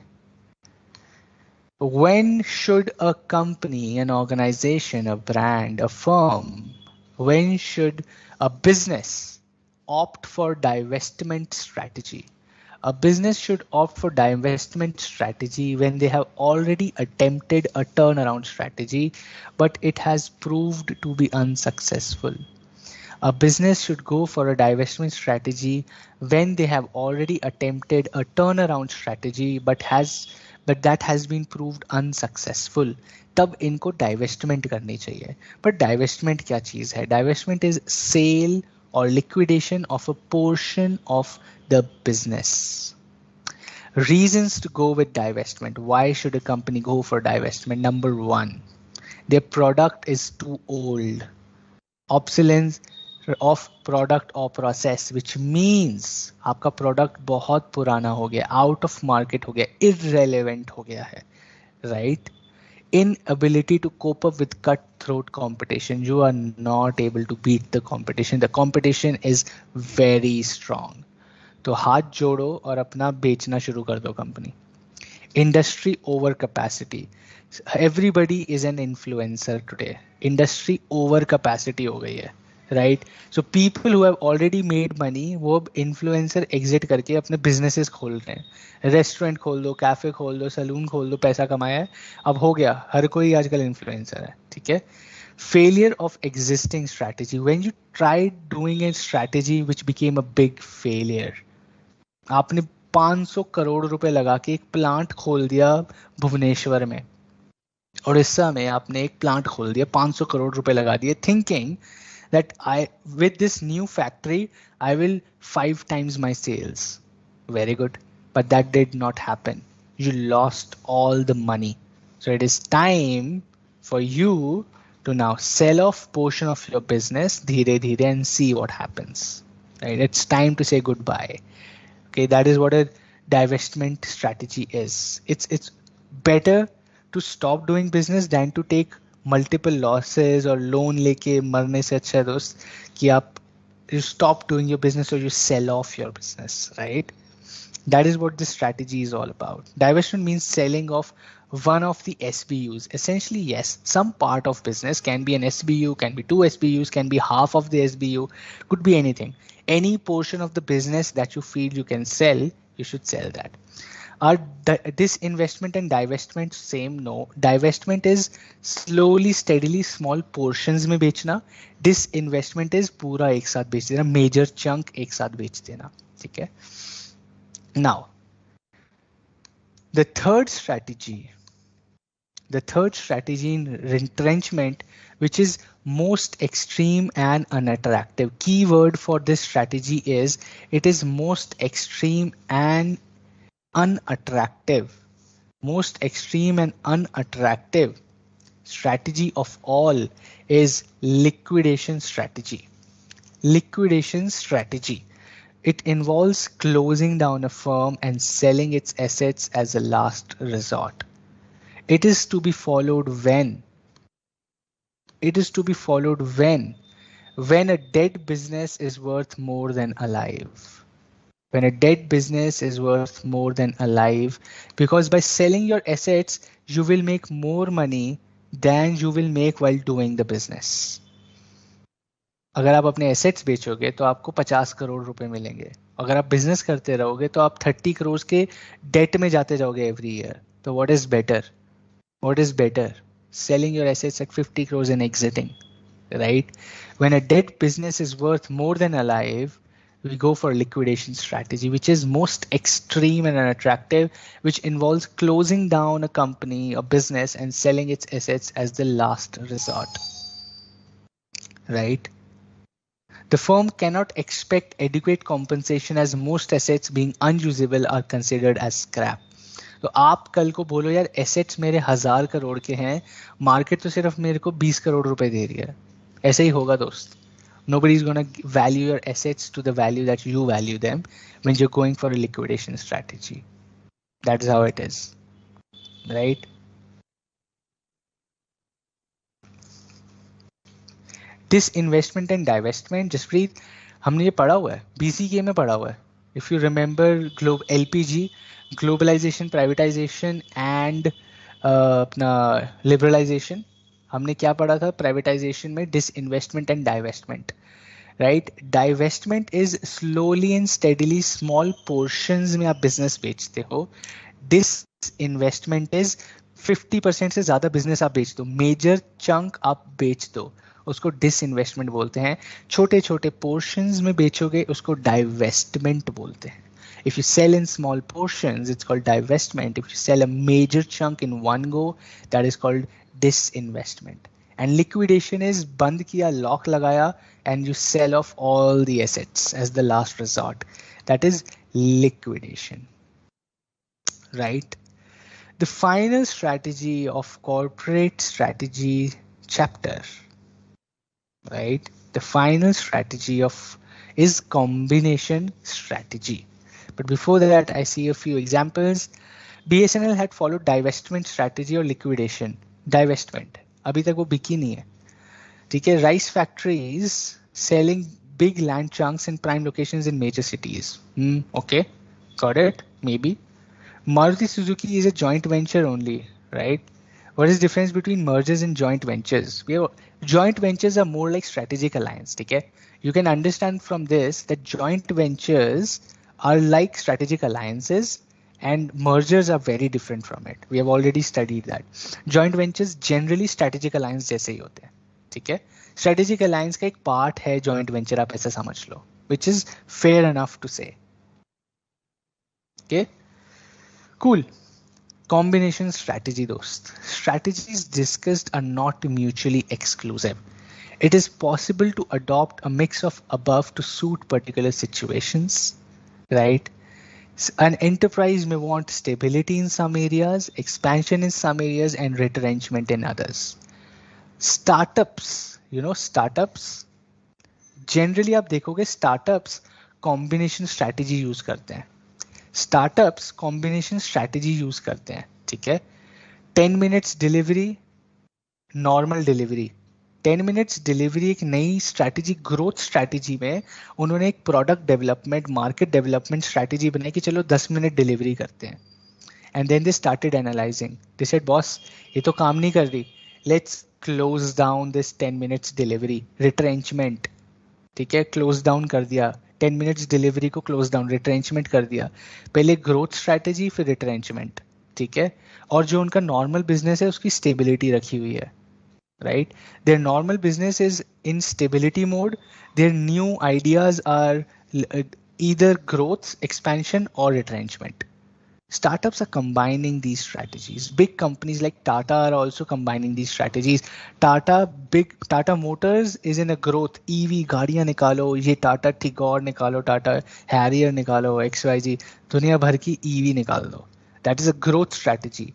When should a company, an organization, a brand, a firm, when should a business opt for divestment strategy. A business should opt for divestment strategy when they have already attempted a turnaround strategy, but it has proved to be unsuccessful. A business should go for a divestment strategy when they have already attempted a turnaround strategy but that has been proved unsuccessful. तब इनको divestment करनी चाहिए. But divestment क्या चीज है? Divestment is sale or liquidation of a portion of the business. Reasons to go with divestment. Why should a company go for divestment? Number one, their product is too old. Obsolescence of product or process, which means आपका product बहुत पुराना हो गया, out of market हो गया, irrelevant हो गया है, right? Inability to cope up with cutthroat competition. You are not able to beat the competition. The competition is very strong. तो हाथ जोड़ो और अपना बेचना शुरू कर दो company. Industry over capacity. Everybody is an influencer today. Industry over capacity हो गई है, right? So people who have already made money वो अब influencer exit करके अपने businesses खोल रहे हैं. Restaurant खोल दो, cafe खोल दो, saloon खोल दो, पैसा कमाया है, अब हो गया, हर कोई आजकल influencer है, ठीक है? Failure of existing strategy. When you tried doing a strategy which became a big failure, आपने 500 करोड़ रुपए लगा के एक प्लांट खोल दिया भुवनेश्वर में, उड़ीसा में आपने एक प्लांट खोल दिया, 500 करोड़ रुपए लगा दिए, thinking that with this new factory I will 5 times my sales. Very good, but that did not happen. You lost all the money. So it is time for you to now sell off portion of your business धीरे धीरे and see what happens. Right? It's time to say goodbye. Okay, that is what a divestment strategy is. It's better to stop doing business than to take multiple losses or loan लेके मरने से अच्छा है दोस्त कि आप you stop doing your business or you sell off your business, right? That is what this strategy is all about. Divestment means selling off one of the SBUs. Essentially, yes, some part of business can be an SBU, can be two SBUs, can be half of the SBU, could be anything. Any portion of the business that you feel you can sell, you should sell that. Are this investment and divestment same? No. Divestment is slowly, steadily, small portions में बेचना. This investment is पूरा एक साथ बेच देना, major chunk एक साथ बेच देना, ठीक है? Now, the third strategy in retrenchment, which is most extreme and unattractive. Keyword for this strategy is it is most extreme and unattractive. Most extreme and unattractive strategy of all is liquidation strategy. Liquidation strategy. It involves closing down a firm and selling its assets as a last resort. It is to be followed when? It is to be followed when a dead business is worth more than alive. When a dead business is worth more than alive, because by selling your assets, you will make more money than you will make while doing the business. अगर आप अपने assets बेचोगे तो आपको 50 करोड़ रुपए मिलेंगे. अगर आप business करते रहोगे तो आप 30 करोड़ के डेट में जाते जाओगे एवरी ईयर. तो what is better? What is better? Selling your assets at 50 crores and exiting, right? When a dead business is worth more than alive, we go for a liquidation strategy, which is most extreme and unattractive, which involves closing down a company, a business, and selling its assets as the last resort, right? The firm cannot expect adequate compensation as most assets being unusable are considered as scrap. तो आप कल को बोलो यार assets मेरे 1000 करोड़ के हैं, market तो सिर्फ मेरे को 20 करोड़ रुपए दे रही है. ऐसे ही होगा दोस्त. Nobody is going to value your assets to the value that you value them when you're going for a liquidation strategy. That is how it is, right? Disinvestment and divestment, Jasprit हमने ये पढ़ा हुआ है, BCK में पढ़ा हुआ है. If you remember LPG, globalization, privatization and अपना liberalization, हमने क्या पढ़ा था? प्राइवेटाइजेशन में disinvestment and divestment. right? Divestment is slowly and steadily small portions में आप business बेचते हो. Disinvestment is 50% से ज़्यादा business आप बेच दो, major chunk आप बेच दो, उसको disinvestment बोलते हैं. छोटे छोटे portions में बेचोगे उसको divestment बोलते हैं. If you sell in small portions, it's called divestment. If you sell a major chunk in one go, that is called disinvestment. And liquidation is बंद किया, lock लगाया, and you sell off all the assets as the last resort. That is liquidation, right? The final strategy of corporate strategy chapter, right? The final strategy of is combination strategy. But before that, I see a few examples. BSNL had followed divestment strategy or liquidation. Divestment. अभी तक वो बिकी नहीं है. ठीक है. Rice factories selling big land chunks in prime locations in major cities. Okay. Got it. Maybe. Maruti Suzuki is a joint venture only, right? What is the difference between mergers and joint ventures? Joint ventures are more like strategic alliance. Okay? You can understand from this that joint ventures are like strategic alliances and mergers are very different from it. We have already studied that. Joint ventures generally strategic alliance जैसे ही होते हैं. ठीक है? Strategic alliance का एक part है joint venture, आप ऐसा समझ लो, which is fair enough to say. Okay? Cool. Combination strategy, dost. Strategies discussed are not mutually exclusive. It is possible to adopt a mix of above to suit particular situations, right? An enterprise may want stability in some areas, expansion in some areas, and retrenchment in others. Startups, startups, generally आप देखोगे startups combination strategy use करते हैं. Startups combination strategy use करते हैं. ठीक है. 10 minutes delivery, normal delivery. 10 minutes delivery एक नई स्ट्रैटेजी, ग्रोथ स्ट्रैटेजी में उन्होंने एक product development, market development strategy बनाई कि चलो 10 मिनट डिलीवरी करते हैं. And then they started analysing. They said boss ये तो काम नहीं कर रही, let's close down this 10 minutes delivery. Retrenchment. ठीक है. क्लोज डाउन कर दिया 10 मिनट्स डिलीवरी को, क्लोज डाउन, रिट्रेंचमेंट कर दिया. पहले ग्रोथ स्ट्रैटेजी फिर रिट्रेंचमेंट. ठीक है. और जो उनका नॉर्मल बिजनेस है उसकी स्टेबिलिटी रखी हुई है, right. Their normal business is in stability mode. Their new ideas are either growth, expansion or retrenchment. Startups are combining these strategies. Big companies like Tata are also combining these strategies. Tata Motors is in a growth. EV गाड़ियां निकालो, ये Tata Tigor निकालो, Tata Harrier निकालो, XYZ, दुनिया भर की EV निकाल दो. That is a growth strategy.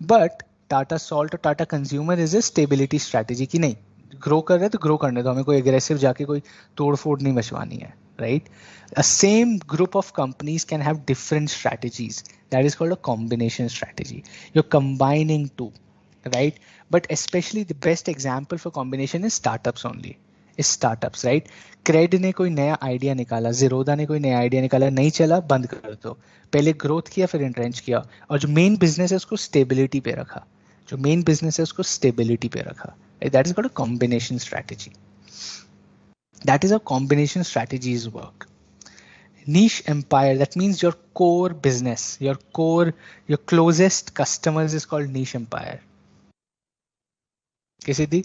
But Tata Salt और Tata Consumer is a stability strategy कि नहीं, ग्रो कर रहे तो ग्रो करने दो, हमें कोई एग्रेसिव जाके कोई तोड़फोड़ नहीं मचवानी है, right? A same group of companies can have different strategies. That is called a combination strategy. You're combining two, right? But especially the best example for combination is startups only. Is startups, right? Cred ने कोई नया idea निकाला, Zerodha ने कोई नया idea निकाला, नहीं चला, बंद कर दो. पहले ग्रोथ किया फिर इंट्रेंच किया, और जो मेन बिजनेस है उसको स्टेबिलिटी पे रखा. जो मेन बिजनेस है उसको स्टेबिलिटी पे रखा. That is called a combination strategy. That is how combination strategies work. Niche empire, that means your core business, your closest customers is called niche empire. कैसे दी?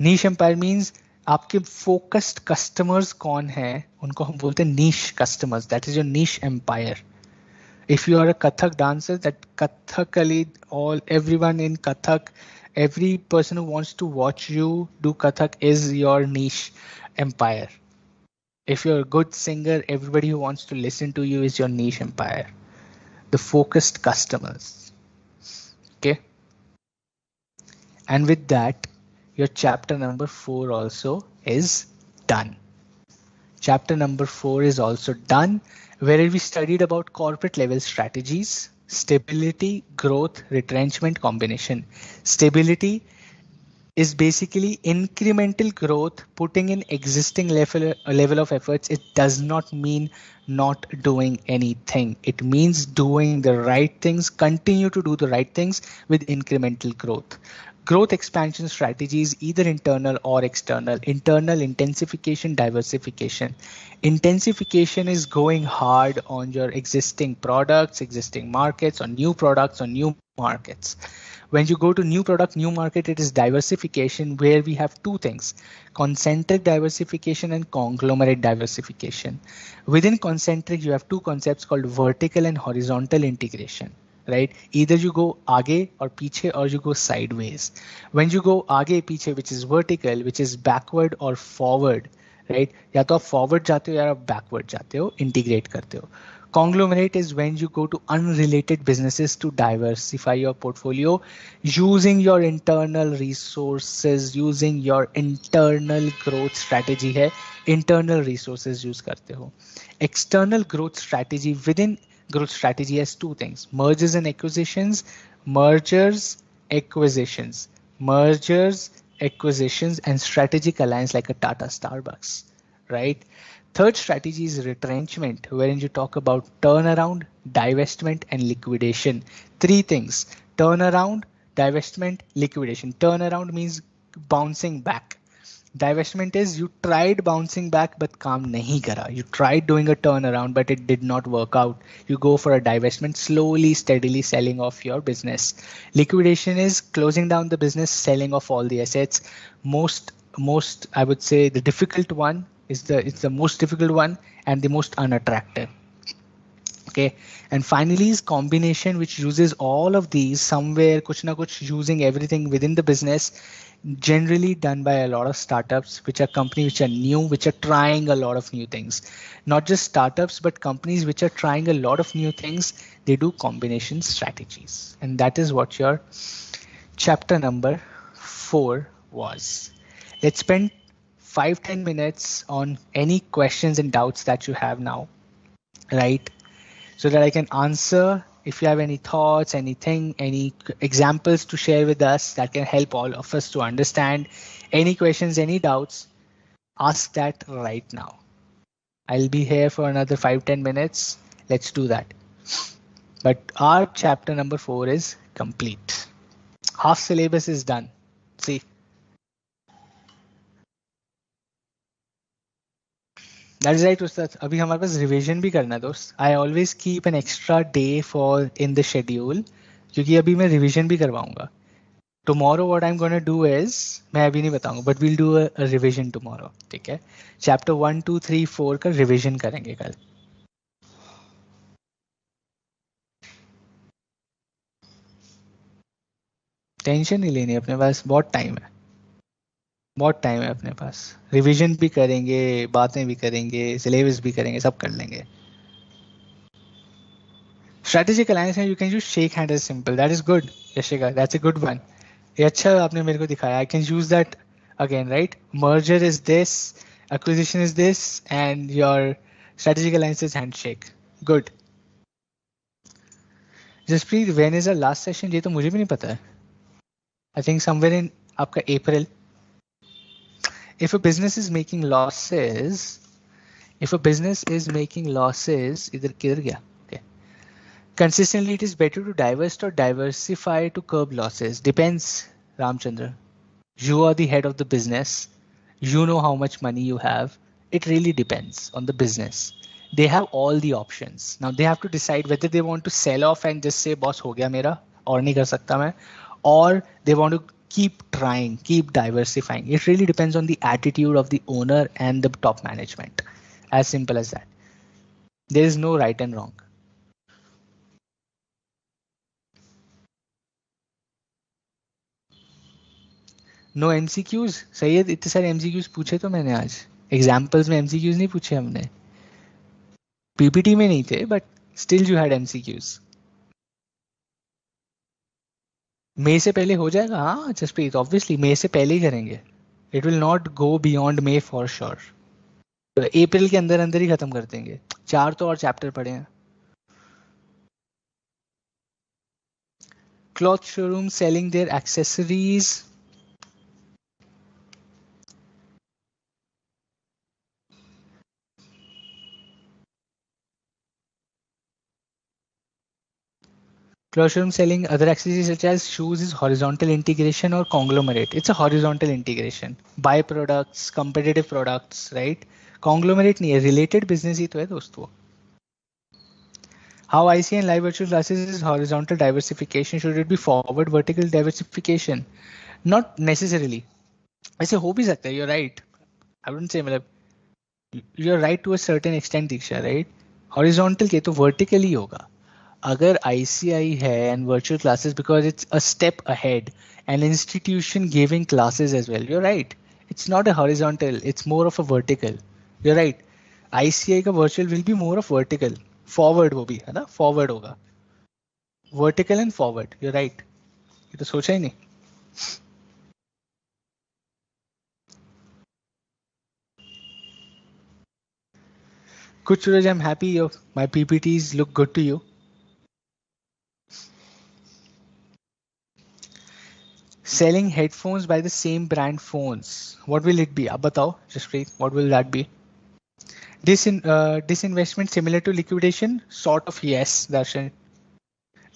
Niche empire means आपके focused customers कौन है, उनको हम बोलते हैं niche customers. That is your niche empire. If you are a Kathak dancer, that Kathakali, everyone in Kathak, every person who wants to watch you do Kathak is your niche empire. If you're a good singer, everybody who wants to listen to you is your niche empire. The focused customers. Okay. And with that, your chapter number 4 also is done. Chapter number 4 is also done, where we studied about corporate level strategies, stability, growth, retrenchment, combination. Stability is basically incremental growth, putting in existing level of efforts. It does not mean not doing anything. It means doing the right things, continue to do the right things with incremental growth. Growth expansion strategies, either internal or external. Internal, intensification, diversification. Intensification is going hard on your existing products, existing markets, on new products, on new markets. When you go to new product, new market, it is diversification, where we have two things: concentric diversification and conglomerate diversification. Within concentric, you have two concepts called vertical and horizontal integration, right? Either you go आगे or पीछे, or you go sideways. When you go आगे पीछे, which is vertical, which is backward or forward, right? या तो आप forward जाते हो या आप backward जाते हो, integrate करते हो. Conglomerate is when you go to unrelated businesses to diversify your portfolio using your internal resources, using your internal growth strategy है, internal resources use करते हो. External growth strategy, within growth strategy has two things: mergers and acquisitions, mergers, acquisitions, mergers, acquisitions, and strategic alliance like a Tata Starbucks, right? Third strategy is retrenchment, wherein you talk about turnaround, divestment, and liquidation. Three things: turnaround, divestment, liquidation. Turnaround means bouncing back. Divestment is you tried bouncing back but काम नहीं करा. You tried doing a turnaround but it did not work out. You go for a divestment, slowly, steadily selling off your business. Liquidation is closing down the business, selling off all the assets. Most I would say the difficult one is it's the most difficult one and the most unattractive. Okay, and finally is combination, which uses all of these somewhere, kuch na kuch, using everything within the business, generally done by a lot of startups, which are companies which are new, which are trying a lot of new things. Not just startups, but companies which are trying a lot of new things, they do combination strategies. And that is what your chapter number 4 was. Let's spend 5-10 minutes on any questions and doubts that you have now, right? So that I can answer. If you have any thoughts, anything, any examples to share with us that can help all of us to understand, any questions, any doubts, ask that right now. I'll be here for another 5-10 minutes. Let's do that. But our chapter number 4 is complete. Half syllabus is done. See, that is right, Ustad. अभी हमारे पास revision भी करना है दोस्त. I always keep an extra day for in the schedule, क्योंकि अभी मैं revision भी करवाऊंगा. Tomorrow what I'm gonna do is, मैं अभी नहीं बताऊंगा, but we'll do a revision tomorrow. ठीक है? Chapter 1, 2, 3, 4 का revision करेंगे कल. टेंशन नहीं लेनी, अपने पास बहुत टाइम है. बहुत टाइम है अपने पास. रिवीजन भी करेंगे, बातें भी करेंगे, सिलेबस भी करेंगे, सब कर लेंगे. Strategic alliance है, you can use shake hand as simple. That is good, Yashika. That's a good one. ये अच्छा आपने मेरे को दिखाया. I can use that again, right? Merger is this, acquisition is this, and your strategic alliance is handshake. Good. Jaspreet, when is the last session? ये तो मुझे भी नहीं पता है. I think somewhere in आपका April. If a business is making losses, इधर किधर गया? Okay. Consistently, it is better to divest or diversify to curb losses. Depends, Ramchandra. You are the head of the business. You know how much money you have. It really depends on the business. They have all the options. Now they have to decide whether they want to sell off and just say, boss, ho gaya mera, और नहीं कर सकता मैं, or they want to keep trying, keep diversifying. It really depends on the attitude of the owner and the top management. As simple as that. There is no right and wrong. No MCQs. Syed, इतने सारे MCQs पूछे तो मैंने आज. Examples में MCQs नहीं पूछे हमने. पीपीटी में नहीं थे, but still you had MCQs. मई से पहले हो जाएगा. हाँ जसप्रीत, ऑब्वियसली मई से पहले ही करेंगे. It will not go beyond May for sure. अप्रैल के अंदर अंदर ही खत्म कर देंगे. 4 तो और चैप्टर पड़े हैं. Cloth showroom selling their accessories. Clothesroom selling other accessories such as shoes is horizontal integration or conglomerate. It's a horizontal integration. Byproducts, competitive products, right? Conglomerate नहीं है, related business ही तो है दोस्तों. How IC and live virtual classes is horizontal diversification. Should it be forward vertical diversification? Not necessarily. ऐसे हो भी सकता है. You're right. I wouldn't say मतलब you're right to a certain extent Diksha, right? Horizontal के तो vertical ही होगा. अगर ICI है and virtual classes because it's a step ahead, an institution giving classes as well. You're right. It's not a horizontal. It's more of a vertical. You're right. ICI का virtual will be more of vertical. Forward वो भी है ना? Forward होगा. Vertical and forward. You're right. ये तो सोचा ही नहीं. Good Suraj, I'm happy my PPTs look good to you. Selling headphones by the same brand phones. What will it be? Ab batao, Jaspreet, what will that be? Disinvestment similar to liquidation? Sort of, yes, Darshan.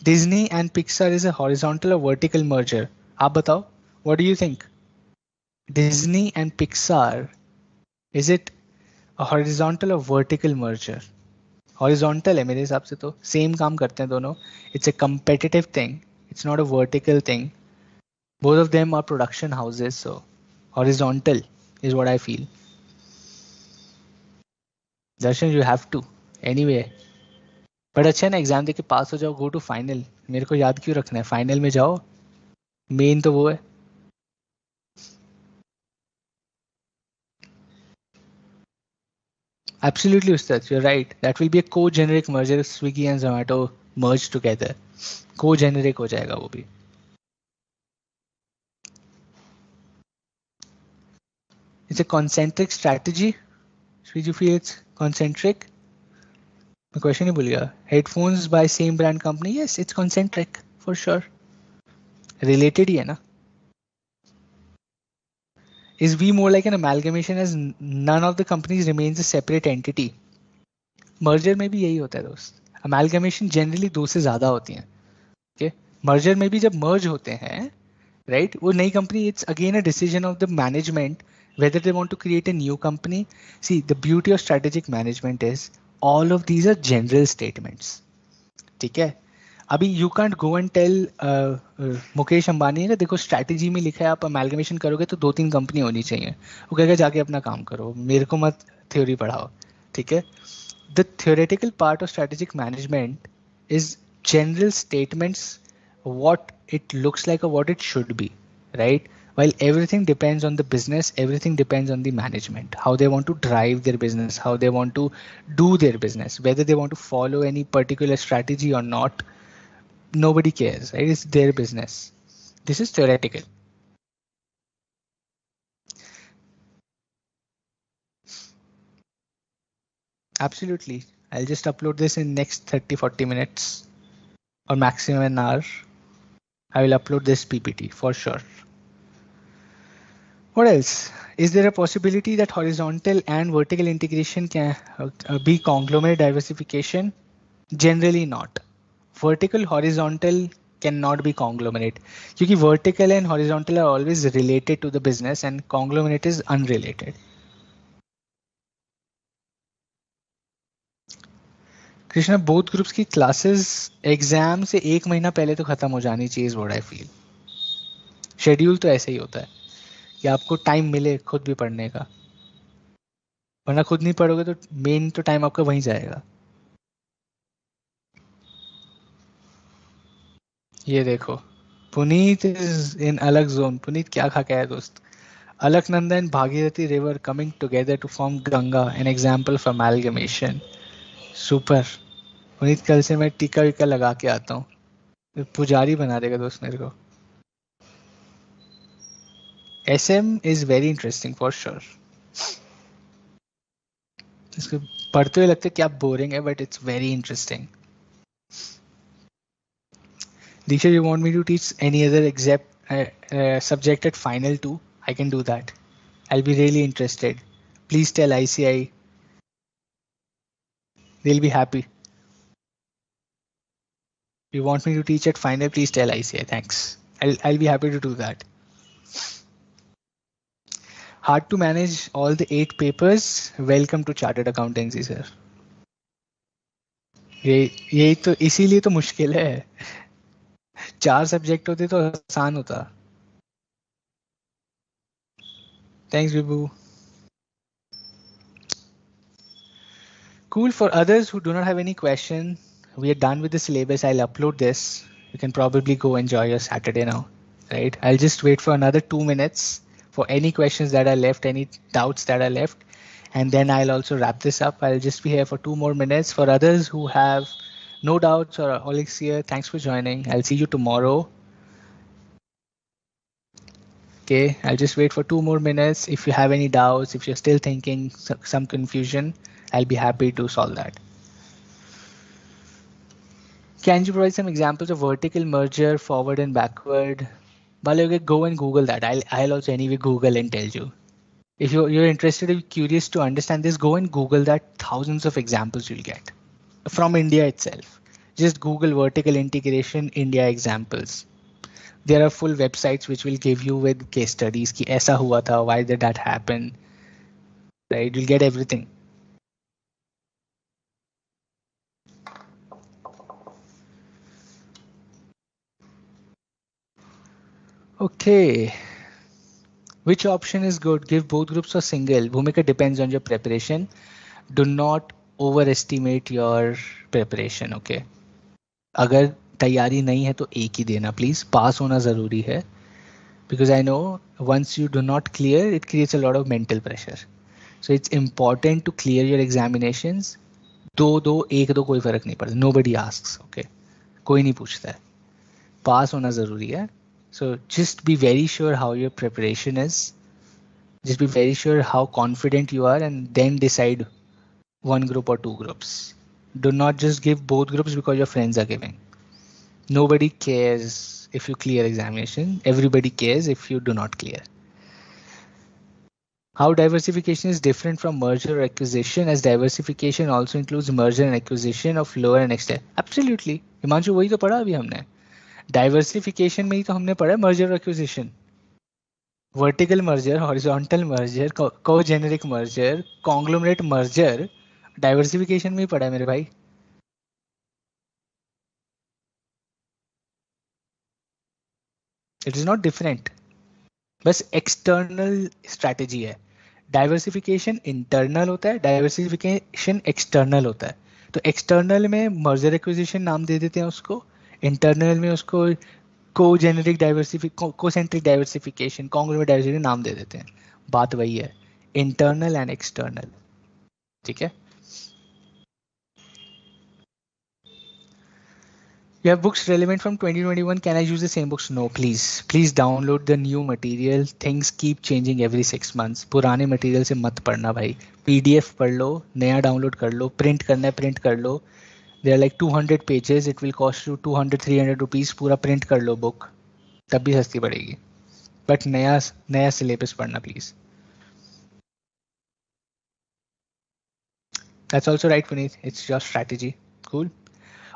Disney and Pixar is a horizontal or vertical merger. Ab batao, what do you think? Disney and Pixar, is it a horizontal or vertical merger? Horizontal है मेरे हिसाब से तो same काम करते हैं दोनों. It's a competitive thing. It's not a vertical thing. Both of them are production houses, so horizontal is what I feel. Darshan, you have to. Anyway. But अच्छा है ना एग्जाम दे के पास हो जाओ, गो टू फाइनल. मेरे को याद क्यों रखना है, फाइनल में जाओ. मेन तो वो है. Absolutely, Ustad, you're right. That will be a co-generic merger if Swiggy and Zomato merge together. Co-generic हो जाएगा वो भी. It's a concentric strategy. Did you feel it's concentric? मैं क्वेश्चन ही भूल गया. Headphones by same brand company. Yes, it's concentric for sure. Related ही है ना. Is V more like an amalgamation as none of the companies remains a separate entity? Merger में भी यही होता है दोस्त. Amalgamation generally दो से ज़्यादा होती हैं. Okay? Merger में भी जब merge होते हैं, right? वो नई company, it's again a decision of the management whether they want to create a new company. See, the beauty of strategic management is all of these are general statements. ठीक है. अभी you can't go and tell Mukesh Ambani है, देखो strategy में लिखा है आप amalgamation करोगे तो 2-3 कंपनी होनी चाहिए. वो कहेगा जाके अपना काम करो, मेरे को मत थ्योरी पढ़ाओ. ठीक है. The theoretical part of strategic management is general statements, what it looks like or what it should be, right? While everything depends on the business, everything depends on the management, how they want to drive their business, how they want to do their business, whether they want to follow any particular strategy or not. Nobody cares, right? It's their business. This is theoretical. Absolutely. I'll just upload this in next 30-40 minutes or maximum an hour. I will upload this PPT for sure. What else? Is there a possibility that horizontal and vertical integration can be conglomerate diversification? Generally not. Vertical, horizontal cannot be conglomerate. Because vertical and horizontal are always related to the business and conglomerate is unrelated. Krishna, both groups की classes exam से 1 महीना पहले तो खत्म हो जानी चाहिए, is what I feel. Schedule तो ऐसे ही होता है कि आपको टाइम मिले खुद भी पढ़ने का, वरना खुद नहीं पढ़ोगे तो मेन तो टाइम आपका वहीं जाएगा. ये देखो, पुनीत इज इन अलग जोन. पुनीत क्या खा के आया दोस्त? Alaknanda and Bhagirathi river coming together to form Ganga, an example of amalgamation. Super Puneet, कल से मैं टीका वीका लगा के आता हूँ. पुजारी बना देगा दोस्त मेरे को. SM is very interesting for sure. इसको पढ़ते हुए लगता है क्या बोरिंग है, but it's very interesting. Disha, you want me to teach any other subject at final 2? I can do that. I'll be really interested. Please tell ICI. They'll be happy. You want me to teach at final? Please tell ICI. Thanks. I'll be happy to do that. Hard to manage all the 8 papers. Welcome to Chartered Accountancy, sir. ये तो इसीलिए तो मुश्किल है. 4 subject होते तो आसान होता. Thanks, Vibhu. Cool. For others who do not have any question, we are done with the syllabus. I'll upload this. You can probably go enjoy your Saturday now, right? I'll just wait for another 2 minutes for any questions that are left, any doubts that are left, and then I'll also wrap this up. I'll just be here for 2 more minutes. For others who have no doubts or are all clear, thanks for joining. I'll see you tomorrow. Okay, I'll just wait for 2 more minutes. If you have any doubts, if you're still thinking some confusion, I'll be happy to solve that. Can you provide some examples of vertical merger, forward and backward? Balayoge, go and Google that. I'll also anyway Google and tell you. If you're interested or curious to understand this, go and Google that. Thousands of examples you'll get from India itself. Just Google vertical integration India examples. There are full websites which will give you with case studies ki aisa hua tha, why did that happen, right? You'll get everything. Okay. Which option is good? Give both groups or single? Bhumika, depends on your preparation. Do not overestimate your preparation. Okay. अगर तैयारी नहीं है तो एक ही देना please. पास होना जरूरी है. Because I know once you do not clear, it creates a lot of mental pressure. So it's important to clear your examinations. दो एक दो कोई फर्क नहीं पड़ता. Nobody asks. Okay. कोई नहीं पूछता है. पास होना जरूरी है. So just be very sure how your preparation is. Just be very sure how confident you are and then decide one group or 2 groups. Do not just give both groups because your friends are giving. Nobody cares if you clear examination. Everybody cares if you do not clear. How diversification is different from merger or acquisition, as diversification also includes merger and acquisition of lower and extent. Absolutely. Himanshu वही तो पढ़ा अभी हमने. Diversification में ही तो हमने पढ़ा merger acquisition. Vertical merger, horizontal merger, cogeneric merger, conglomerate merger, diversification में ही पढ़ा है मेरे भाई. It is not different. बस एक्सटर्नल स्ट्रैटेजी है. डाइवर्सिफिकेशन इंटरनल होता है, डाइवर्सिफिकेशन एक्सटर्नल होता है. तो एक्सटर्नल में मर्जर एक्विजिशन नाम दे देते हैं उसको, इंटरनल में उसको को-जेनेरिक कोसेंट्रिक डाइवर्सिफिकेशन, कॉन्ग्लोमरेट डाइवर्सिफिकेशन नाम दे देते हैं. बात वही है, इंटरनल एंड एक्सटर्नल. ठीक है. You have books relevant from 2021. Can I use the same books? No, please. Please download the new material. Things keep changing every 6 months. पुराने material से मत पढ़ना भाई. PDF पढ़ लो, नया download कर लो, print करना है print कर लो. There are like 200 pages. It will cost you 200-300 rupees. पूरा print कर लो book. तब भी सस्ती पड़ेगी. But नया syllabus पढ़ना please. That's also right, Puneet. It's your strategy. Cool.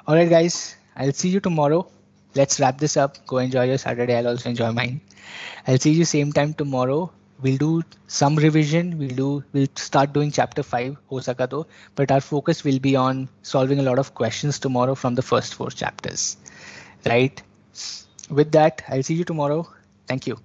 All right, guys. I'll see you tomorrow. Let's wrap this up. Go enjoy your Saturday. I'll also enjoy mine. I'll see you same time tomorrow. We'll do some revision. We'll start doing chapter 5, ho saka to, but our focus will be on solving a lot of questions tomorrow from the first 4 chapters. Right? With that, I'll see you tomorrow. Thank you.